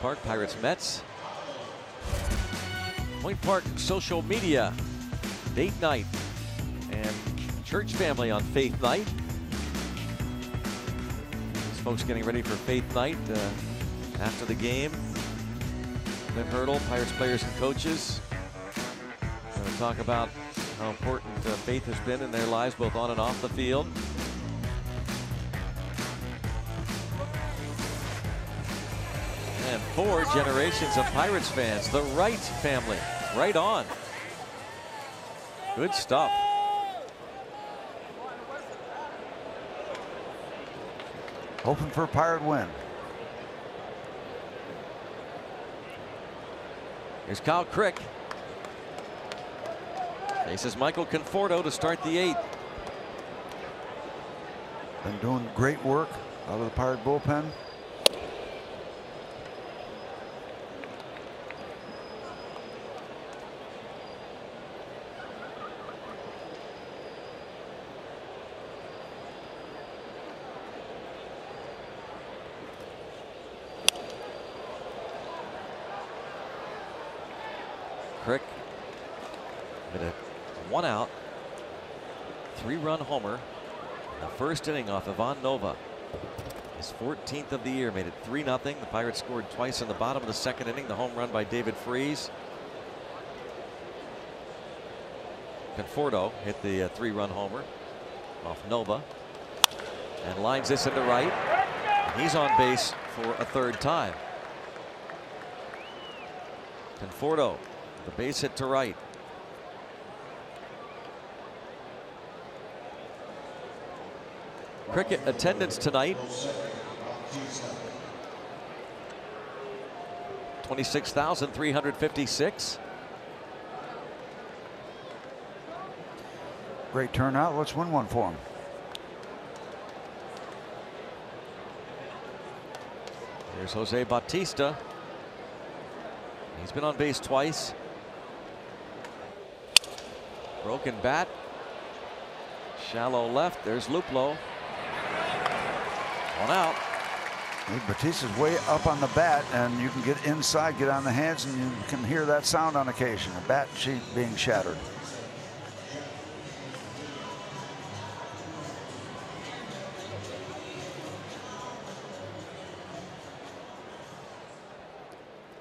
Speaker 3: Park, Pirates Mets. Point Park social media date night and church family on Faith Night. These folks getting ready for Faith Night after the game. Clint Hurdle, Pirates players and coaches. Going to talk about how important faith has been in their lives, both on and off the field. And 4 generations of Pirates fans, the Wright family, right on. Good stuff.
Speaker 4: Hoping for a Pirate win.
Speaker 3: Here's Kyle Crick. Faces Michael Conforto to start the 8th.
Speaker 4: Been doing great work out of the Pirate bullpen.
Speaker 7: Crick with a 1-out, 3-run homer in the first inning off Ivan Nova. His 14th of the year, made it 3-0. The Pirates scored twice in the bottom of the second inning. The home run by David Freese. Conforto hit the 3-run homer off Nova and lines this into right. He's on base for a 3rd time. Conforto, the base hit to right. Cricket attendance tonight, 26,356.
Speaker 4: Great turnout. Let's win one for him.
Speaker 7: Here's Jose Bautista. He's been on base twice. Broken bat. Shallow left. There's Luplo. 1 out.
Speaker 4: Batista's way up on the bat, and you can get inside, get on the hands, and you can hear that sound on occasion. A bat sheet being shattered.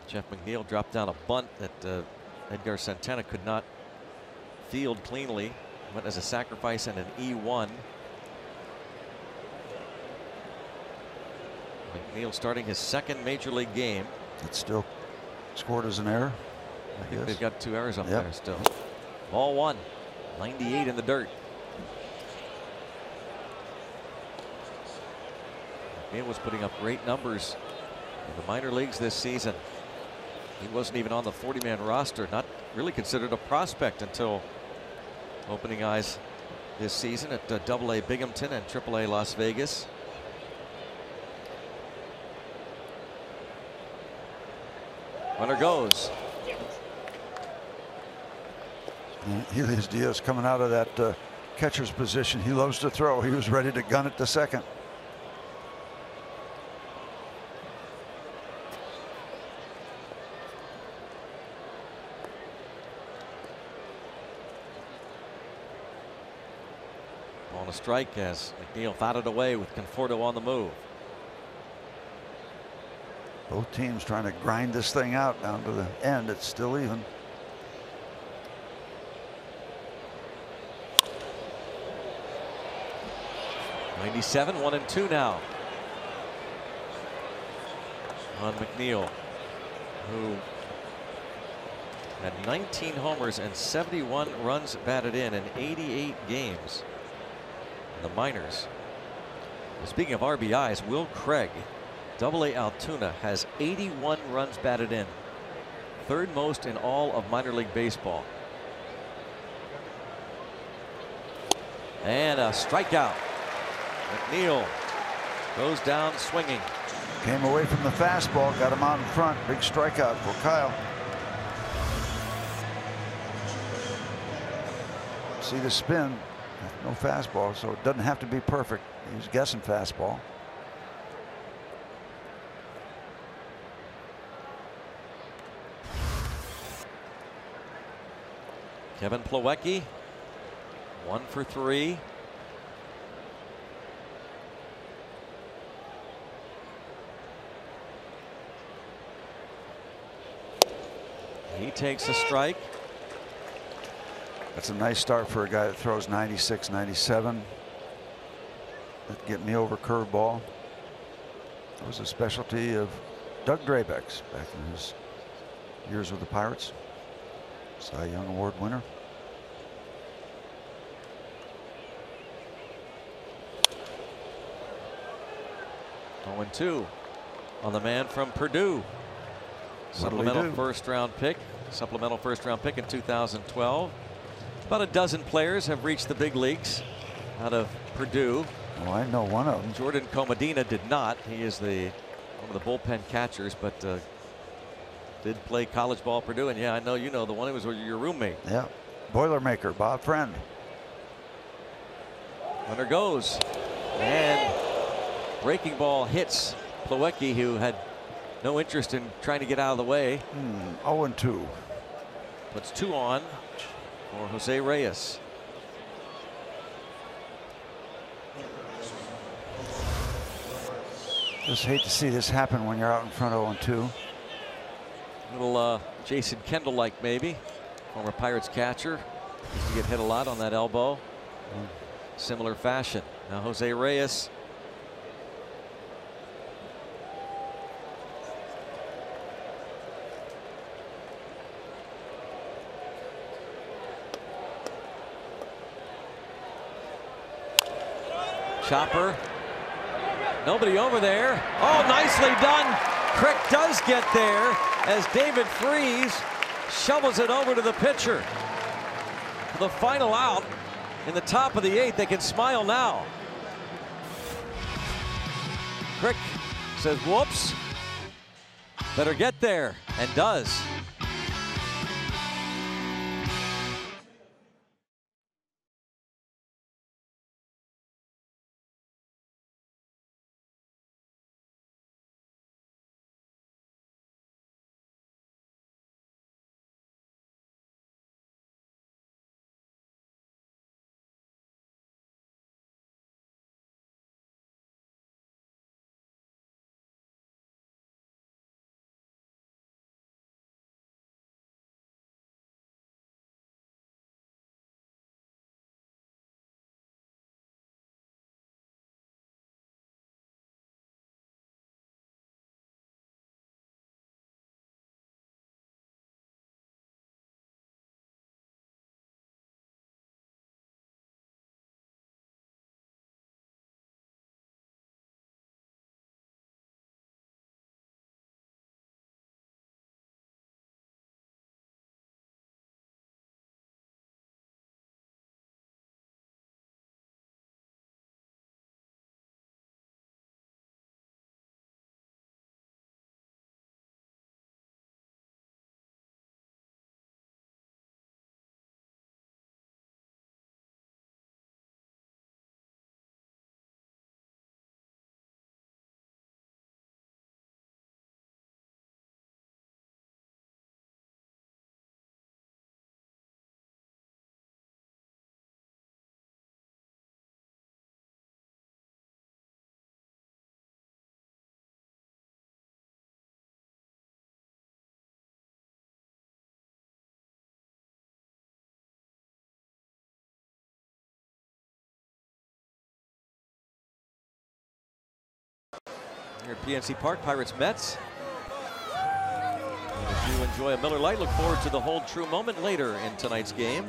Speaker 7: Jeff McNeil dropped down a bunt that Edgar Santana could not field cleanly. Went as a sacrifice and an E1. McNeil starting his 2nd major league game.
Speaker 4: It's still scored as an error.
Speaker 7: I think they've got 2 errors up there still. Ball 1. 98 in the dirt. McNeil was putting up great numbers in the minor leagues this season. He wasn't even on the 40-man roster, not really considered a prospect until opening eyes this season at AA Binghamton and AAA Las Vegas. Runner goes.
Speaker 4: Helios Diaz coming out of that catcher's position. He loves to throw. He was ready to gun it to second.
Speaker 7: On a strike as McNeil fought it away with Conforto on the move.
Speaker 4: Both teams trying to grind this thing out down to the end. It's still even.
Speaker 7: '97, 1-2 now on McNeil, who had 19 homers and 71 runs batted in 88 games in the minors. Speaking of RBIs, Will Craig, AA Altoona, has 81 runs batted in, 3rd most in all of minor league baseball. And a strikeout. McNeil goes down swinging.
Speaker 4: Came away from the fastball, got him out in front. Big strikeout for Kyle. See the spin. No fastball, so it doesn't have to be perfect. He was guessing fastball.
Speaker 7: Kevin Plawecki, 1 for 3. He takes a strike.
Speaker 4: That's a nice start for a guy that throws 96, 97. That'd get me over curveball. That was a specialty of Doug Drabeck's back in his years with the Pirates. Cy Young Award winner.
Speaker 3: 0-2 on the man from Purdue. Supplemental first-round pick. Supplemental first-round pick in 2012. About a dozen players have reached the big leagues out of Purdue.
Speaker 4: Oh, I know one of them.
Speaker 3: Jordan Comedina did not. He is one of the bullpen catchers, but did play college ball at Purdue. And yeah, I know you know the one who was your roommate.
Speaker 4: Yeah, Boilermaker, Bob Friend.
Speaker 3: Runner goes, and breaking ball hits Plawecki, who had no interest in trying to get out of the way.
Speaker 4: 0-2.
Speaker 3: Puts 2 on for Jose Reyes.
Speaker 4: Just hate to see this happen when you're out in front 0-2.
Speaker 3: Little Jason Kendall-like maybe. Former Pirates catcher. Used to get hit a lot on that elbow. Similar fashion. Now Jose Reyes. Chopper. Nobody over there. Oh, nicely done. Crick does get there as David Freese shovels it over to the pitcher. For the final out in the top of the 8th. They can smile now. Crick says, whoops. Better get there, and does. Here at PNC Park, Pirates Mets. If you enjoy a Miller Lite, look forward to the Hold True moment later in tonight's game.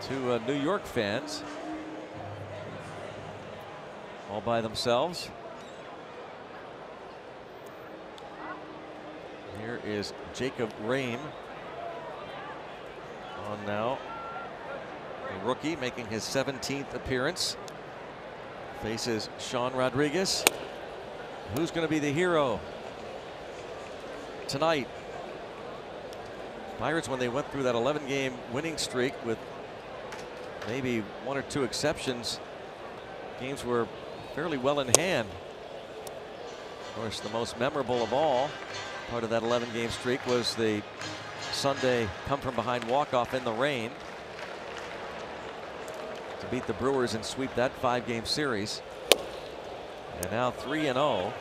Speaker 3: To New York fans, all by themselves. Here is Jacob Rame on now. A rookie making his 17th appearance. Faces Sean Rodriguez. Who's going to be the hero tonight? Pirates, when they went through that 11-game winning streak with maybe 1 or 2 exceptions, games were fairly well in hand. Of course, the most memorable of all, part of that 11-game streak, was the Sunday come-from-behind walk-off in the rain to beat the Brewers and sweep that 5-game series. And now 3-0.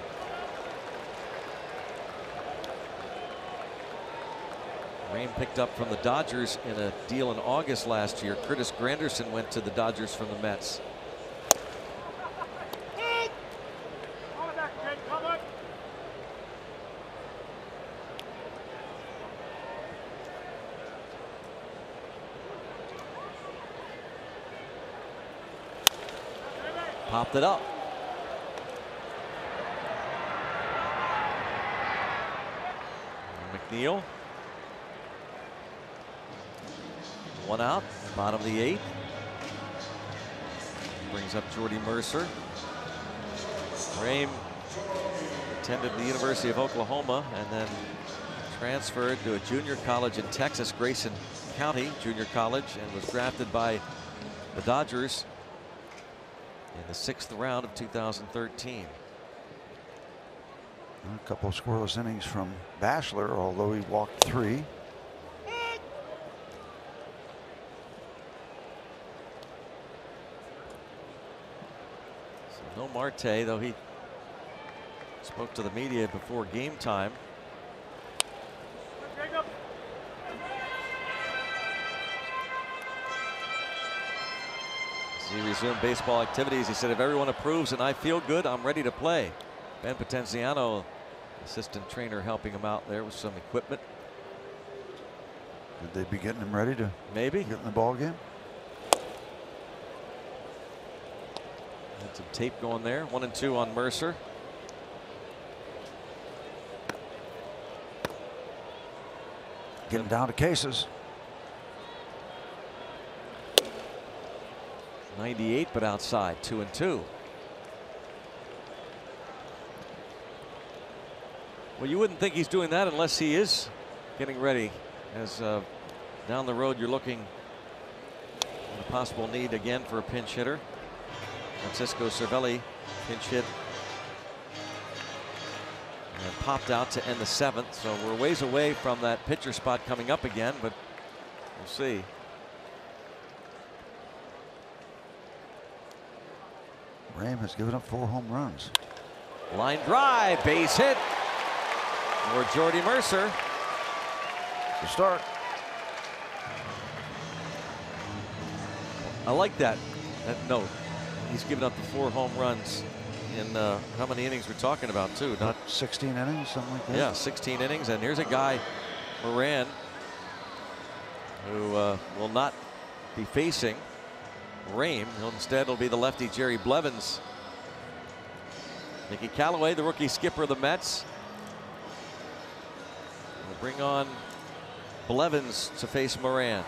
Speaker 3: Rame picked up from the Dodgers in a deal in August last year. Curtis Granderson went to the Dodgers from the Mets. Popped it up. McNeil. One out, bottom of the 8th. Brings up Jordy Mercer. Rame attended the University of Oklahoma and then transferred to a junior college in Texas, Grayson County Junior College, and was drafted by the Dodgers in the 6th round of 2013.
Speaker 4: A couple of scoreless innings from Bachelor, although he walked 3.
Speaker 3: So no Marte, though he spoke to the media before game time. As he resumed baseball activities, he said, if everyone approves and I feel good, I'm ready to play. Ben Potenziano, assistant trainer, helping him out there with some equipment.
Speaker 4: Could they be getting him ready to
Speaker 3: maybe
Speaker 4: get in the ball game?
Speaker 3: Had some tape going there. 1-2 on Mercer.
Speaker 4: Getting down to cases.
Speaker 3: 98, but outside. 2-2. Well, you wouldn't think he's doing that unless he is getting ready, as down the road you're looking at a possible need again for a pinch hitter. Francisco Cervelli pinch hit and popped out to end the 7th, so we're ways away from that pitcher spot coming up again, but we'll see.
Speaker 4: Rame has given up 4 home runs.
Speaker 3: Line drive, base hit for Jordy Mercer.
Speaker 4: To start.
Speaker 3: I like that note. He's given up the 4 home runs in how many innings we're talking about, too? Not
Speaker 4: 16 innings, something like that.
Speaker 3: Yeah, 16 innings. And here's a guy, Moran, who will not be facing Rame. Instead, it'll be the lefty Jerry Blevins. Mickey Callaway, the rookie skipper of the Mets, will bring on Blevins to face Moran.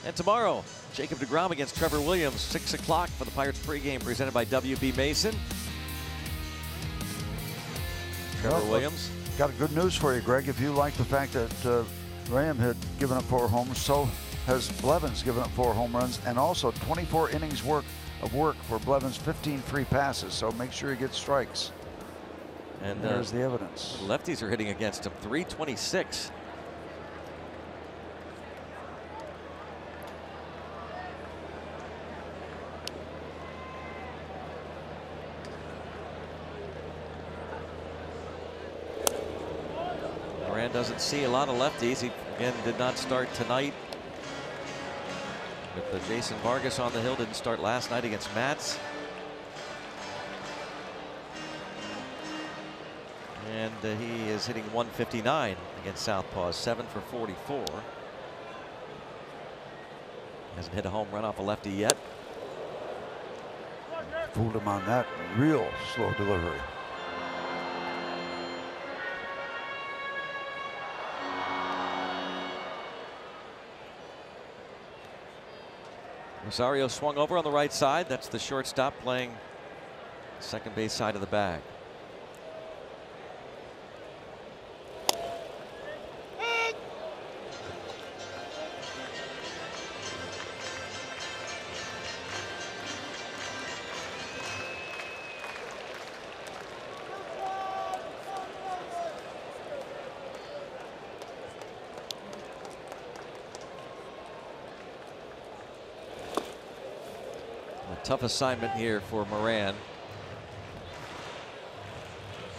Speaker 3: And tomorrow, Jacob deGrom against Trevor Williams, 6 o'clock for the Pirates pregame, presented by WB Mason. Trevor Williams.
Speaker 4: Got good news for you, Greg. If you like the fact that Rame had given up 4 homers, so has Blevins given up 4 home runs, and also 24 innings of work for Blevins, 15 free passes. So make sure he gets strikes.
Speaker 3: And
Speaker 4: there's the evidence.
Speaker 3: Lefties are hitting against him. 326. Moran doesn't see a lot of lefties. He again did not start tonight. With the Jason Vargas on the hill, didn't start last night against Mats. And he is hitting 159 against Southpaws, 7 for 44. Hasn't hit a home run off a lefty yet.
Speaker 4: Fooled him on that real slow delivery.
Speaker 3: Rosario swung over on the right side. That's the shortstop playing second base side of the bag. Tough assignment here for Moran.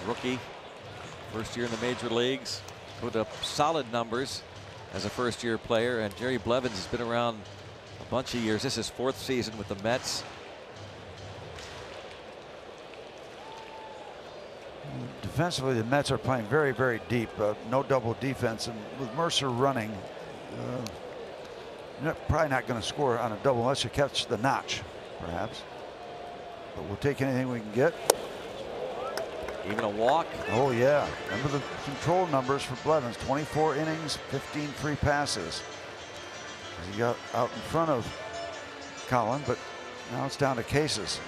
Speaker 3: Rookie, first year in the major leagues, put up solid numbers as a first-year player, and Jerry Blevins has been around a bunch of years. This is his 4th season with the Mets.
Speaker 4: Defensively, the Mets are playing very, very deep. No double defense, and with Mercer running, you're probably not going to score on a double unless you catch the notch. Perhaps, but we'll take anything we can get.
Speaker 3: Even a walk.
Speaker 4: Oh yeah, remember the control numbers for Blevins: 24 innings, 15 free passes. He got out in front of Collin, but now it's down to Cases.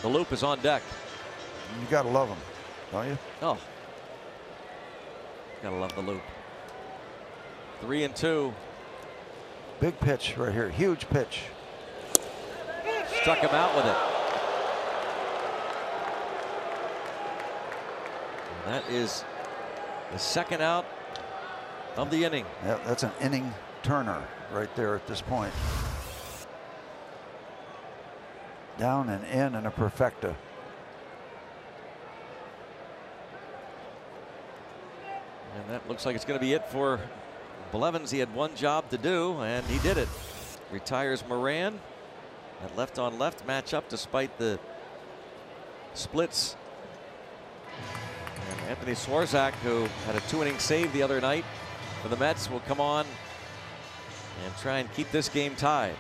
Speaker 3: The loop is on deck.
Speaker 4: You gotta love him, don't you?
Speaker 3: Oh, gotta love the loop. 3-2.
Speaker 4: Big pitch right here, huge pitch.
Speaker 3: Struck him out with it. And that is the second out of the inning.
Speaker 4: Yeah, that's an inning turner right there at this point. Down and in and a perfecta.
Speaker 3: And that looks like it's going to be it for Blevins. He had one job to do, and he did it. Retires Moran. That left on left matchup despite the splits. And Anthony Swarzak, who had a 2-inning save the other night for the Mets, will come on and try and keep this game tied.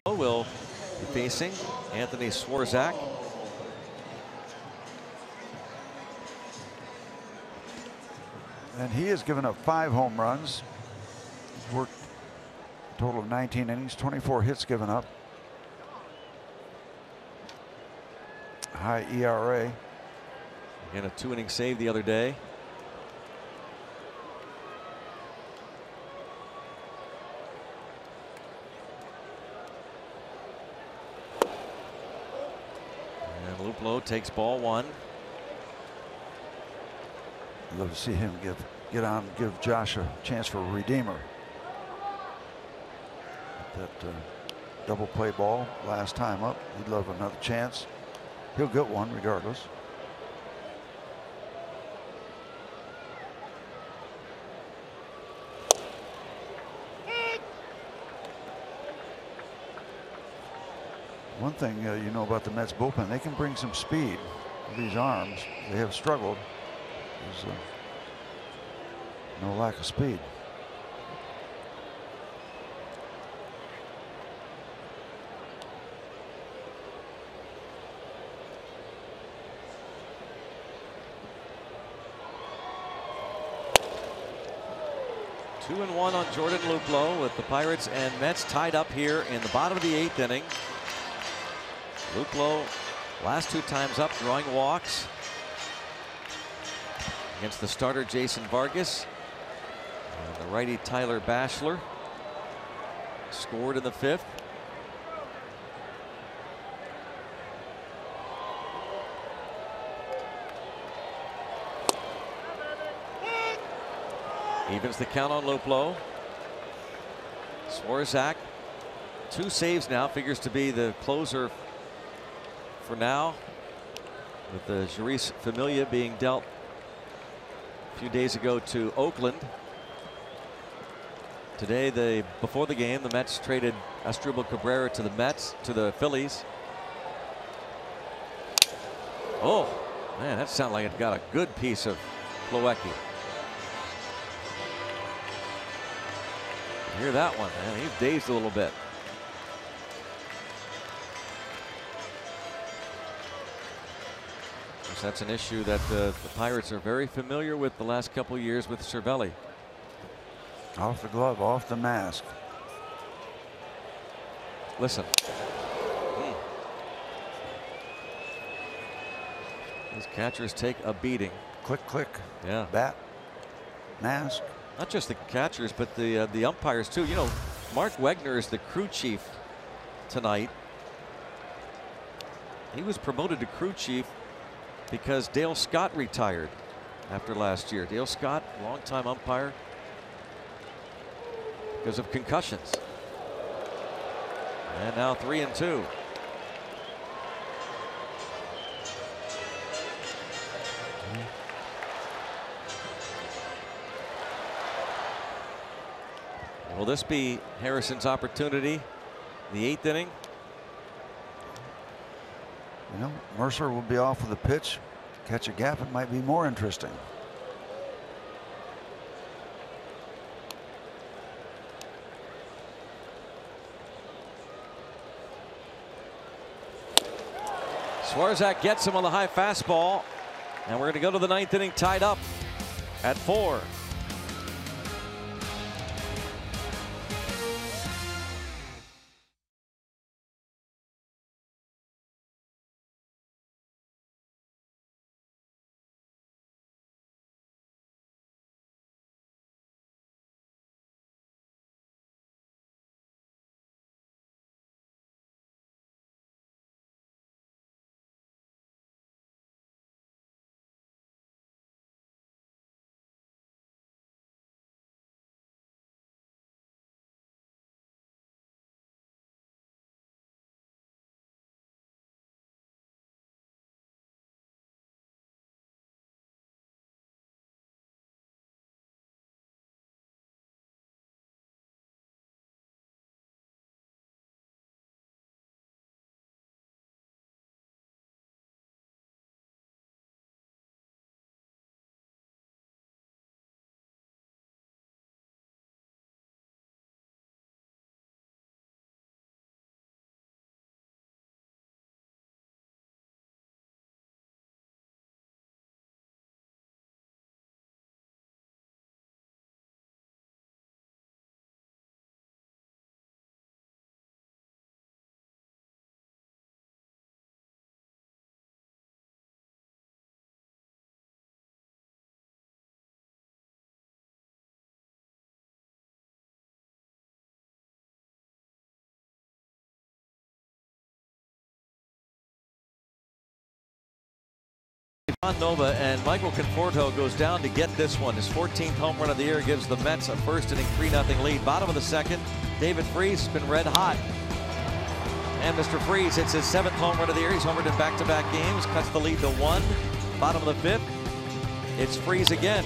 Speaker 3: Will be facing Anthony Swarzak.
Speaker 4: And he has given up 5 home runs. He's worked a total of 19 innings, 24 hits given up. High ERA.
Speaker 3: Again, a 2-inning save the other day. Luplow takes ball 1.
Speaker 4: I'd love to see him get on and give Josh a chance for a redeemer. That double play ball last time up. He'd love another chance. He'll get one regardless. One thing you know about the Mets bullpen, they can bring some speed with these arms. They have struggled. There's no lack of speed.
Speaker 3: Two and one on Jordan Luplow, with the Pirates and Mets tied up here in the bottom of the 8th inning. Luplow last 2 times up, drawing walks against the starter Jason Vargas. And the righty Tyler Bachelor scored in the 5th. Evens the count on Luplow. Swarzak, 2 saves now, figures to be the closer for now, with the Jeurys Familia being dealt a few days ago to Oakland. Today, before the game, the Mets traded Asdrubal Cabrera to the Phillies. Oh man, that sounded like it got a good piece of Plawecki. Hear that one, man. He's dazed a little bit. That's an issue that the Pirates are very familiar with the last couple years with Cervelli.
Speaker 4: Off the glove, off the mask.
Speaker 3: Listen. These catchers take a beating.
Speaker 4: Click, click.
Speaker 3: Yeah.
Speaker 4: Bat, mask.
Speaker 3: Not just the catchers, but the umpires too. You know, Mark Wegner is the crew chief tonight. He was promoted to crew chief because Dale Scott retired after last year. Dale Scott, longtime umpire, because of concussions. And now 3-2. Will this be Harrison's opportunity in the 8th inning?
Speaker 4: You know, Mercer will be off with a pitch. Catch a gap, it might be more interesting.
Speaker 3: Swarzak gets him on the high fastball, and we're going to go to the 9th inning tied up at 4. Nova, and Michael Conforto goes down to get this one. His 14th home run of the year gives the Mets a first inning 3-0 lead. Bottom of the second, David Freese has been red hot. And Mr. Freese hits his 7th home run of the year. He's homered in back-to-back games, cuts the lead to 1. Bottom of the 5th, it's Freese again.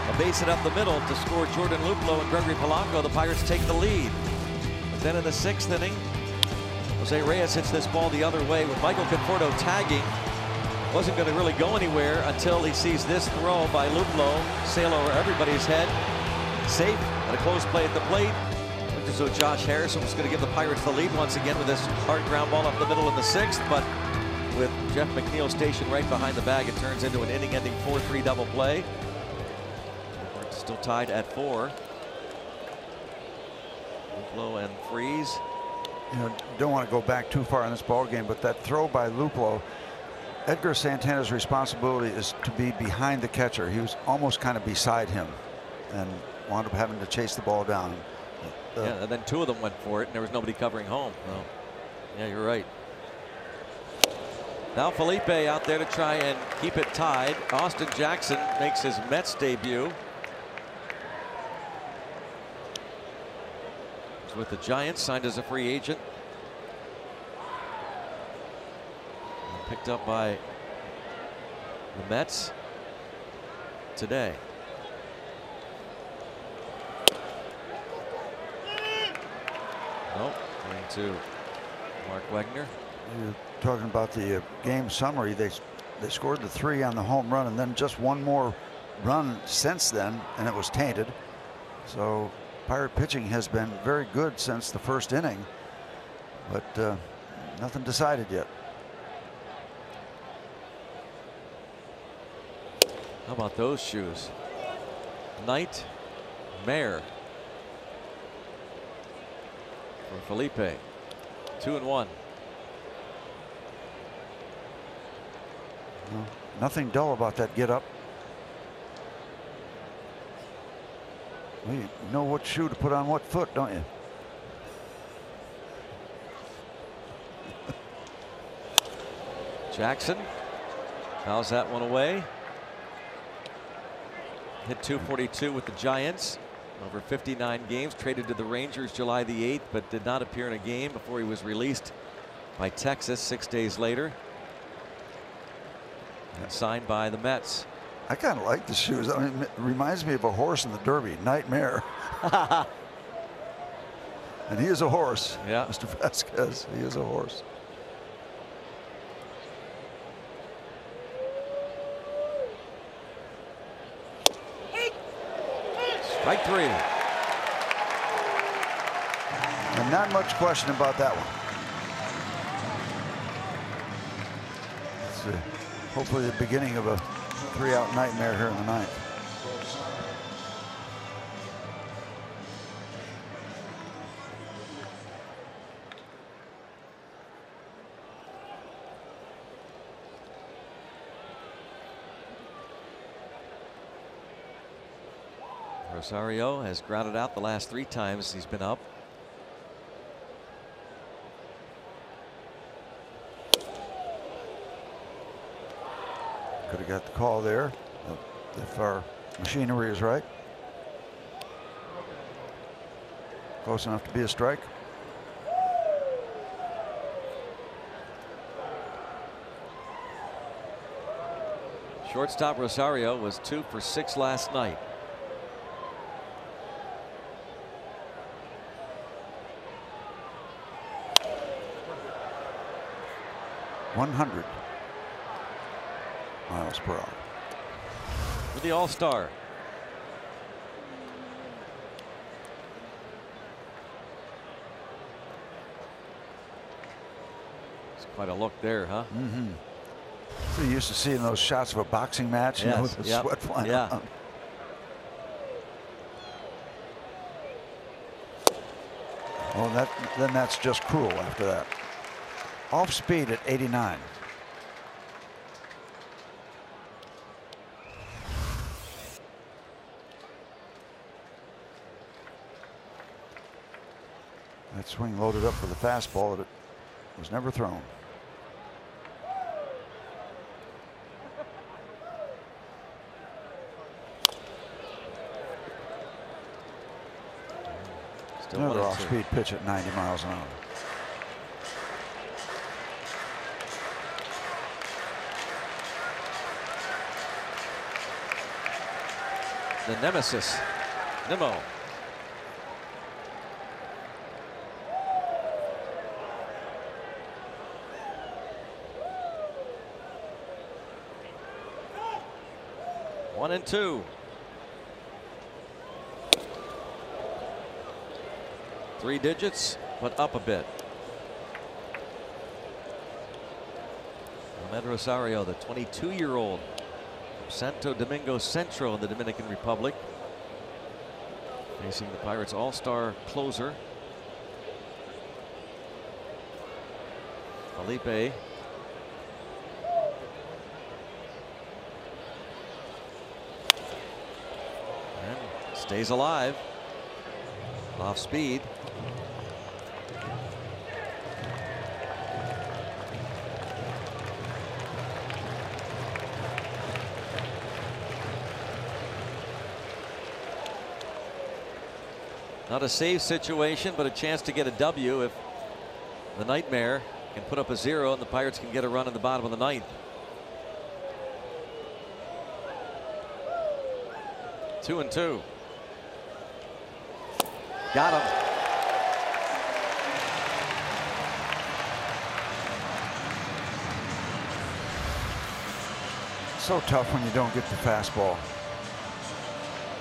Speaker 3: A base hit up the middle to score Jordan Luplow and Gregory Polanco. The Pirates take the lead. But then in the 6th inning, Jose Reyes hits this ball the other way with Michael Conforto tagging. Wasn't going to really go anywhere until he sees this throw by Luplow sail over everybody's head. Safe and a close play at the plate. Looked as though Josh Harrison was going to give the Pirates the lead once again with this hard ground ball up the middle in the 6th, but with Jeff McNeil stationed right behind the bag, it turns into an inning-ending 4-3 double play. We're still tied at 4. Luplow and Freese.
Speaker 4: You know, don't want to go back too far in this ball game, but that throw by Luplow, Edgar Santana's responsibility is to be behind the catcher. He was almost kind of beside him and wound up having to chase the ball down.
Speaker 3: Yeah, and then 2 of them went for it, and there was nobody covering home. Well, yeah, you're right. Now Felipe out there to try and keep it tied. Austin Jackson makes his Mets debut. He's with the Giants, signed as a free agent. Picked up by the Mets today. Nope, going to Mark Wegner.
Speaker 4: You're talking about the game summary. They scored the 3 on the home run, and then just one more run since then, and it was tainted. So Pirate pitching has been very good since the 1st inning, but nothing decided yet.
Speaker 3: How about those shoes? Nightmare for Felipe. 2-1.
Speaker 4: Well, nothing dull about that get up. Well, you know what shoe to put on what foot, don't you?
Speaker 3: Jackson fouls that one away. Hit 242 with the Giants over 59 games. Traded to the Rangers July the 8th, but did not appear in a game before he was released by Texas 6 days later. And signed by the Mets.
Speaker 4: I kind of like the shoes. I mean, it reminds me of a horse in the Derby, Nightmare. And he is a horse.
Speaker 3: Yeah.
Speaker 4: Mr. Vasquez, he is a horse.
Speaker 3: Strike 3.
Speaker 4: And not much question about that one. It's hopefully the beginning of a 3-out nightmare here in the 9th.
Speaker 3: Rosario has grounded out the last 3 times he's been up.
Speaker 4: Could have got the call there if our machinery is right. Close enough to be a strike.
Speaker 3: Shortstop Rosario was 2 for 6 last night.
Speaker 4: .100 miles per hour.
Speaker 3: For the All-Star. It's quite a look there, huh?
Speaker 4: Mm-hmm. So you used to seeing those shots of a boxing match, you know, with the sweat flying out. Well, then that's just cruel after that. Off speed at 89. That swing loaded up for the fastball that it was never thrown.
Speaker 3: Still
Speaker 4: Another
Speaker 3: 1-2.
Speaker 4: off-speed pitch at 90 miles an hour.
Speaker 3: The nemesis, Nimmo. One and two. 3 digits, but up a bit. Ahmed Rosario, the 22-year-old from Santo Domingo Centro in the Dominican Republic, facing the Pirates all-star closer Felipe. And stays alive. Off speed. Not a save situation, but a chance to get a W if the Nightmare can put up a 0 and the Pirates can get a run in the bottom of the 9th. 2-2. Got him.
Speaker 4: So tough when you don't get the fastball.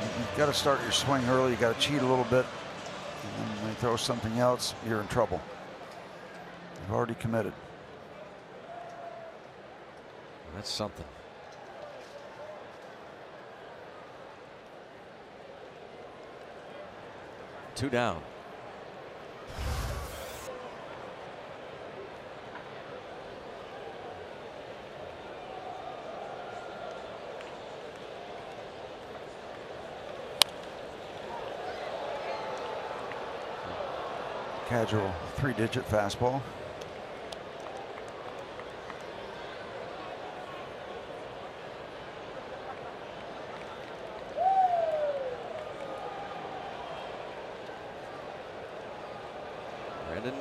Speaker 4: You've got to start your swing early. You got to cheat a little bit. And then when they throw something else, you're in trouble. You've already committed.
Speaker 3: That's something. Two down.
Speaker 4: Casual 3-digit fastball.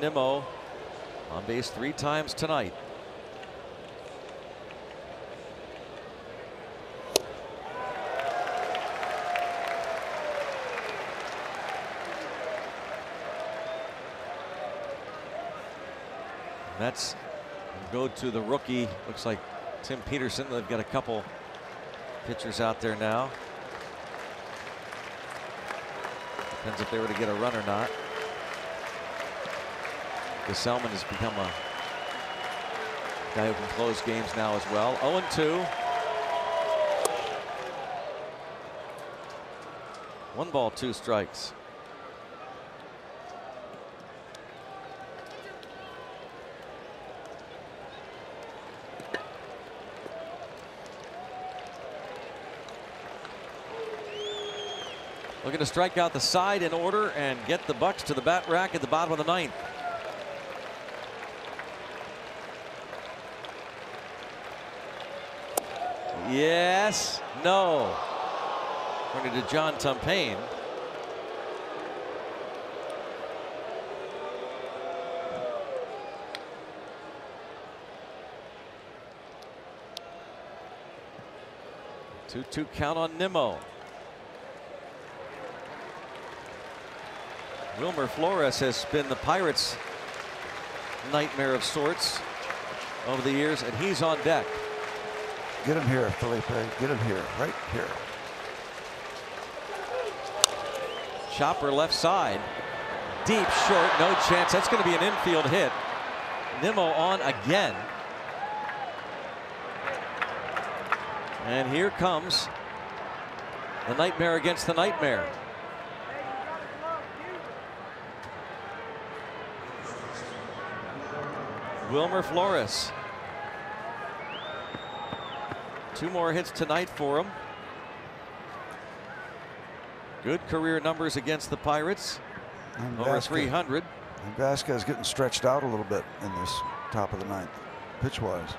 Speaker 3: Nimmo on base 3 times tonight. Mets go to the rookie. Looks like Tim Peterson. They've got a couple pitchers out there now. Depends if they were to get a run or not. Selman has become a guy who can close games now as well. 0-2. 1 ball, 2 strikes. Looking to strike out the side in order and get the Bucks to the bat rack at the bottom of the 9th. Yes, no. According to John Tumpain. Two count on Nimmo. Wilmer Flores has been the Pirates' nightmare of sorts over the years, and he's on deck.
Speaker 4: Get him here, Felipe. Get him here, right here.
Speaker 3: Chopper left side. Deep, short, no chance. That's going to be an infield hit. Nimmo on again. And here comes the Nightmare against the Nightmare. Wilmer Flores. 2 more hits tonight for him. Good career numbers against the Pirates.
Speaker 4: And
Speaker 3: over 300.
Speaker 4: And Vasquez getting stretched out a little bit in this top of the 9th, pitch-wise.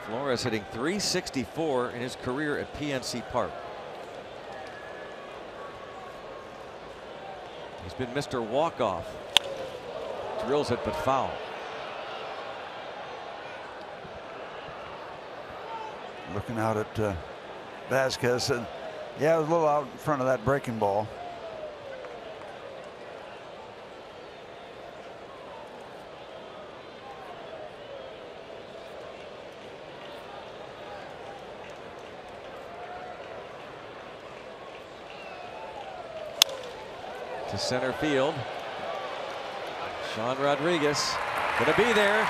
Speaker 3: Flores hitting .364 in his career at PNC Park. He's been Mr. Walk-Off. Drills it, but foul.
Speaker 4: Looking out at Vasquez, and yeah, it was a little out in front of that breaking ball.
Speaker 3: To center field. Sean Rodriguez gonna be there.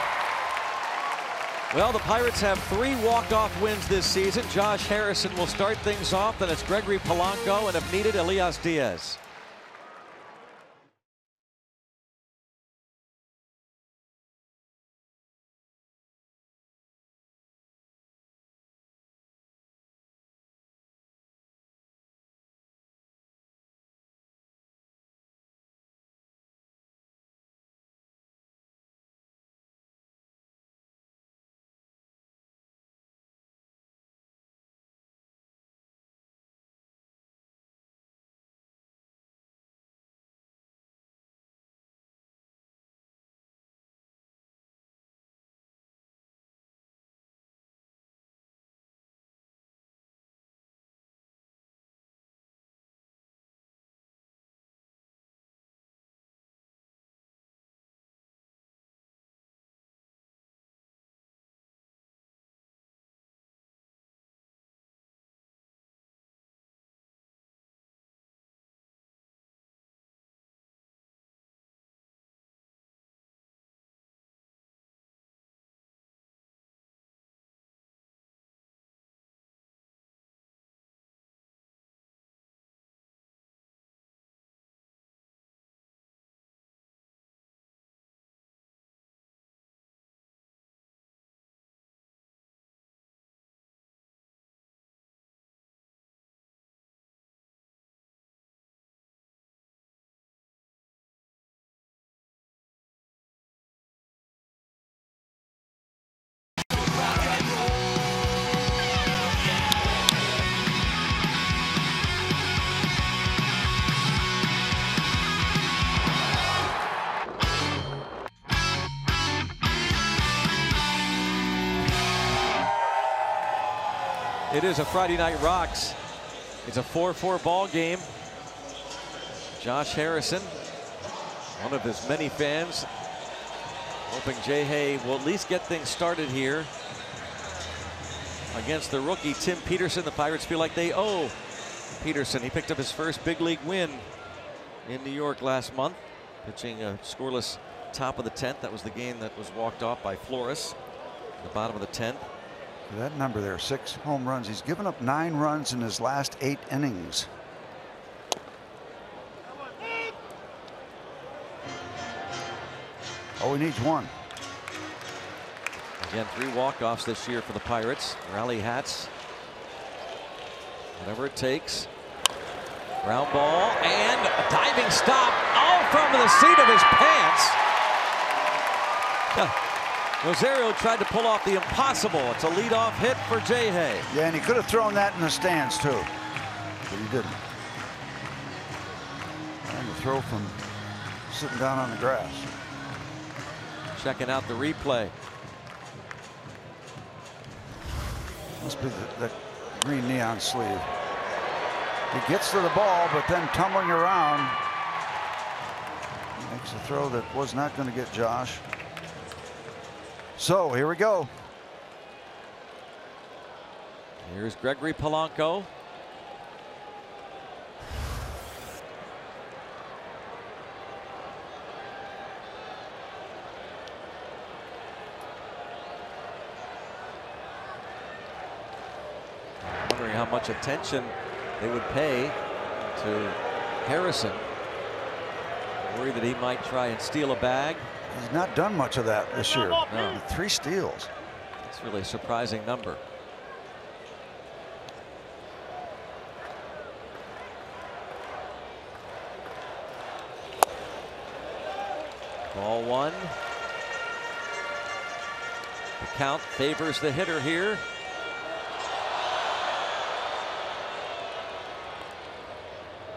Speaker 3: Well, the Pirates have 3 walk-off wins this season. Josh Harrison will start things off. Then it's Gregory Polanco, and if needed, Elias Diaz. It is a Friday Night Rocks. It's a 4-4 ball game. Josh Harrison, one of his many fans, hoping Jay Hay will at least get things started here against the rookie Tim Peterson. The Pirates feel like they owe Peterson. He picked up his first big league win in New York last month, pitching a scoreless top of the 10th. That was the game that was walked off by Flores, the bottom of the 10th.
Speaker 4: That number there, 6 home runs. He's given up 9 runs in his last 8 innings. Oh, he needs 1.
Speaker 3: Again, 3 walk-offs this year for the Pirates. Rally hats. Whatever it takes. Ground ball and a diving stop. Oh, from the seat of his pants. Rosario tried to pull off the impossible. It's a leadoff hit for Jay Hay.
Speaker 4: Yeah, and he could have thrown that in the stands too, but he didn't. And the throw from sitting down on the grass.
Speaker 3: Checking out the replay.
Speaker 4: Must be the green neon sleeve. He gets to the ball, but then tumbling around, makes a throw that was not going to get Josh. So here we go.
Speaker 3: Here's Gregory Polanco. Wondering how much attention they would pay to Harrison. Worried that he might try and steal a bag.
Speaker 4: He's not done much of that this year.
Speaker 3: No.
Speaker 4: 3 steals.
Speaker 3: That's really a surprising number. Ball 1. The count favors the hitter here.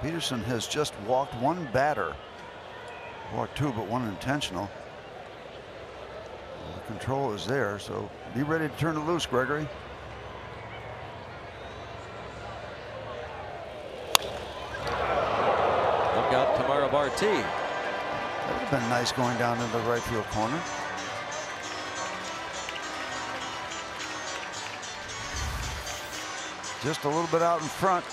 Speaker 4: Peterson has just walked 1 batter Or 2, but 1 intentional. The control is there, so be ready to turn it loose, Gregory.
Speaker 3: Look out, Tamara Barty.
Speaker 4: That would have been nice going down into the right field corner. Just a little bit out in front.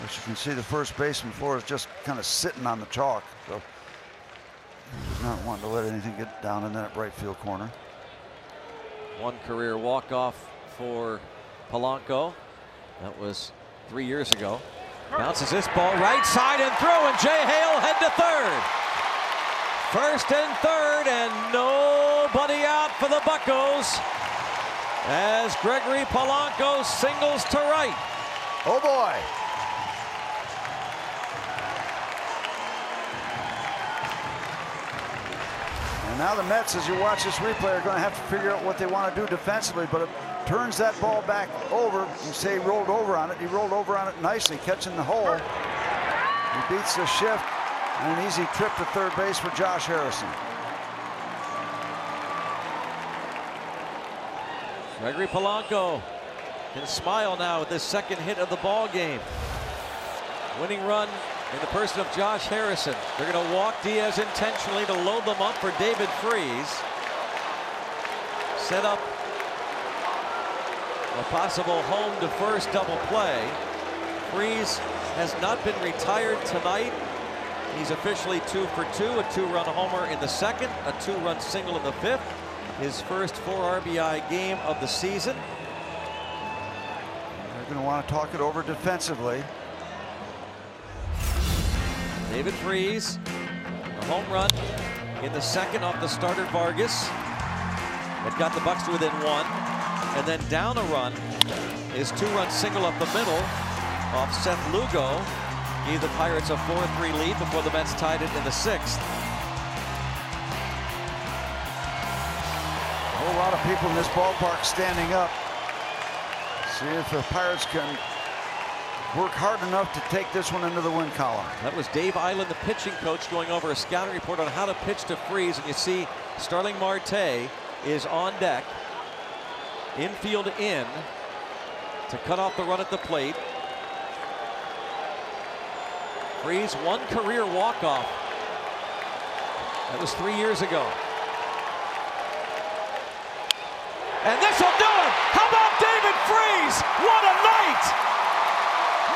Speaker 4: As you can see, the first baseman floor is just kind of sitting on the chalk. So he's not wanting to let anything get down in that right field corner.
Speaker 3: 1 career walk-off for Polanco. That was 3 years ago. Bounces this ball right side and through, and Jay Hale head to third. First and third, and nobody out for the Buccos as Gregory Polanco singles to right.
Speaker 4: Oh boy. And now the Mets, as you watch this replay, are going to have to figure out what they want to do defensively, but it turns that ball back over. You say he rolled over on it. He rolled over on it nicely, catching the hole. He beats the shift, and an easy trip to third base for Josh Harrison.
Speaker 3: Gregory Polanco can smile now with this second hit of the ball game. Winning run in the person of Josh Harrison. They're going to walk Diaz intentionally to load them up for David Freese. Set up a possible home to first double play. Freese has not been retired tonight. He's officially 2 for 2, a 2-run homer in the second, a 2-run single in the fifth. His first 4 RBI game of the season.
Speaker 4: They're going to want to talk it over defensively.
Speaker 3: David Freese, a home run in the second off the starter Vargas. That got the Bucs to within 1. And then down a run, his 2-run single up the middle off Seth Lugo gave the Pirates a 4-3 lead before the Mets tied it in the 6th.
Speaker 4: A whole lot of people in this ballpark standing up. See if the Pirates can work hard enough to take this one into the win column.
Speaker 3: That was Dave Island, the pitching coach, going over a scouting report on how to pitch to Freese. And you see Starling Marte is on deck, infield in, to cut off the run at the plate. Freese, 1 career walk-off. That was 3 years ago. And this will do it! How about David Freese? What a night!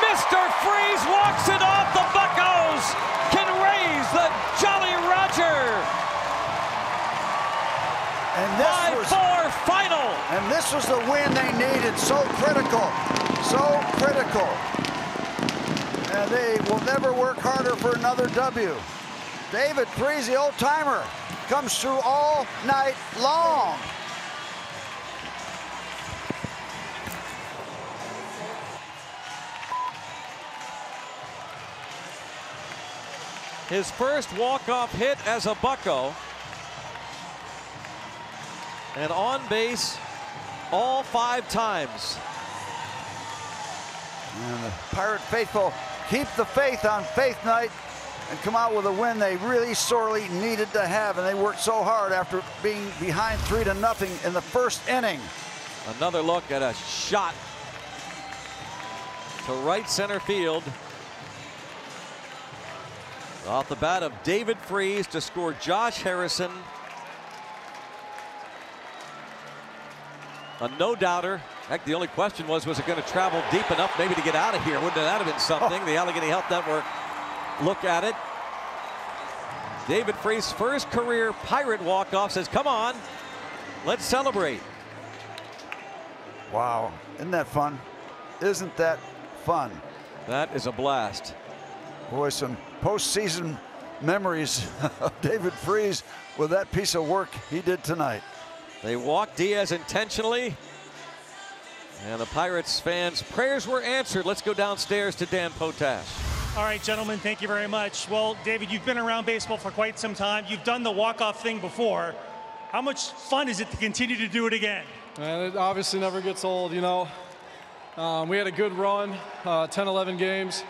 Speaker 3: Mr. Freese walks it off. The Buccos can raise the Jolly Roger.
Speaker 4: And this was
Speaker 3: 5-4 final.
Speaker 4: And this was the win they needed. So critical. So critical. And they will never work harder for another W. David Freese, the old-timer, comes through all night long.
Speaker 3: His first walk-off hit as a Bucco. And on base all 5 times.
Speaker 4: And the Pirate faithful keep the faith on faith night and come out with a win they really sorely needed to have. And they worked so hard after being behind 3-0 in the first inning.
Speaker 3: Another look at a shot to right center field. Off the bat of David Freese to score Josh Harrison. A no-doubter. Heck, the only question was it going to travel deep enough maybe to get out of here? Wouldn't that have been something? The Allegheny Health Network look at it. David Freese, first career Pirate walk-off, says, come on, let's celebrate.
Speaker 4: Wow, isn't that fun? Isn't that fun?
Speaker 3: That is a blast.
Speaker 4: Boy, some postseason memories of David Freese with that piece of work he did tonight.
Speaker 3: They walked Diaz intentionally. And the Pirates fans' prayers were answered. Let's go downstairs to Dan Potash.
Speaker 9: All right, gentlemen, thank you very much. Well, David, you've been around baseball for quite some time. You've done the walk-off thing before. How much fun is it to continue to do it again?
Speaker 10: And it obviously never gets old, you know. We had a good run, 10, 11 games.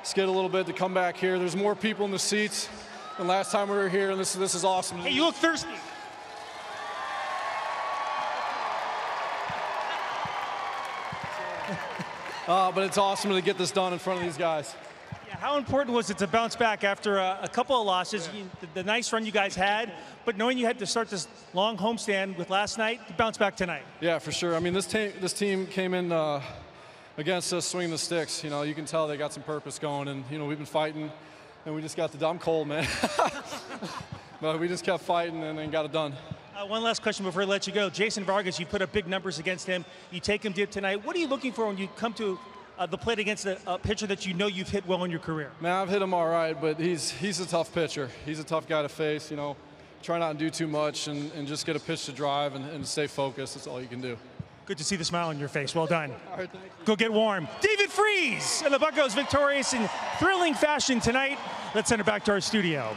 Speaker 10: Skid a little bit to come back here. There's more people in the seats. than last time we were here, and this is awesome.
Speaker 9: Hey, you look thirsty.
Speaker 10: But it's awesome to get this done in front of these guys.
Speaker 9: Yeah, how important was it to bounce back after a couple of losses? The nice run you guys had, but knowing you had to start this long homestand with last night, to bounce back tonight.
Speaker 10: Yeah, for sure. I mean, this team came in against us swinging the sticks. You know, you can tell they got some purpose going, and you know we've been fighting, and we just got I'm cold, man. But we just kept fighting and then got it done.
Speaker 9: One last question before I let you go. Jason Vargas, you put up big numbers against him. You take him deep tonight. What are you looking for when you come to the plate against a pitcher that you know you've hit well in your career?
Speaker 10: Man, I've hit him all right, but he's a tough pitcher. He's a tough guy to face. You know, try not to do too much and just get a pitch to drive and stay focused. That's all you can do.
Speaker 9: Good to see the smile on your face. Well done.
Speaker 10: All right, thank you.
Speaker 9: Go get warm. David Freese and the Buccos victorious in thrilling fashion tonight. Let's send it back to our studio.